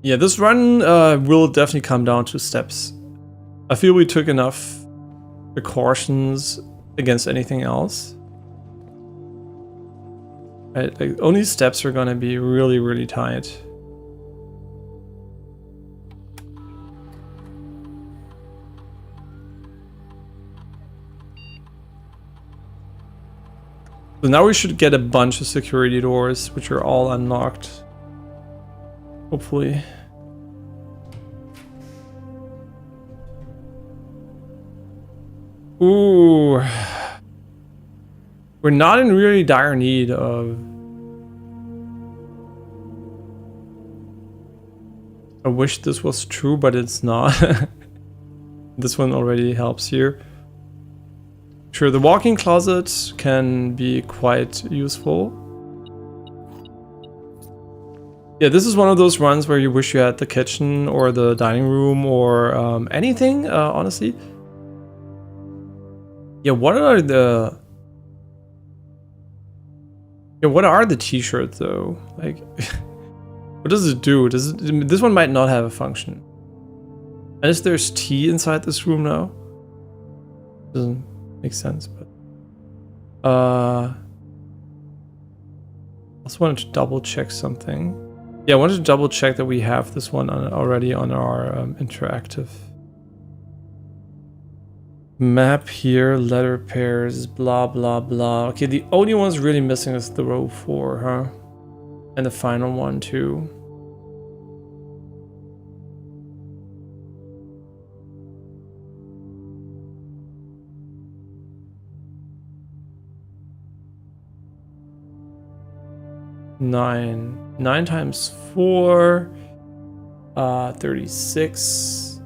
Yeah, this run will definitely come down to steps. I feel we took enough precautions against anything else. Right, like only steps are gonna be really, really tight. So now we should get a bunch of security doors, which are all unlocked. Hopefully. Ooh. We're not in really dire need of... I wish this was true, but it's not. This one already helps here. Sure, the walk-in closet can be quite useful. Yeah, this is one of those runs where you wish you had the kitchen or the dining room or anything, honestly. Yeah, what are the t-shirts though? Like, what does it do? This one might not have a function. Unless there's tea inside this room now. Doesn't make sense, but I also wanted to double check something. Yeah, I wanted to double check that we have this one already on our interactive Map here, letter pairs, blah blah blah. Okay, the only ones really missing is the row 4, huh? And the final one too. Nine times 4, 36.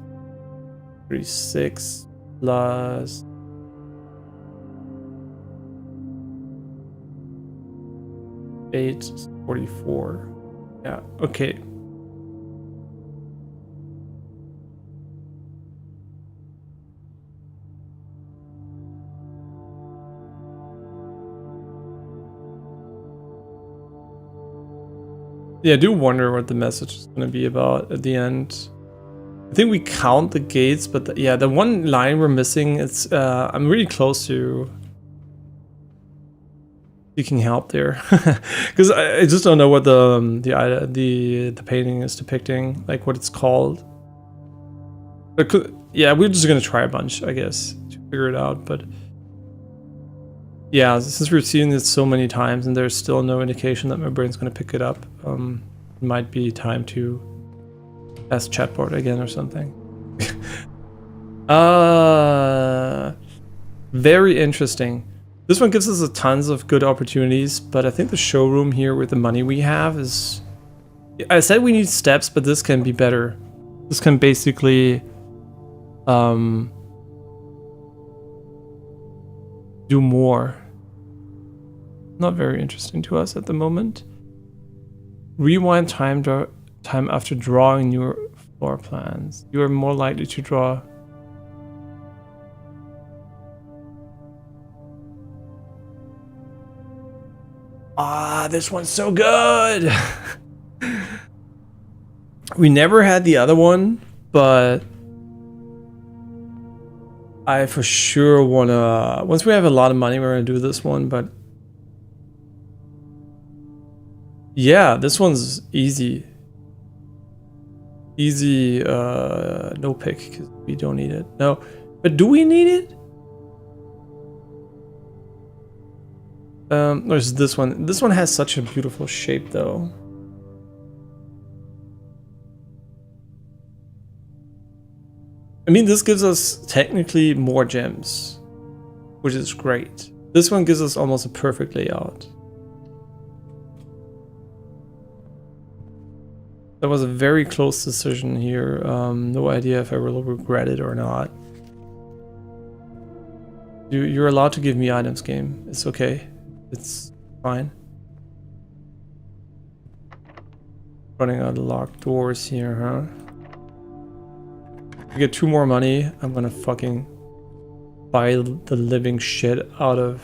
36 plus 8, 44. Yeah, okay. Yeah, I do wonder what the message is going to be about at the end. I think we count the gates, but yeah, the one line we're missing, it's I'm really close to seeking help there, because I just don't know what the painting is depicting, like what it's called. But yeah, we're just gonna try a bunch, I guess, to figure it out. But yeah, since we've seen it so many times and there's still no indication that my brain's gonna pick it up, it might be time to ask chatbot again or something. Very interesting. This one gives us a tons of good opportunities, but I think the showroom here with the money we have is... I said we need steps, but this can be better. This can basically do more. Not very interesting to us at the moment. Rewind time after drawing your floor plans. You are more likely to draw. Ah, this one's so good. We never had the other one, but I for sure wanna, once we have a lot of money, we're gonna do this one. But yeah, this one's easy. Easy, no pick, because we don't need it. No, but do we need it? There's this one. This one has such a beautiful shape, though. I mean, this gives us technically more gems, which is great. This one gives us almost a perfect layout. That was a very close decision here. No idea if I will regret it or not. You're allowed to give me items, game. It's okay. It's fine. Running out of locked doors here, huh? If we get 2 more money, I'm gonna fucking buy the living shit out of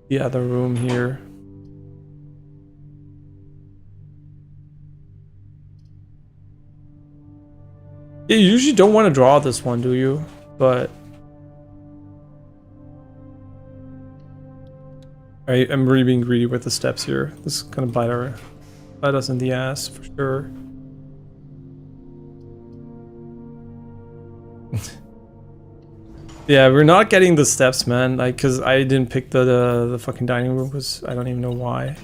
the other room here. You usually don't want to draw this one, do you? But I'm really being greedy with the steps here. This is gonna bite us in the ass for sure. Yeah, we're not getting the steps, man. Like, cause I didn't pick the fucking dining room, because I don't even know why.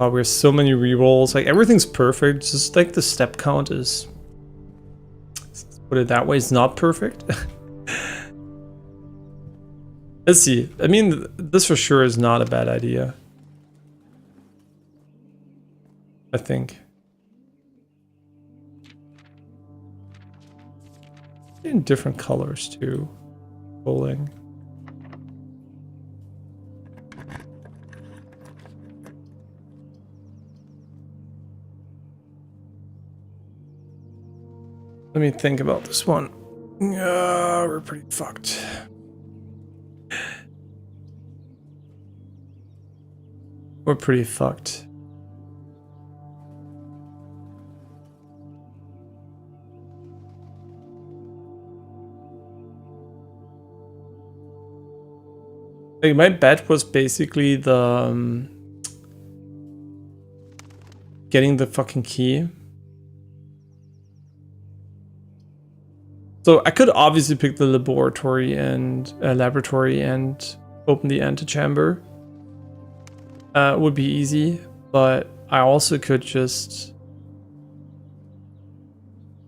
Oh, we have so many rerolls. Like, everything's perfect. Just like the step count is, let's put it that way, it's not perfect. Let's see. I mean, this for sure is not a bad idea. I think. In different colors too. Bowling. Let me think about this one. We're pretty fucked. We're pretty fucked. Like, my bet was basically the getting the fucking key. So I could obviously pick the laboratory and open the antechamber. Would be easy, but I also could just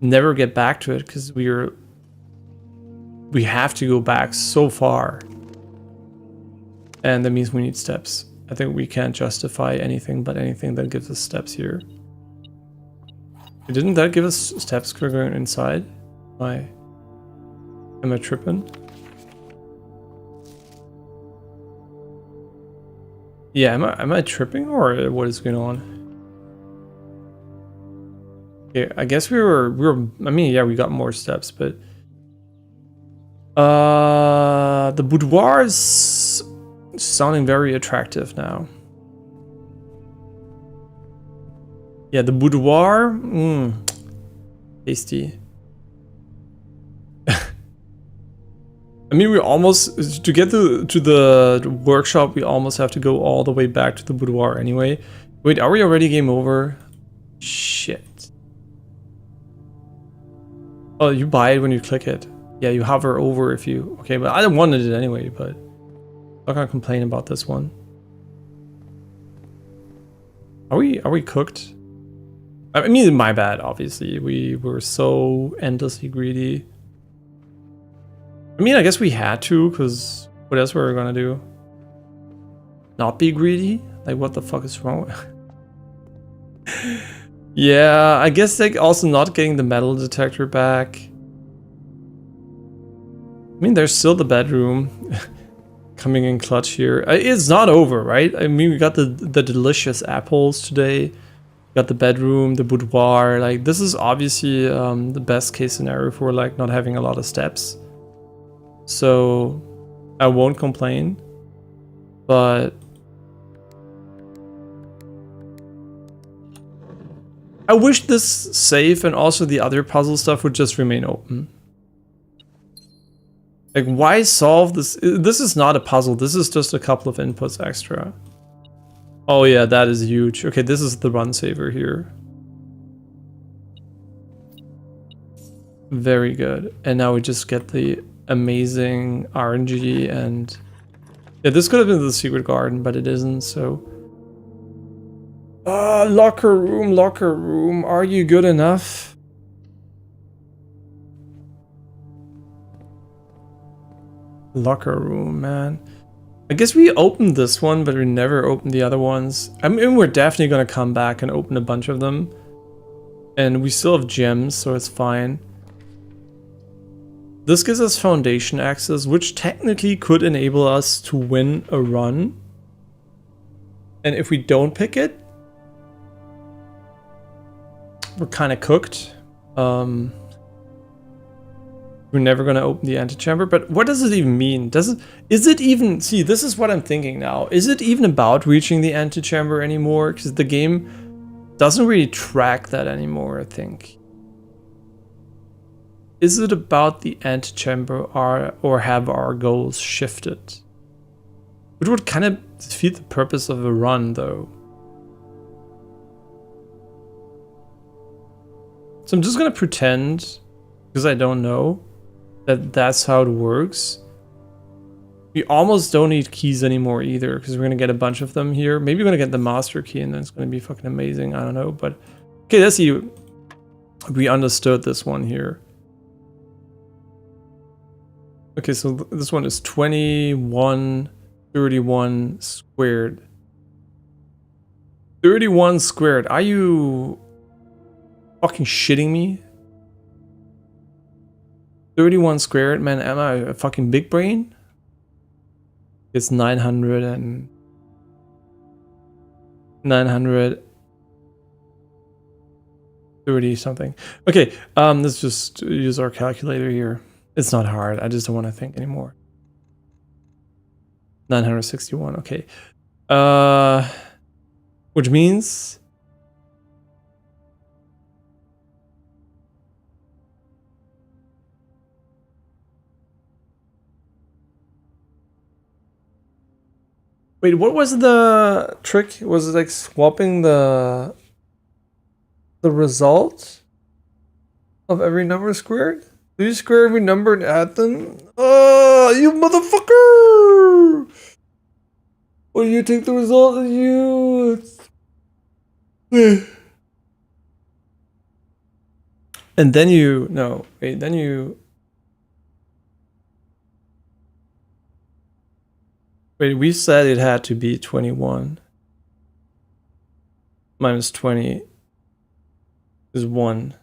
never get back to it because we have to go back so far, and that means we need steps. I think we can't justify anything but anything that gives us steps here. Didn't that give us steps for going inside? Am I tripping? Yeah, am I tripping or what is going on? Okay, I guess we were I mean, yeah, we got more steps, but the boudoir is sounding very attractive now. Yeah, the boudoir, tasty. I mean, we almost, to get to the workshop, we almost have to go all the way back to the boudoir anyway. Wait, are we already game over? Shit. Oh, you buy it when you click it. Yeah, you hover over if you... Okay, but I wanted it anyway, but I'm not gonna complain about this one. Are we cooked? I mean, my bad, obviously. We were so endlessly greedy. I mean, I guess we had to, because what else were we gonna do? Not be greedy? Like, what the fuck is wrong? Yeah, I guess like also not getting the metal detector back. I mean, there's still the bedroom coming in clutch here. It's not over, right? I mean, we got the delicious apples today. We got the bedroom, the boudoir. Like, this is obviously the best case scenario for like not having a lot of steps. So I won't complain, but I wish this safe and also the other puzzle stuff would just remain open. Like, why solve this? This is not a puzzle. This is just a couple of inputs extra. Oh yeah, that is huge. Okay, this is the run saver here. Very good. And now we just get the amazing RNG and... Yeah, this could have been the secret garden, but it isn't, so... locker room, are you good enough? Locker room, man. I guess we opened this one, but we never opened the other ones. I mean, we're definitely gonna come back and open a bunch of them. And we still have gems, so it's fine. This gives us foundation access, which technically could enable us to win a run. And if we don't pick it, we're kind of cooked. We're never going to open the antechamber, but what does it even mean? Is it even, see, this is what I'm thinking now. Is it even about reaching the antechamber anymore? Because the game doesn't really track that anymore, I think. Is it about the antechamber or have our goals shifted? Which would kind of defeat the purpose of a run, though. So I'm just gonna pretend, because I don't know, that that's how it works. We almost don't need keys anymore either, because we're gonna get a bunch of them here. Maybe we're gonna get the master key and then it's gonna be fucking amazing. I don't know, but okay, let's see. We understood this one here. Okay, so this one is 2131 squared. 31 squared. Are you fucking shitting me? 31 squared, man. Am I a fucking big brain? It's 930 something. Okay, let's just use our calculator here. It's not hard. I just don't want to think anymore. 961. Okay. Which means wait, what was the trick? Was it like swapping the result of every number squared? Please square every number and add them. Oh, you motherfucker! What do you take the result of you? And then you, no, wait, then you, wait, we said it had to be 21. Minus 20 is 1.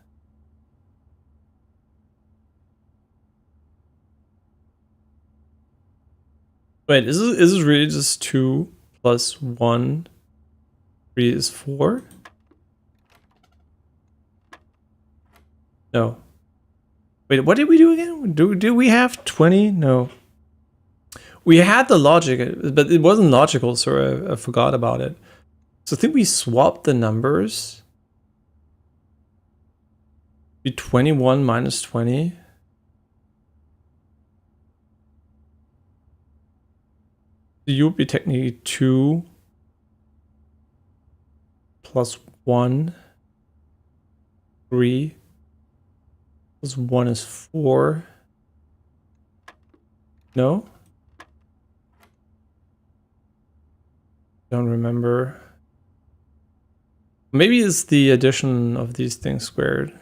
Wait, is this really just 2 plus 1? 3 is 4? No. Wait, what did we do again? Do we have 20? No. We had the logic, but it wasn't logical, so I forgot about it. So I think we swapped the numbers. Be 21 minus 20. So you would be technically 2 plus 1. 3 plus 1 is 4. No? Don't remember. Maybe it's the addition of these things squared.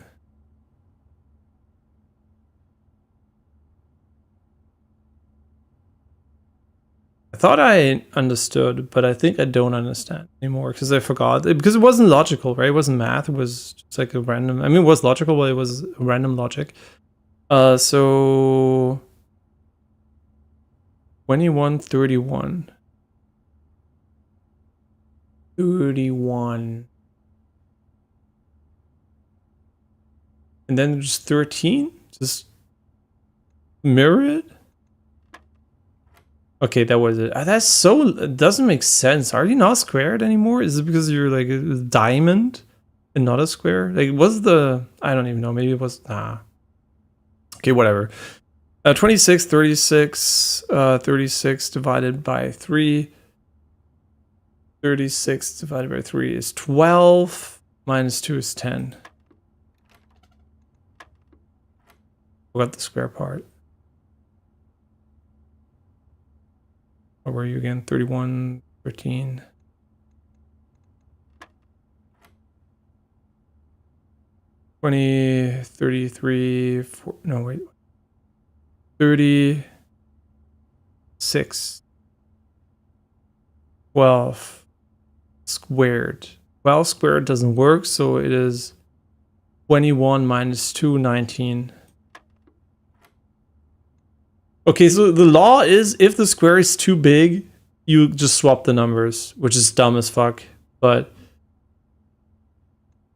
I thought I understood, but I think I don't understand anymore because I forgot. Because it wasn't logical, right? It wasn't math. It was just like a random. I mean, it was logical, but it was random logic. So 21, 31. 31. And then just 13? Just mirror it? Okay, that was it. That's so... It doesn't make sense. Are you not squared anymore? Is it because you're like a diamond and not a square? Like, what's the... I don't even know. Maybe it was... Nah. Okay, whatever. 26, 36, 36 divided by 3. 36 divided by 3 is 12. Minus 2 is 10. Forgot the square part. Where were you again? 31, 13. $20, 33, 4, no wait. 36. 12 squared. 12 squared doesn't work, so it is 21 minus 2, 19. Okay, so the law is if the square is too big, you just swap the numbers, which is dumb as fuck. But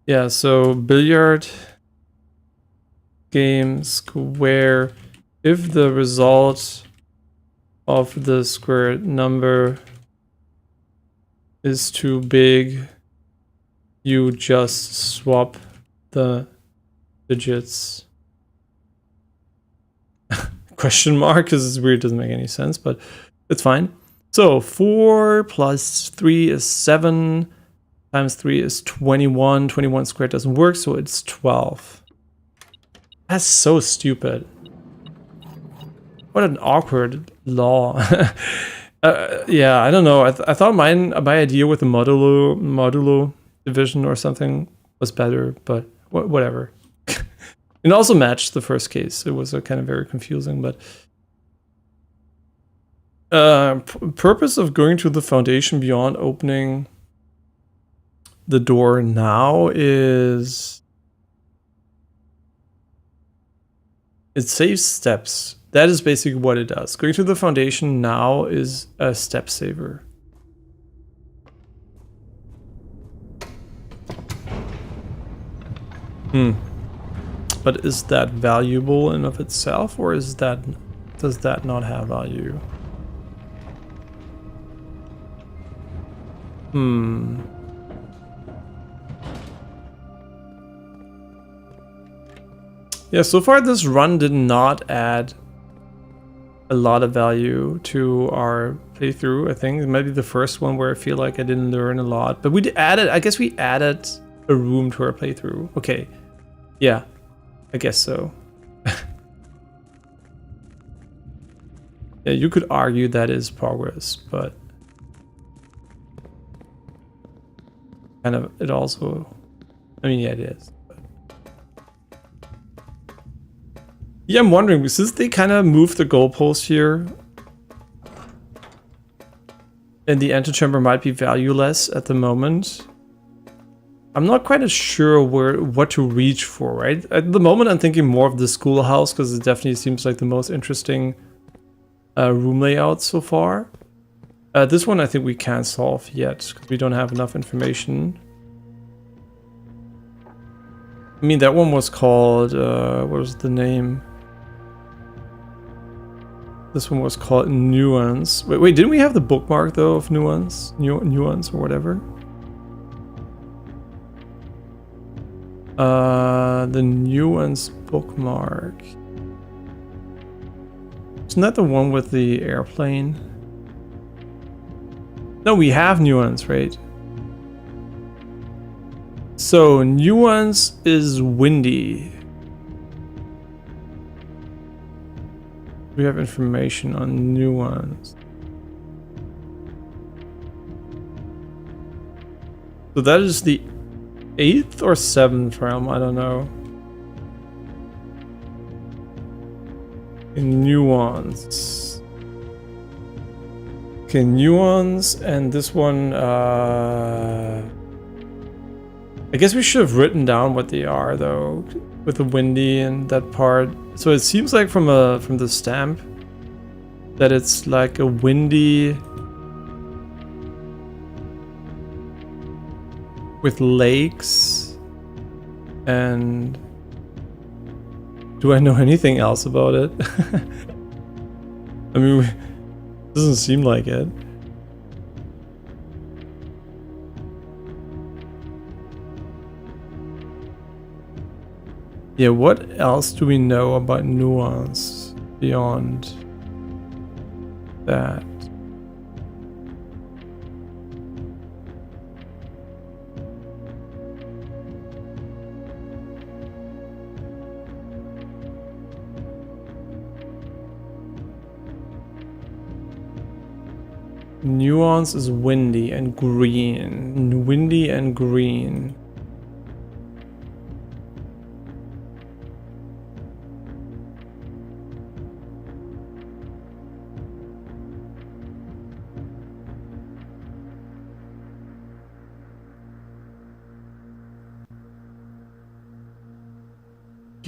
yeah, so billiard game square. If the result of the squared number is too big, you just swap the digits. Question mark, because it's weird, doesn't make any sense, but it's fine. So 4 plus 3 is 7 times 3 is 21. 21 squared doesn't work, so it's 12. That's so stupid. What an awkward law. Yeah, I don't know. I thought my idea with the modulo division or something was better, but whatever. It also matched the first case. It was kind of very confusing, but purpose of going to the foundation beyond opening the door now is it saves steps. That is basically what it does. Going to the foundation now is a step saver. But is that valuable in of itself, or does that not have value? Yeah, so far this run did not add a lot of value to our playthrough. I think it might be the first one where I feel like I didn't learn a lot, but I guess we added a room to our playthrough. Okay, yeah, I guess so. Yeah, you could argue that is progress, but kind of it also, I mean, yeah, it is. But yeah, I'm wondering, since they kind of moved the goalpost here, and the antechamber might be valueless at the moment, I'm not quite sure what to reach for, right? At the moment, I'm thinking more of the schoolhouse, because it definitely seems like the most interesting room layout so far. This one I think we can't solve yet, because we don't have enough information. I mean, that one was called, what was the name? This one was called Nuance. Wait, didn't we have the bookmark though of Nuance? Nuance or whatever? The Nuance bookmark. Isn't that the one with the airplane? No, we have Nuance, right? So Nuance is windy. We have information on Nuance. So that is the 8th or 7th realm, I don't know. In Nuance. Okay, Nuance, and this one, I guess we should have written down what they are though, with the windy and that part. So it seems like from the stamp that it's like a windy with lakes. And do I know anything else about it? I mean, it doesn't seem like it. Yeah, what else do we know about Nuance beyond that? Nuance is windy and green. Windy and green.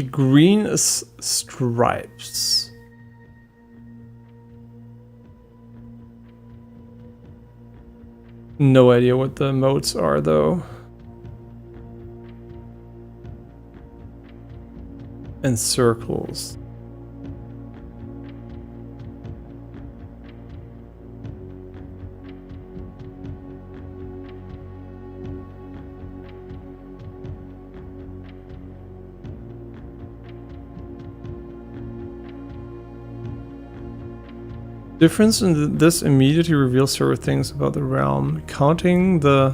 Green is stripes. No idea what the modes are though. And circles. Difference in this immediately reveals several things about the realm. Counting the...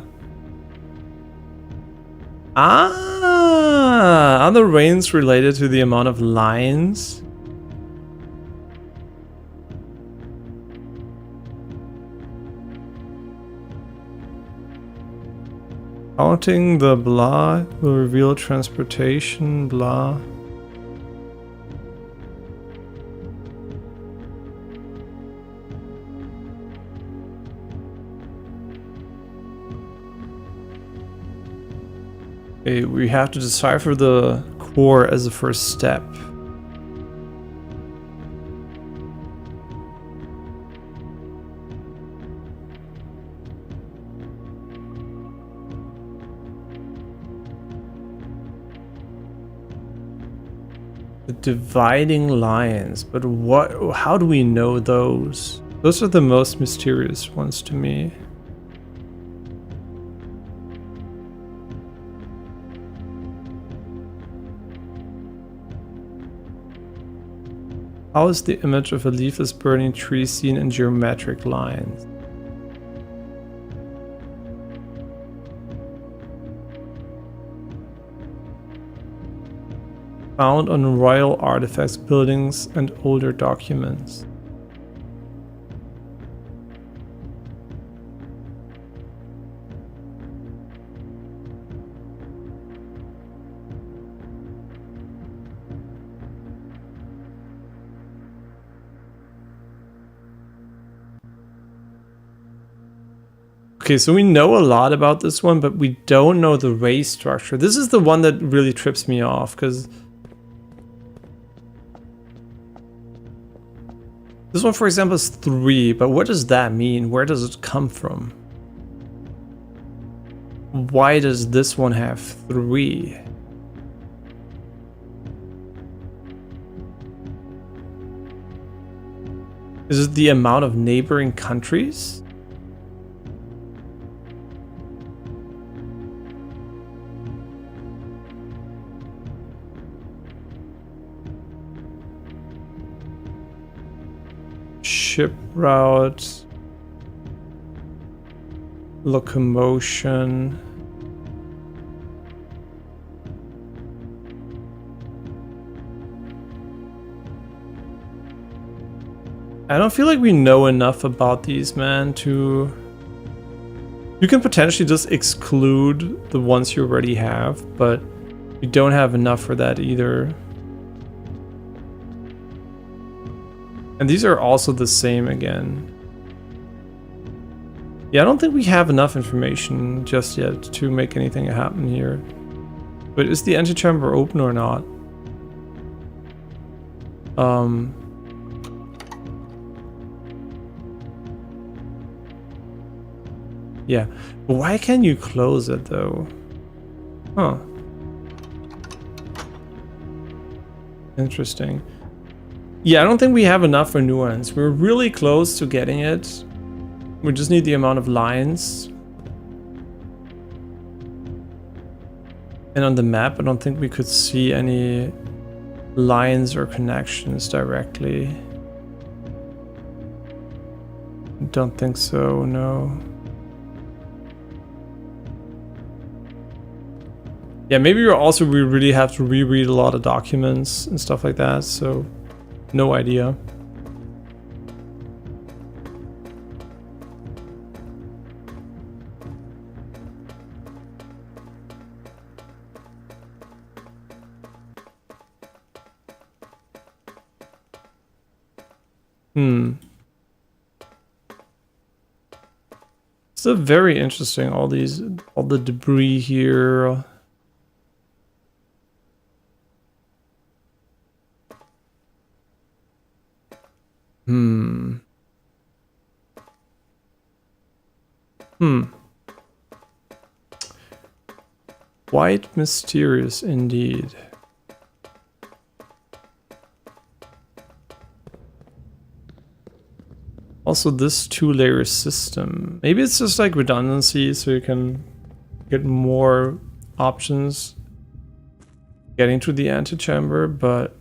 Are the reigns related to the amount of lines? Counting the blah will reveal transportation, blah. Okay, we have to decipher the core as a first step. The dividing lines, but what? How do we know those? Those are the most mysterious ones to me. How is the image of a leafless burning tree seen in geometric lines? Found on royal artifacts, buildings, and older documents. Okay, so we know a lot about this one, but we don't know the race structure. This is the one that really trips me off, because this one, for example, is 3, but what does that mean? Where does it come from? Why does this one have 3? Is it the amount of neighboring countries? Ship route, locomotion. I don't feel like we know enough about these, man, to... You can potentially just exclude the ones you already have, but we don't have enough for that either. And these are also the same again. Yeah, I don't think we have enough information just yet to make anything happen here. But is the antechamber open or not? Yeah, but why can't you close it though? Huh. Interesting. Yeah, I don't think we have enough for nuance. We're really close to getting it. We just need the amount of lines. And on the map, I don't think we could see any lines or connections directly. Don't think so, no. Yeah, maybe we really have to reread a lot of documents and stuff like that, so no idea. Still very interesting, all the debris here. Quite mysterious indeed. Also, this 2-layer system. Maybe it's just like redundancy, so you can get more options getting to the antechamber, but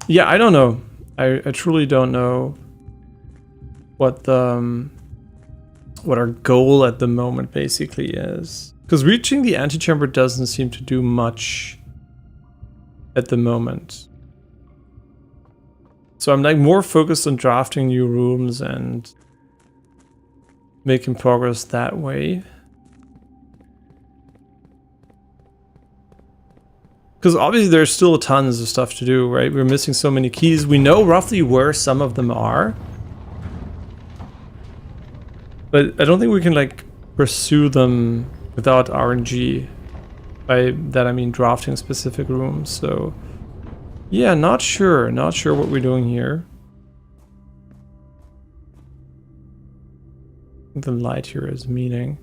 yeah, I don't know. I truly don't know what the what our goal at the moment basically is. Because reaching the antechamber doesn't seem to do much at the moment. So I'm like more focused on drafting new rooms and making progress that way. Because obviously there's still tons of stuff to do, right? We're missing so many keys. We know roughly where some of them are. But I don't think we can like pursue them without RNG. By that I mean drafting specific rooms, so... Yeah, not sure what we're doing here. The light here is meaning.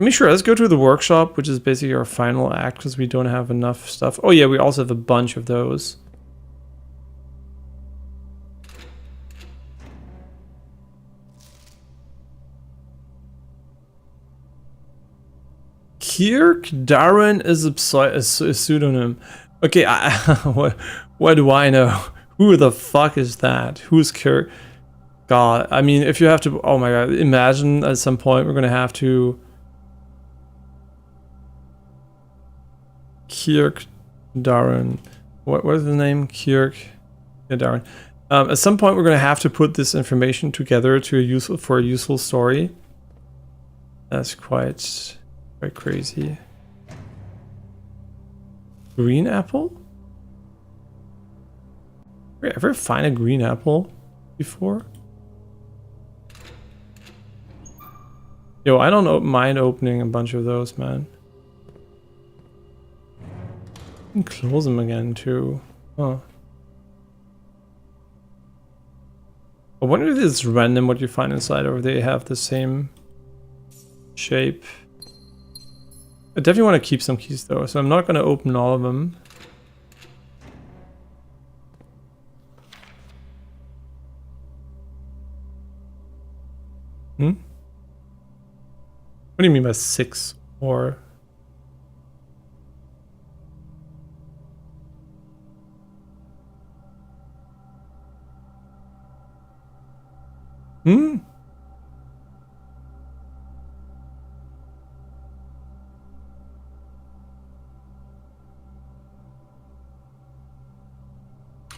I mean, sure, let's go to the workshop, which is basically our final act, because we don't have enough stuff. Oh yeah, we also have a bunch of those. Kirk Darren is a pseudonym. Okay, what do I know? Who the fuck is that? Who's Kirk? God, I mean, if you have to... Oh my god, imagine at some point we're gonna have to... Kirk Darren. What is the name? Kirk... Yeah, Darren. At some point we're gonna have to put this information together to for a useful story. That's quite crazy. Green apple? Did you ever find a green apple before? Yo, I don't mind opening a bunch of those, man. You can close them again too. Huh. I wonder if it's random what you find inside, or if they have the same shape. I definitely want to keep some keys though, so I'm not going to open all of them. What do you mean by 6 or?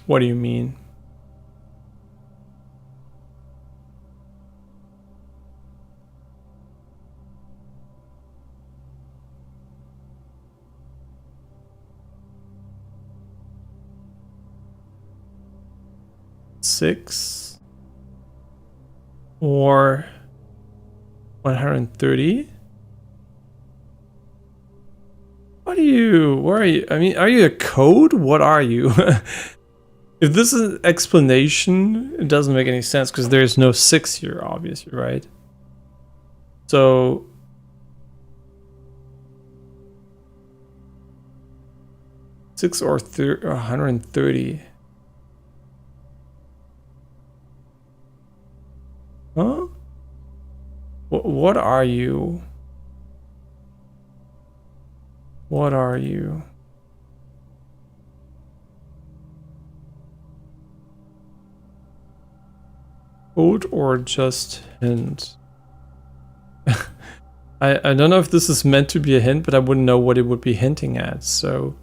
What do you mean? Six or 130? What are you? Where are you? I mean, are you a code? What are you? If this is an explanation, it doesn't make any sense because there's no 6 here, obviously, right? So six or 130. Huh? What are you? What are you? Code or just hint? I don't know if this is meant to be a hint, but I wouldn't know what it would be hinting at, so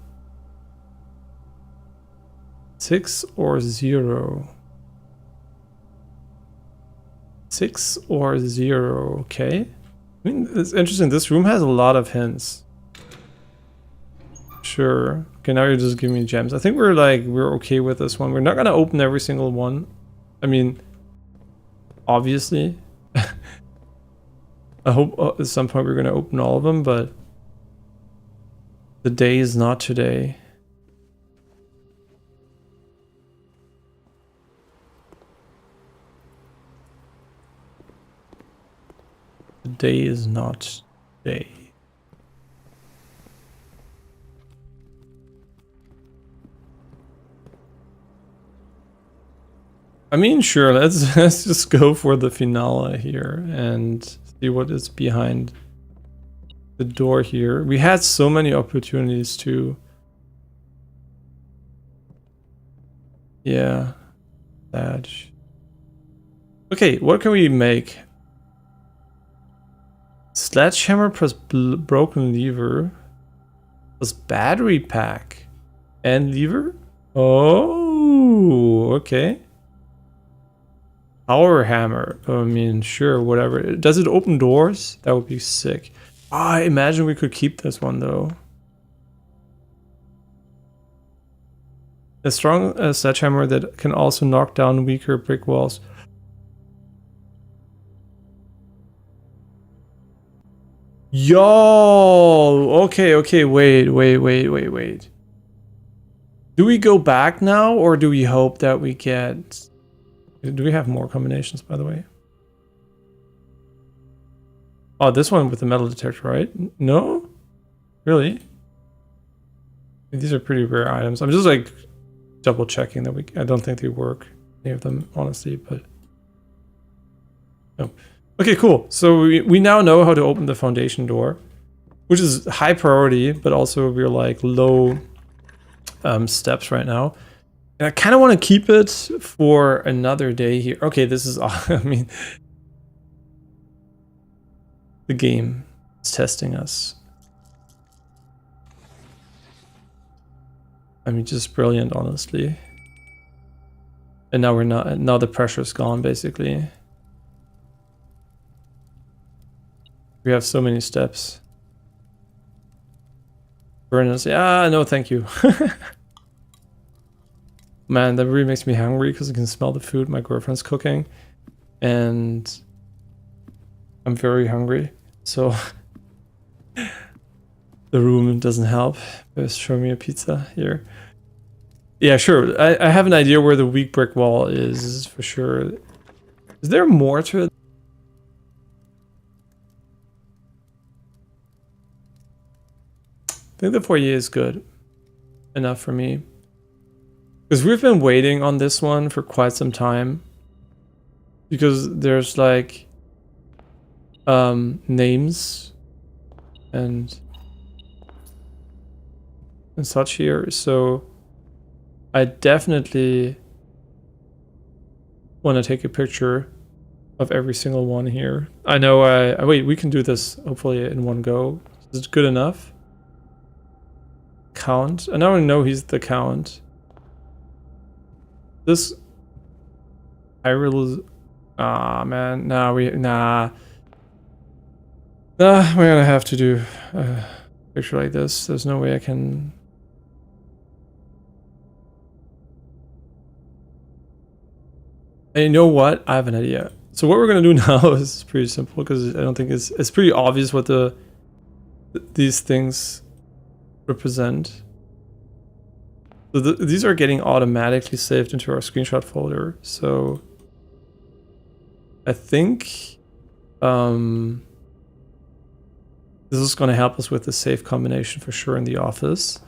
6 or 0. 6 or 0, okay. I mean, it's interesting. This room has a lot of hints. Sure. Okay, now you're just giving me gems. I think we're okay with this one. We're not gonna open every single one. I mean, obviously. I hope at some point we're gonna open all of them, but the day is not today. The day is not today. I mean, sure, let's just go for the finale here and see what is behind the door here. We had so many opportunities to... Yeah. Badge. Okay, what can we make? Sledgehammer plus broken lever plus battery pack and lever? Oh, okay. Power hammer. I mean, sure, whatever. Does it open doors? That would be sick. Oh, I imagine we could keep this one though. A strong sledgehammer that can also knock down weaker brick walls. Yo! Okay, wait. Do we go back now, or do we hope that we get... Do we have more combinations, by the way? Oh, this one with the metal detector, right? No? Really? These are pretty rare items. I'm just like double checking that I don't think they work, any of them, honestly, but... No. Okay, cool. So we now know how to open the foundation door, which is high priority, but also we're like low steps right now. And I kind of want to keep it for another day here. Okay, this is, I mean, the game is testing us. I mean, just brilliant, honestly. And now we're not, now the pressure's gone, basically. We have so many steps. Furnace, yeah, no thank you. Man, that really makes me hungry because I can smell the food my girlfriend's cooking. And I'm very hungry. So the room doesn't help. Just show me a pizza here. Yeah, sure. I have an idea where the weak brick wall is for sure. Is there more to it? I think the foyer is good enough for me. Because we've been waiting on this one for quite some time. Because there's like names and such here. So I definitely want to take a picture of every single one here. I know wait, we can do this hopefully in one go. Is it good enough? Count. I now know he's the count. This I really man, we're gonna have to do a picture like this. There's no way I can. And you know what? I have an idea. So what we're gonna do now is pretty simple because I don't think it's pretty obvious what these things represent. So these are getting automatically saved into our screenshot folder. So I think this is going to help us with the save combination for sure in the office.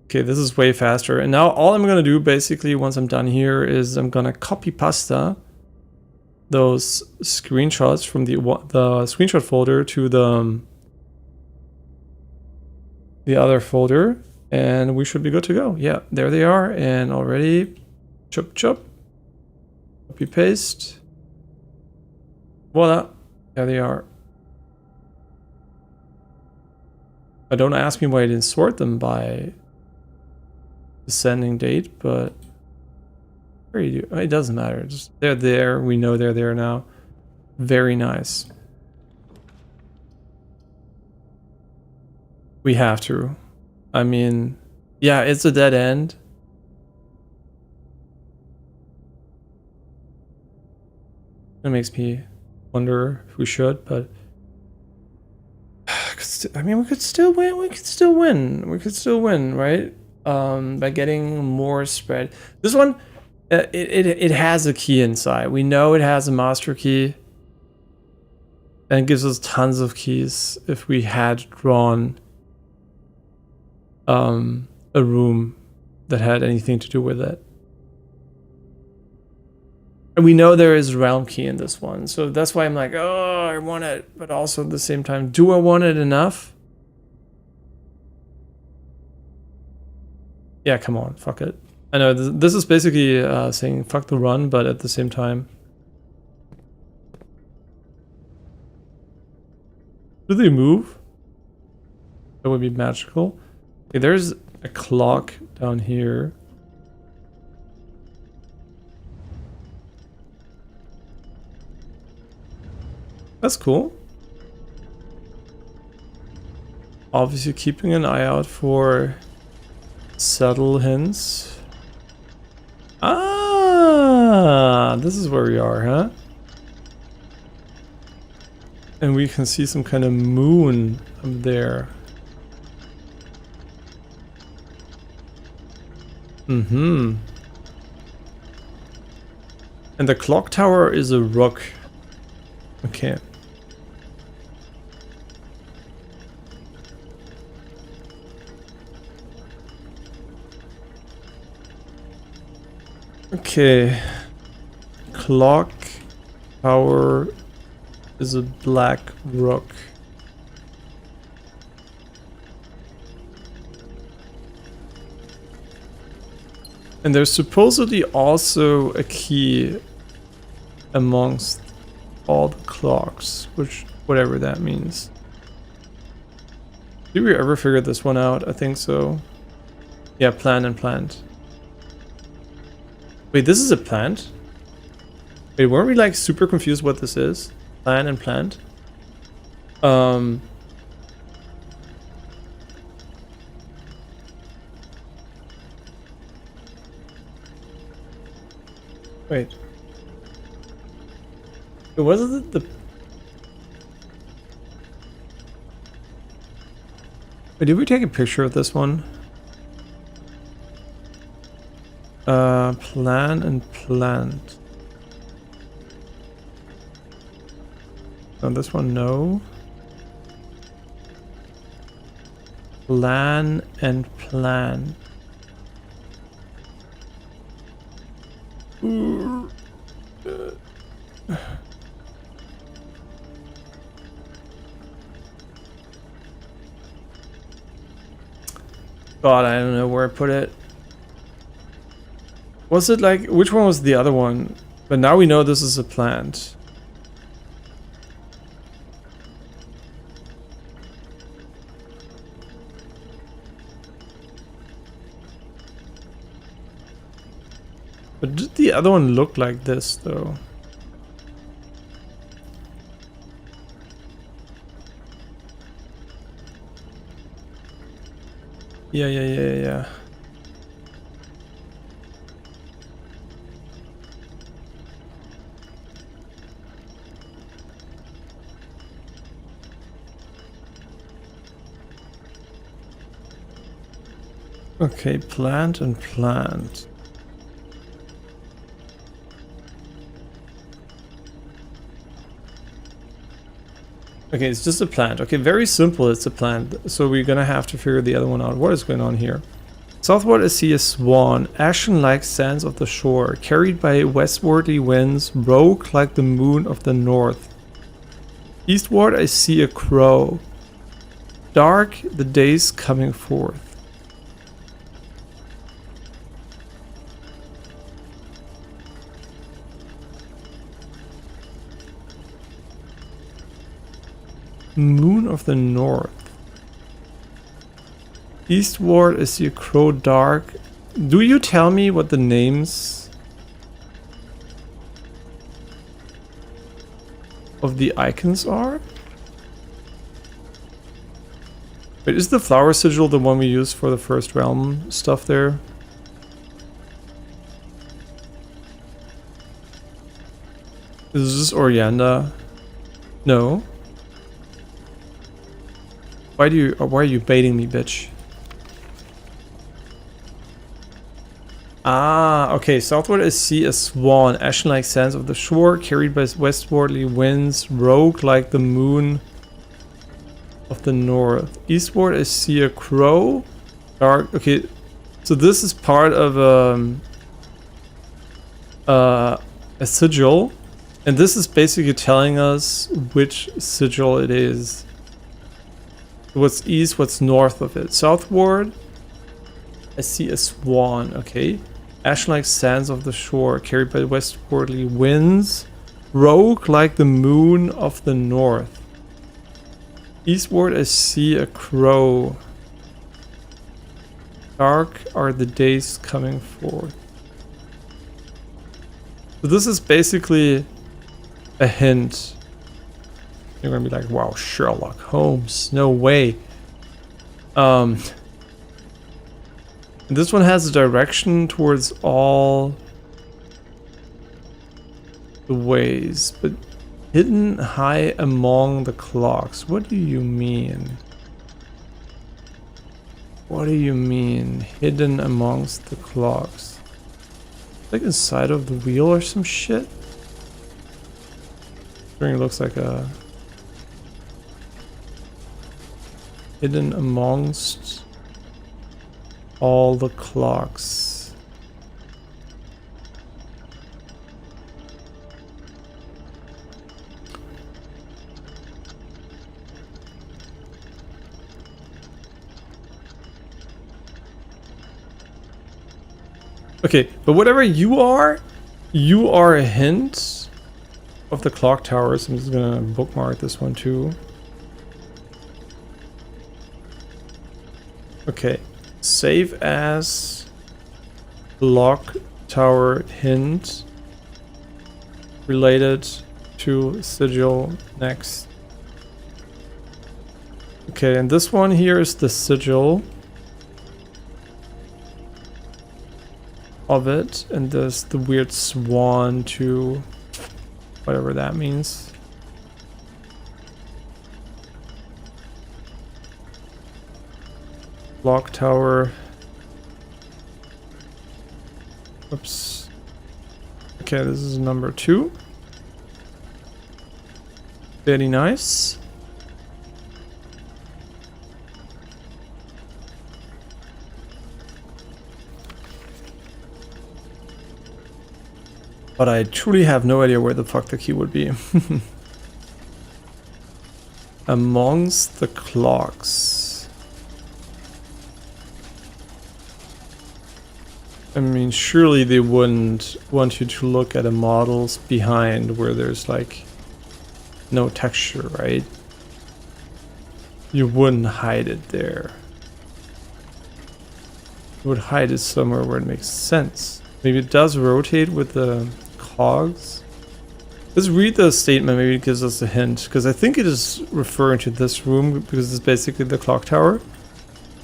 Okay, this is way faster. And now all I'm going to do basically once I'm done here is I'm going to copy pasta those screenshots from the screenshot folder to the other folder, and we should be good to go. Yeah, there they are, and already chop chop, copy paste, voila, there they are. Don't ask me why I didn't sort them by descending date, but it doesn't matter. Just, they're there. We know they're there now. Very nice. We have to. I mean, yeah, it's a dead end. It makes me wonder if we should, but I mean, we could still win. We could still win, right? By getting more spread. This one, it has a key inside. We know it has a master key, and it gives us tons of keys if we had drawn a room that had anything to do with it. And we know there is realm key in this one, so that's why I'm like, oh, I want it, but also at the same time, do I want it enough? Yeah, come on, fuck it. I know this is basically saying fuck the run, but at the same time, do they move? That would be magical. Okay, there's a clock down here. That's cool. Obviously keeping an eye out for subtle hints. Ah, this is where we are, huh? And we can see some kind of moon up there. Mm-hmm. And the clock tower is a rook. Okay. Okay. Clock tower is a black rook. And there's supposedly also a key amongst all the clocks, which whatever that means. Did we ever figure this one out? I think so. Yeah, plant and plant. Wait, this is a plant? Wait, weren't we like super confused what this is? Plan and plant. Wait. Was it the... Wait, did we take a picture of this one? Plan and plant. No, this one, no. Plan and plant. God, I don't know where I put it. Was it like, which one was the other one? But now we know this is a plant. But did the other one look like this though? Yeah. Okay, plant and plant. Okay, it's just a plant. Okay, very simple, it's a plant. So we're gonna have to figure the other one out. What is going on here? Southward I see a swan, ashen-like sands of the shore, carried by westwardly winds, rogue like the moon of the north. Eastward I see a crow, dark the days coming forth. Moon of the north. Eastward I see a crow, dark. Do you tell me what the names of the icons are? Wait, is the flower sigil the one we used for the first realm stuff there? Is this Orianda? No. Why are you baiting me, bitch? Ah, okay. Southward I see a swan, ashen-like sands of the shore, carried by westwardly winds, rogue like the moon of the north. Eastward I see a crow, dark. Okay, so this is part of a sigil, and this is basically telling us which sigil it is. What's east, what's north of it. Southward, I see a swan, okay. Ashen-like sands of the shore, carried by westwardly winds, rogue like the moon of the north. Eastward, I see a crow. Dark are the days coming forth. So this is basically a hint. You're gonna be like, wow, Sherlock Holmes, no way. This one has a direction towards all the ways, but hidden high among the clocks. What do you mean? What do you mean, hidden amongst the clocks? Like inside of the wheel or some shit? It looks like a... hidden amongst all the clocks. Okay, but whatever you are a hint of the clock towers. I'm just gonna bookmark this one too. Okay, save as clock tower hint related to sigil next. Okay, and this one here is the sigil of it, and there's the weird swan to whatever that means. Clock tower. Oops. Okay, this is number 2. Very nice. But I truly have no idea where the fuck the key would be. Amongst the clocks. I mean, surely they wouldn't want you to look at the models behind where there's like no texture, right? You wouldn't hide it there. You would hide it somewhere where it makes sense. Maybe it does rotate with the cogs. Let's read the statement, maybe it gives us a hint, because I think it is referring to this room because it's basically the clock tower.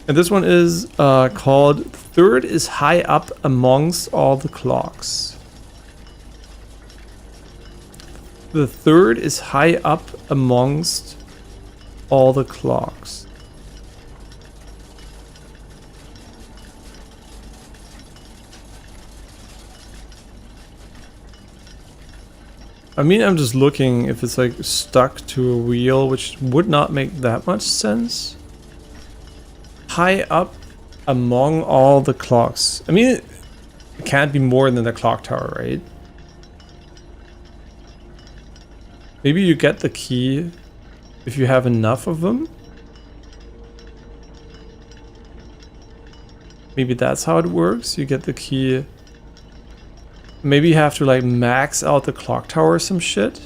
And this one is called "Third is high up amongst all the clocks." The third is high up amongst all the clocks. I mean, I'm just looking if it's like stuck to a wheel, which would not make that much sense. High up among all the clocks. I mean, it can't be more than the clock tower, right? Maybe you get the key if you have enough of them. Maybe that's how it works. You get the key. Maybe you have to like max out the clock tower or some shit.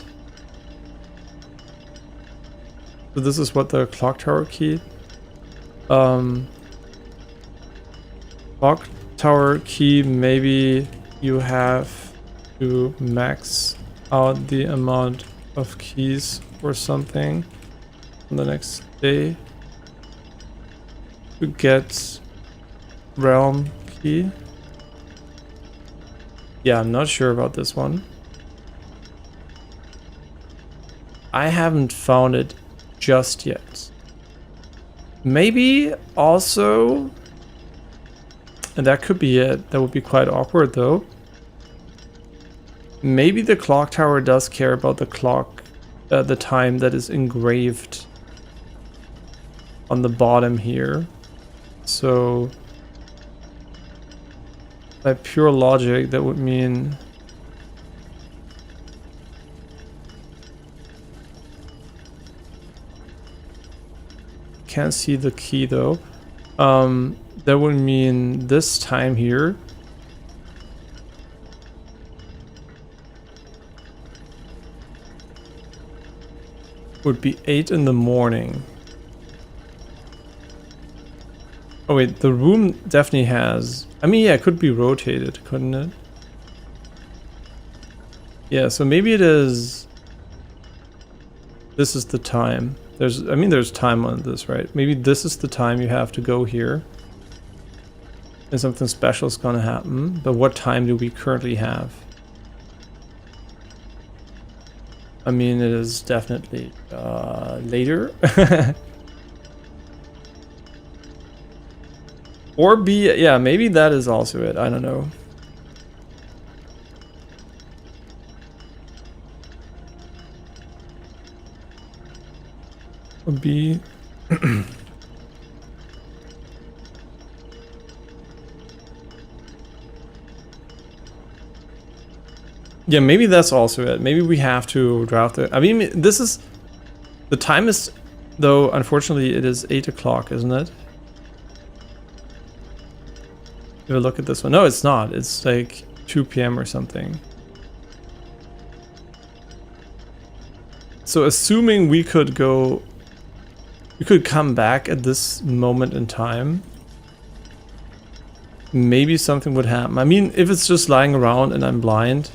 So this is what the clock tower key. Clock tower key, maybe you have to max out the amount of keys or something on the next day to get realm key. Yeah, I'm not sure about this one. I haven't found it just yet. Maybe also, and that could be it. That would be quite awkward though. Maybe the clock tower does care about the clock, the time that is engraved on the bottom here. So by pure logic, that would mean can't see the key though. That would mean this time here would be 8 in the morning. Oh wait, the room definitely has... I mean, yeah, it could be rotated, couldn't it? Yeah, so maybe it is... This is the time. There's time on this, right? Maybe this is the time you have to go here. And something special is gonna happen. But what time do we currently have? I mean, it is definitely later. Or B, yeah, maybe that is also it. I don't know. Or B. Yeah, maybe that's also it. Maybe we have to draft it. I mean, this is... The time is... Though, unfortunately, it is 8 o'clock, isn't it? Have a look at this one. No, it's not. It's like 2 p.m. or something. So assuming we could go... We could come back at this moment in time. Maybe something would happen. I mean, if it's just lying around and I'm blind...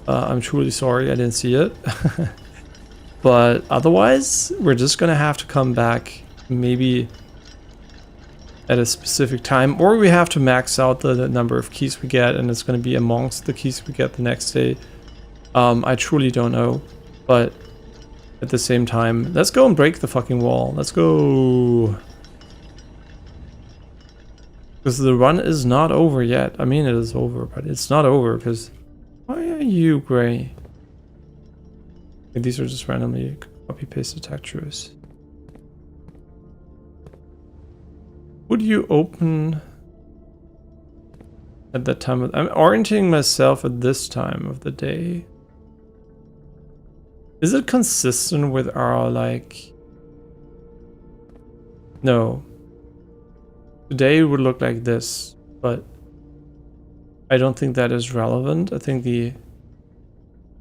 I'm truly sorry I didn't see it. But otherwise, we're just gonna have to come back maybe at a specific time, or we have to max out the number of keys we get, and it's gonna be amongst the keys we get the next day. I truly don't know, but at the same time, let's go and break the fucking wall. Let's go. Because the run is not over yet. I mean, it is over, but it's not over because... Why are you gray? Okay, these are just randomly copy-pasted textures. Would you open at that time? I'm orienting myself at this time of the day. Is it consistent with our, like... No. Today would look like this, but I don't think that is relevant. I think the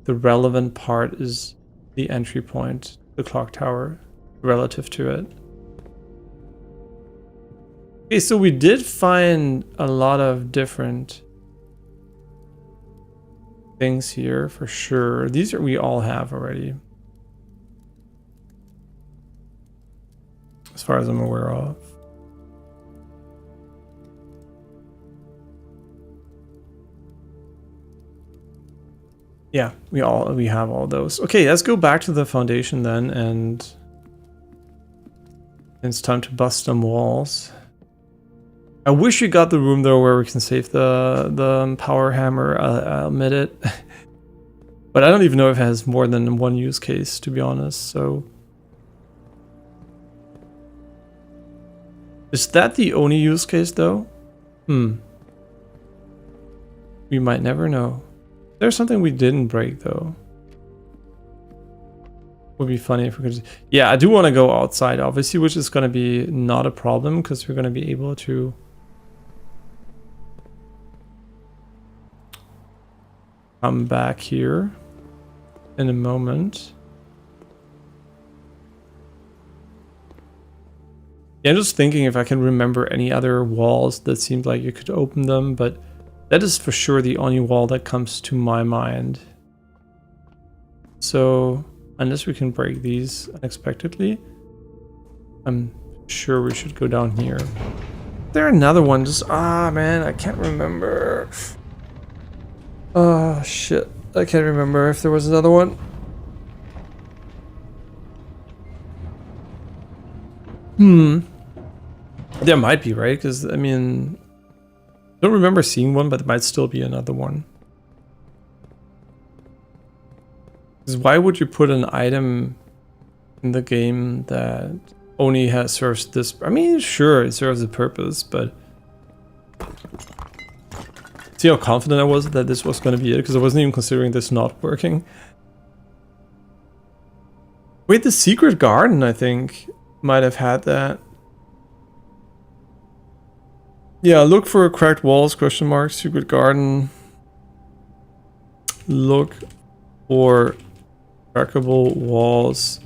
relevant part is the entry point, the clock tower, relative to it. Okay, so we did find a lot of different things here for sure. These are we all have already, as far as I'm aware of. Yeah, we have all those. Okay, let's go back to the foundation then, and it's time to bust some walls. I wish we got the room though where we can save the power hammer. I'll admit it, but I don't even know if it has more than one use case, to be honest. So, is that the only use case though? We might never know. There's something we didn't break though. Would be funny if we could. Yeah, I do want to go outside, obviously, which is going to be not a problem because we're going to be able to come back here in a moment. Yeah, I'm just thinking if I can remember any other walls that seemed like you could open them, but that is for sure the only wall that comes to my mind. So, unless we can break these unexpectedly, I'm sure we should go down here. Is there another one? Just, man, I can't remember. Oh, shit. I can't remember if there was another one. There might be, right? Because, I mean... I don't remember seeing one, but there might still be another one. Because why would you put an item in the game that only serves this? I mean, sure, it serves a purpose, but... See how confident I was that this was going to be it? Because I wasn't even considering this not working. Wait, the secret garden, I think, might have had that. Yeah, look for cracked walls, question mark, secret garden. Look for crackable walls,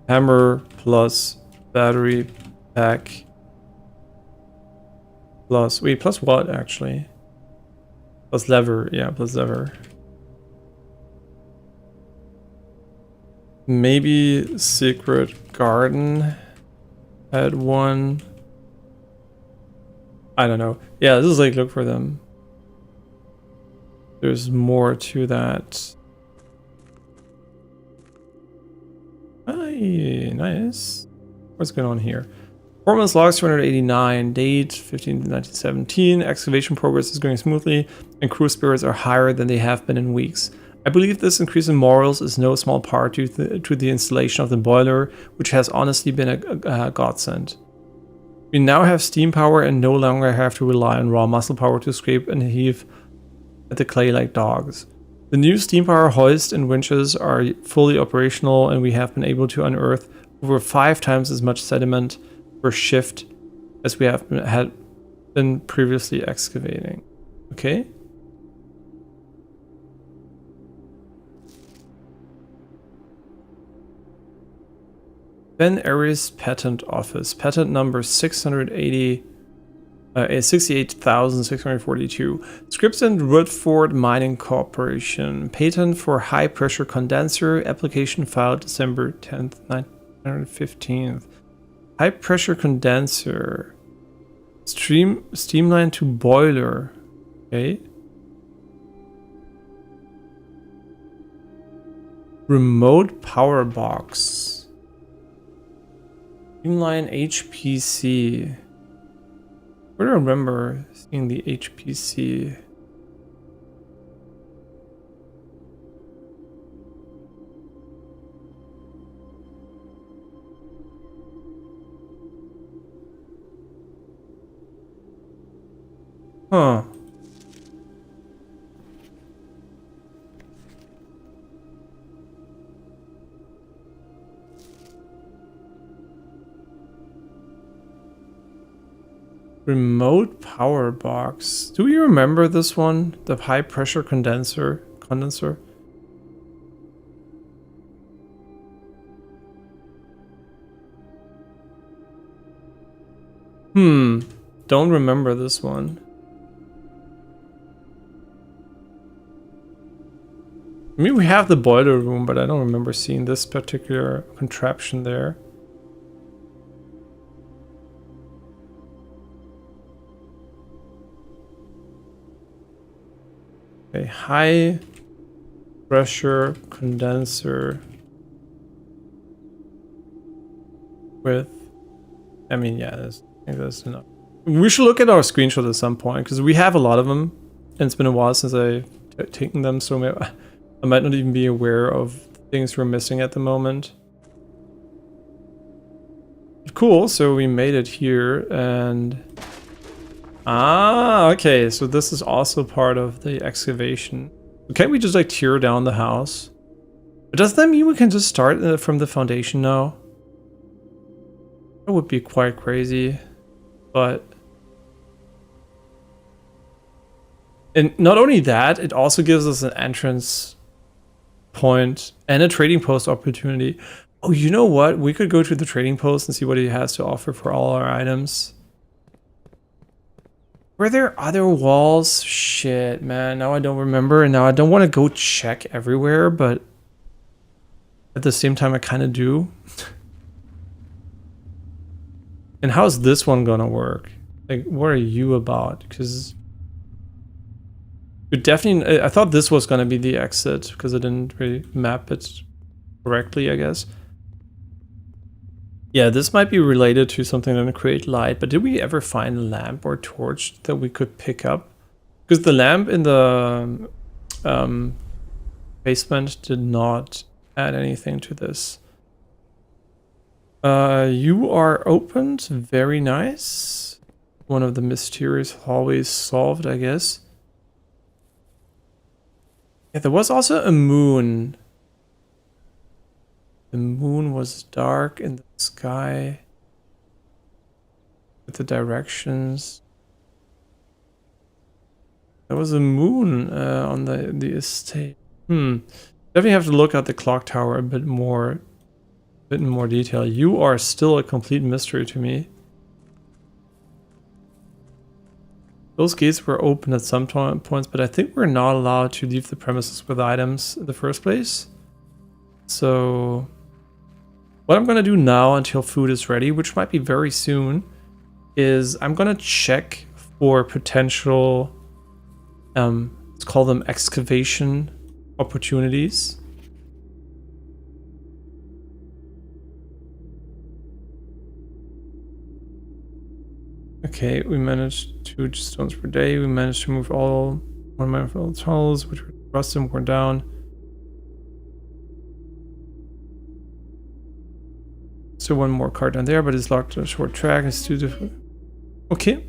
hammer plus battery pack plus, wait, plus what actually? Plus lever, yeah, plus lever. Maybe secret garden had one. I don't know. Yeah, this is like look for them. There's more to that. Hey, nice. What's going on here? Performance logs 289, date 15/19/17. Excavation progress is going smoothly, and crew spirits are higher than they have been in weeks. I believe this increase in morals is no small part due to the installation of the boiler, which has honestly been a godsend. We now have steam power and no longer have to rely on raw muscle power to scrape and heave at the clay like dogs. The new steam power hoist and winches are fully operational, and we have been able to unearth over 5 times as much sediment per shift as we had been previously excavating. Okay. Ben Aries Patent Office, patent number 680 68,642. Scripps and Woodford Mining Corporation. Patent for high pressure condenser. Application filed December 10th, 1915. High pressure condenser. Streamline to boiler. Okay. Remote power box. Streamline HPC. Where do I remember seeing the HPC? Huh. Remote power box. Do you remember this one? The high pressure condenser. Don't remember this one. I mean, we have the boiler room, but I don't remember seeing this particular contraption there. A high pressure condenser with, I mean, yeah, I think that's enough. We should look at our screenshot at some point because we have a lot of them, and it's been a while since I've taken them, so I might not even be aware of things we're missing at the moment. Cool, so we made it here, and okay, so this is also part of the excavation. Can't we just like tear down the house? But does that mean we can just start from the foundation now? That would be quite crazy, but... And not only that, it also gives us an entrance point and a trading post opportunity. Oh, you know what? We could go to the trading post and see what he has to offer for all our items. Were there other walls? Shit, man. Now I don't remember, and now I don't want to go check everywhere, but at the same time I kind of do. And how's this one gonna work? Like, what are you about? Because you definitely, I thought this was gonna be the exit because I didn't really map it correctly, I guess. Yeah, this might be related to something that create light, but did we ever find a lamp or torch that we could pick up? Because the lamp in the basement did not add anything to this. You are opened. Very nice. One of the mysterious hallways solved, I guess. Yeah, there was also a moon. The moon was dark in the sky with the directions. There was a moon on the estate. Definitely have to look at the clock tower a bit more detail. You are still a complete mystery to me. Those gates were open at some points, but I think we're not allowed to leave the premises with items in the first place. So what I'm going to do now until food is ready, which might be very soon, is I'm going to check for potential, let's call them excavation opportunities. Okay, we managed 2 stones per day. We managed to move all one of my tunnels, which were rusted and worn down. So one more card down there, but it's locked on a short track. It's too difficult. Okay.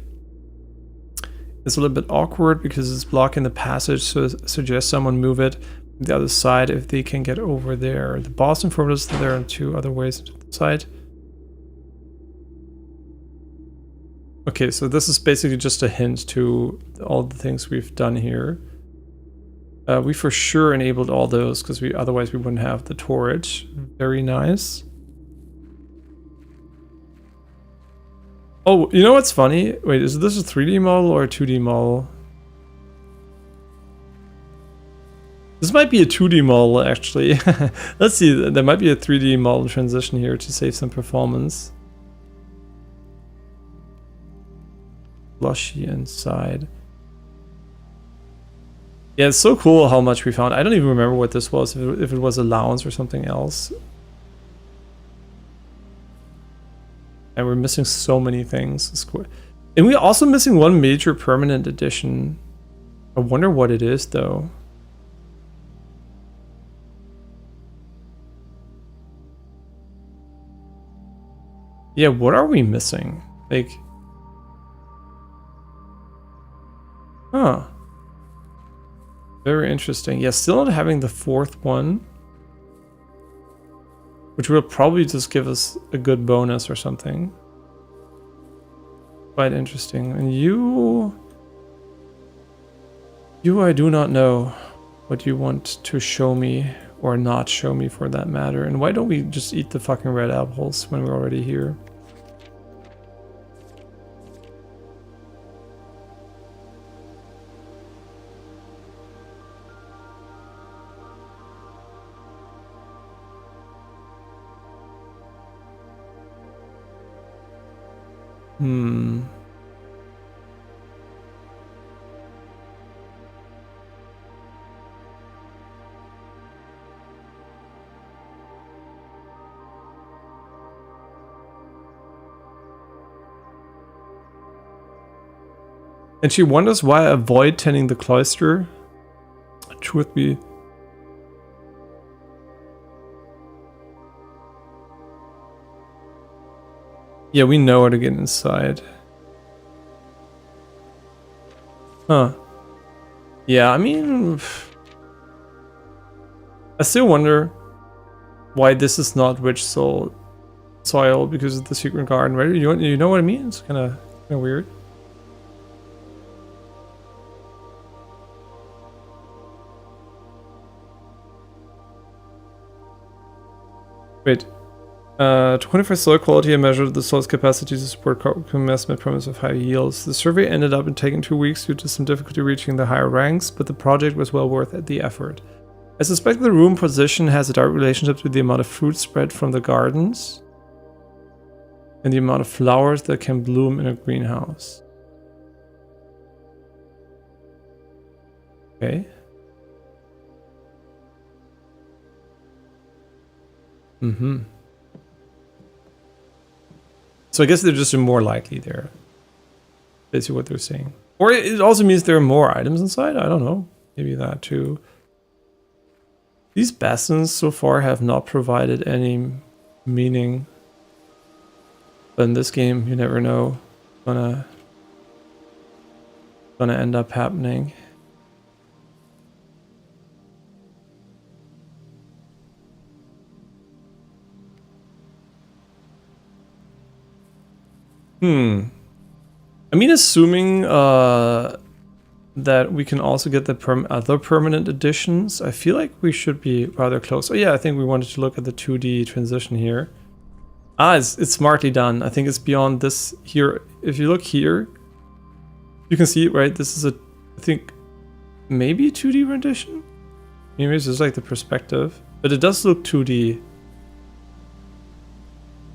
It's a little bit awkward because it's blocking the passage, so I suggest someone move it to the other side if they can get over there. The boss informed us that there are 2 other ways to the side. Okay, so this is basically just a hint to all the things we've done here. We for sure enabled all those because otherwise we wouldn't have the torch. Very nice. Oh, you know what's funny? Wait, is this a 3D model or a 2D model? This might be a 2D model, actually. Let's see, there might be a 3D model transition here to save some performance. Blushy inside. Yeah, it's so cool how much we found. I don't even remember what this was, if it was allowance or something else. And we're missing so many things. And we're also missing one major permanent addition. I wonder what it is, though. Yeah, what are we missing? Like... Huh. Very interesting. Yeah, still not having the fourth one. Which will probably just give us a good bonus or something. Quite interesting. And you... You, I do not know what you want to show me or not show me for that matter. And why don't we just eat the fucking red apples when we're already here? And she wonders why I avoid tending the cloister. Truth be... Yeah, we know how to get inside. Huh. Yeah, I mean... I still wonder why this is not rich soil because of the secret garden, right? You know what I mean? It's kind of weird. Wait. 24 soil quality and measured the soil's capacity to support commencement promise of high yields. The survey ended up in taking 2 weeks due to some difficulty reaching the higher ranks, but the project was well worth the effort. I suspect the room position has a direct relationship to the amount of fruit spread from the gardens and the amount of flowers that can bloom in a greenhouse. Okay. So I guess they're just more likely there. Basically what they're saying. Or it also means there are more items inside? I don't know. Maybe that too. These basins so far have not provided any meaning. But in this game, you never know what's gonna end up happening. I mean, assuming that we can also get the other permanent additions, I feel like we should be rather close. Oh yeah, I think we wanted to look at the 2D transition here. It's smartly done. I think it's beyond this here. If you look here, you can see it, right? This is I think, maybe 2D rendition? Maybe it's just like the perspective, but it does look 2D.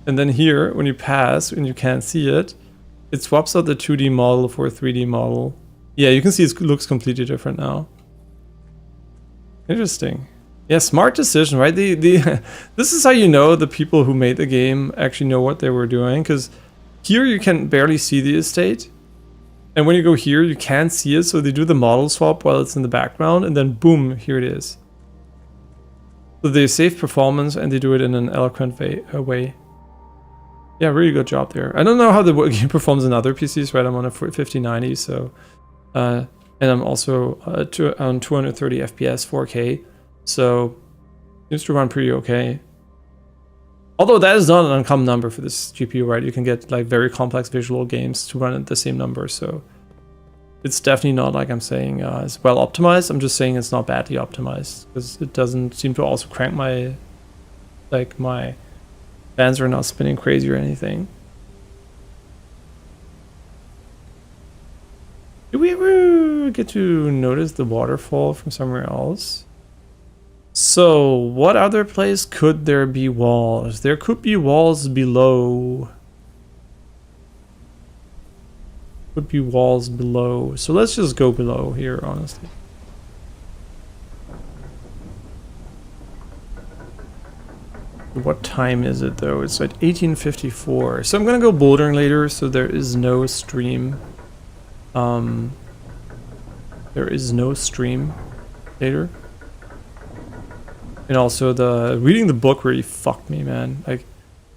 And then here, when you pass and you can't see it, it swaps out the 2D model for a 3D model. Yeah, you can see it looks completely different now. Interesting. Yeah, smart decision, right? This is how you know the people who made the game actually know what they were doing, because here you can barely see the estate. And when you go here, you can't see it, so they do the model swap while it's in the background, and then boom, here it is. So they save performance and they do it in an eloquent way. Yeah, really good job there. I don't know how the game performs in other PCs, right? I'm on a 5090, so... and I'm also on 230 FPS 4K, so... Seems to run pretty okay. Although that is not an uncommon number for this GPU, right? You can get like very complex visual games to run at the same number, so... It's definitely not like I'm saying it's well optimized. I'm just saying it's not badly optimized, because it doesn't seem to also crank my... Like, my... fans are not spinning crazy or anything. we get to notice the waterfall from somewhere else. So, what other place could there be walls? There could be walls below. Could be walls below. So let's just go below here, honestly. What time is it though? It's at 18:54. So I'm gonna go bouldering later, so there is no stream. There is no stream later. And also the reading the book really fucked me, man. Like,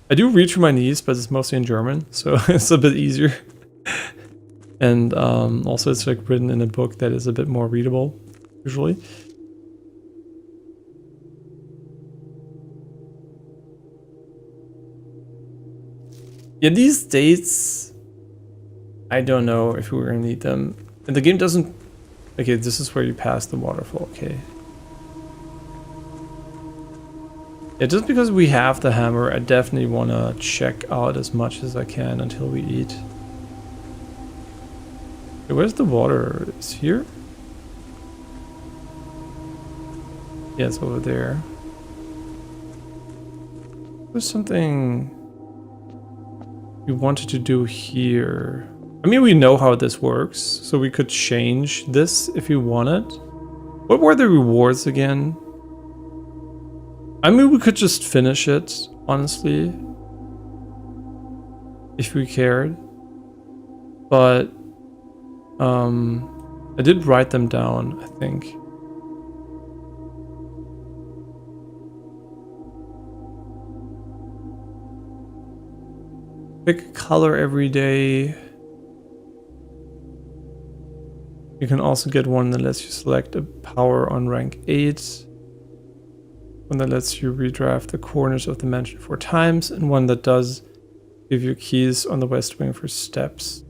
I do read through my knees, but it's mostly in German, so it's a bit easier. And also it's like written in a book that is a bit more readable, usually. Yeah, these dates, I don't know if we're gonna need them. And the game doesn't... Okay, this is where you pass the waterfall, okay. Yeah, just because we have the hammer, I definitely want to check out as much as I can until we eat. Okay, where's the water? It's here? Yeah, it's over there. There's something we wanted to do here. I mean, we know how this works, so we could change this if we wanted. What were the rewards again? I mean, we could just finish it, honestly, if we cared. But I did write them down, I think. Pick a color every day. You can also get one that lets you select a power on rank 8. One that lets you redraft the corners of the mansion 4 times, and one that does give you keys on the west wing for steps.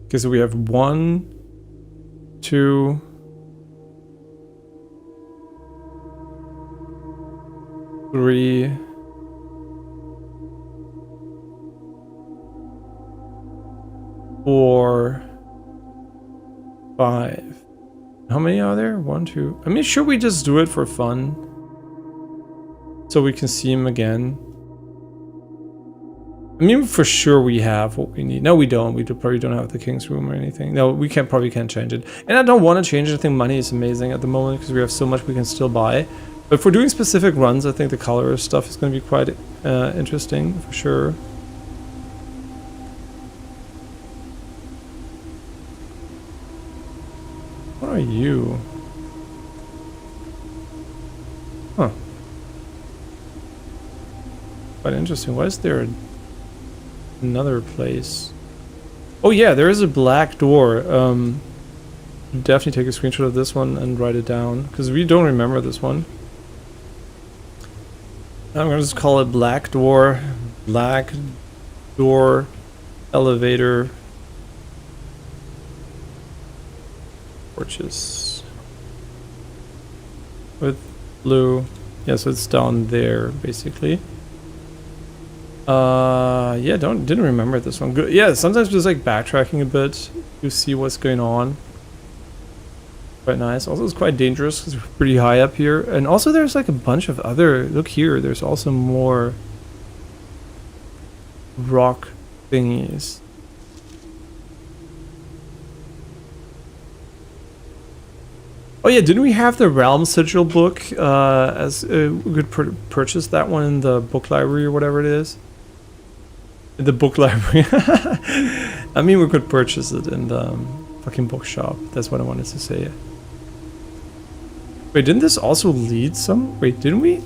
Okay, so we have 1, 2, 3, 4, 5. How many are there? 1, 2. I mean, should we just do it for fun? So we can see him again. I mean, for sure we have what we need. No, we don't. We probably don't have the king's room or anything. No, we probably can't change it. And I don't want to change it. I think money is amazing at the moment because we have so much we can still buy. But for doing specific runs, I think the color stuff is going to be quite interesting for sure. What are you? Huh. Quite interesting. Why is there another place? Oh yeah, there is a black door. Definitely take a screenshot of this one and write it down, because we don't remember this one. I'm gonna just call it black door elevator torches with blue. Yeah, so it's down there basically. Yeah, didn't remember this one. Good. Yeah, sometimes just like backtracking a bit, you see what's going on. Quite nice. Also, it's quite dangerous because we're pretty high up here, and also there's like a bunch of other. Look here, there's also more rock thingies. Oh yeah, didn't we have the Realm Sigil book? As we could purchase that one in the book library or whatever it is. In the book library. I mean, we could purchase it in the fucking bookshop. That's what I wanted to say. Wait, didn't this also lead some? Wait, didn't we?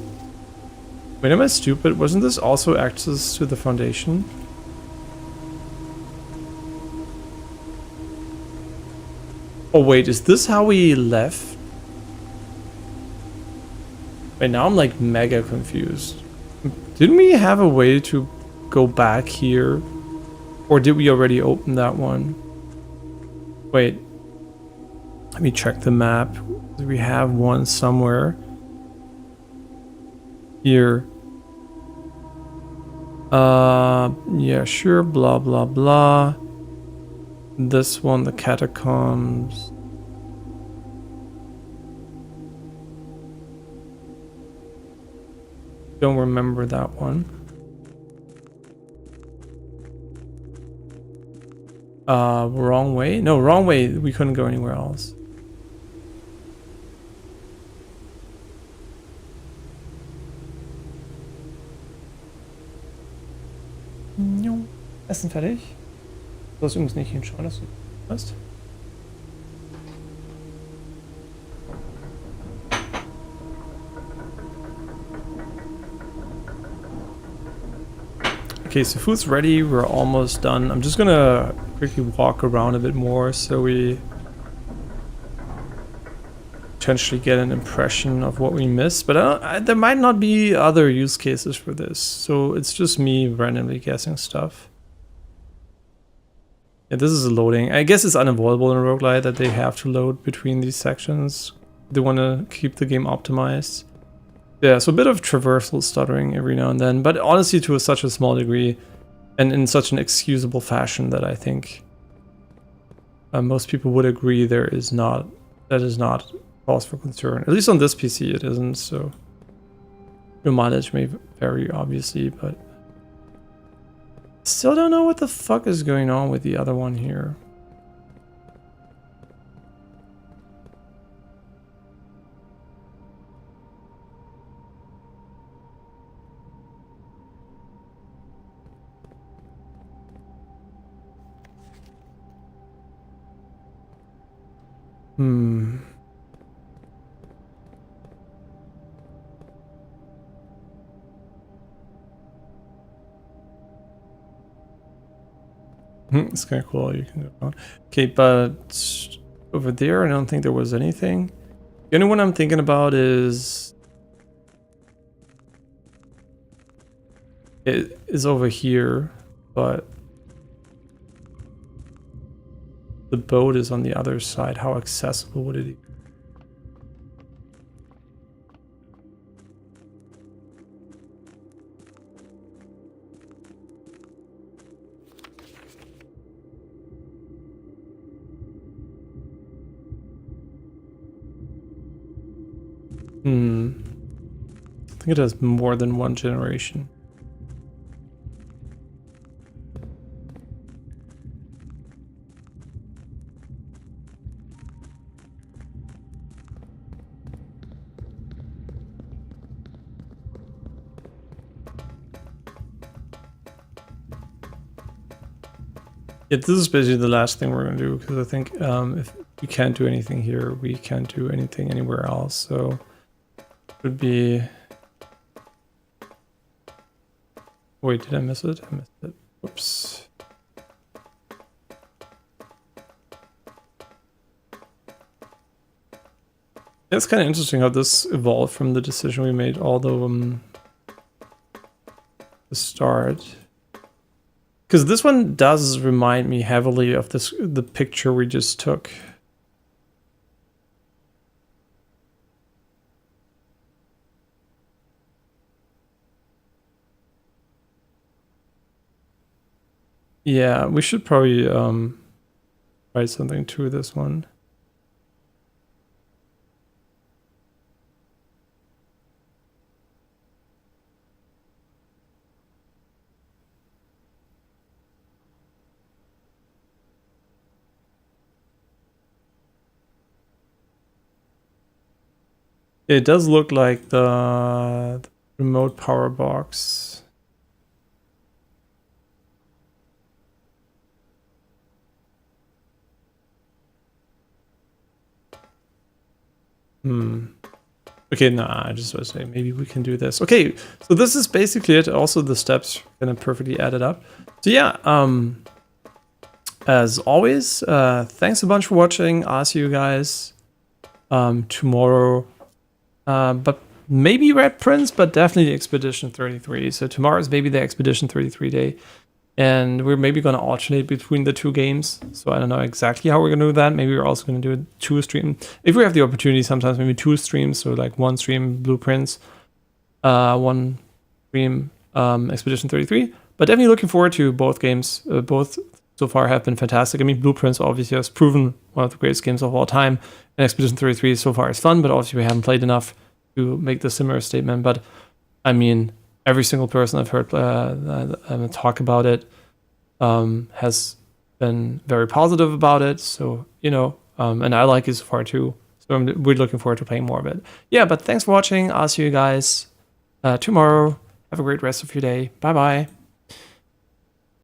Wait, am I stupid? Wasn't this also access to the foundation? Oh wait, is this how we left? Wait, now I'm like mega confused. Didn't we have a way to go back here? Or did we already open that one? Wait. Let me check the map. We have one somewhere. Here. Yeah, sure, blah, blah, blah. This one, the catacombs. Don't remember that one. Wrong way? No, wrong way. We couldn't go anywhere else. Essen fertig? Du sollst übrigens nicht hinschauen, dass du hast. Okay, so food's ready. We're almost done. I'm just gonna quickly walk around a bit more so we potentially get an impression of what we missed. But there might not be other use cases for this, so it's just me randomly guessing stuff. Yeah, this is a loading. I guess it's unavoidable in a roguelike that they have to load between these sections. They want to keep the game optimized. Yeah, so a bit of traversal stuttering every now and then, but honestly to such a small degree and in such an excusable fashion that I think most people would agree that is not cause for concern. At least on this PC it isn't, so your mileage may vary obviously, but still don't know what the fuck is going on with the other one here. It's kind of cool. You can go on. Okay, but over there, I don't think there was anything. The only one I'm thinking about is it is over here, but the boat is on the other side. How accessible would it be? I think it has more than one generation. Yeah, this is basically the last thing we're going to do, because I think if we can't do anything here, we can't do anything anywhere else. So it would be... Wait, did I miss it? I missed it. Whoops. It's kind of interesting how this evolved from the decision we made, although the start. Because this one does remind me heavily of the picture we just took. Yeah, we should probably write something to this one. It does look like the remote power box. Okay, nah, I just was saying maybe we can do this. Okay, so this is basically it. Also, the steps kind of perfectly added up. So yeah, as always, thanks a bunch for watching. I'll see you guys tomorrow. But maybe Red Prince, but definitely Expedition 33. So tomorrow is maybe the Expedition 33 day. And we're maybe going to alternate between the two games. So I don't know exactly how we're going to do that. Maybe we're also going to do a 2-stream. If we have the opportunity, sometimes maybe 2 streams. So like 1 stream Blueprints, 1 stream Expedition 33. But definitely looking forward to both games. Both so far have been fantastic. I mean, Blueprints obviously has proven one of the greatest games of all time. And Expedition 33 so far is fun, but obviously we haven't played enough to make the similar statement. But I mean, every single person I've heard talk about it has been very positive about it. So, and I like it so far too. So I'm really looking forward to playing more of it. Yeah, but thanks for watching. I'll see you guys tomorrow. Have a great rest of your day. Bye-bye.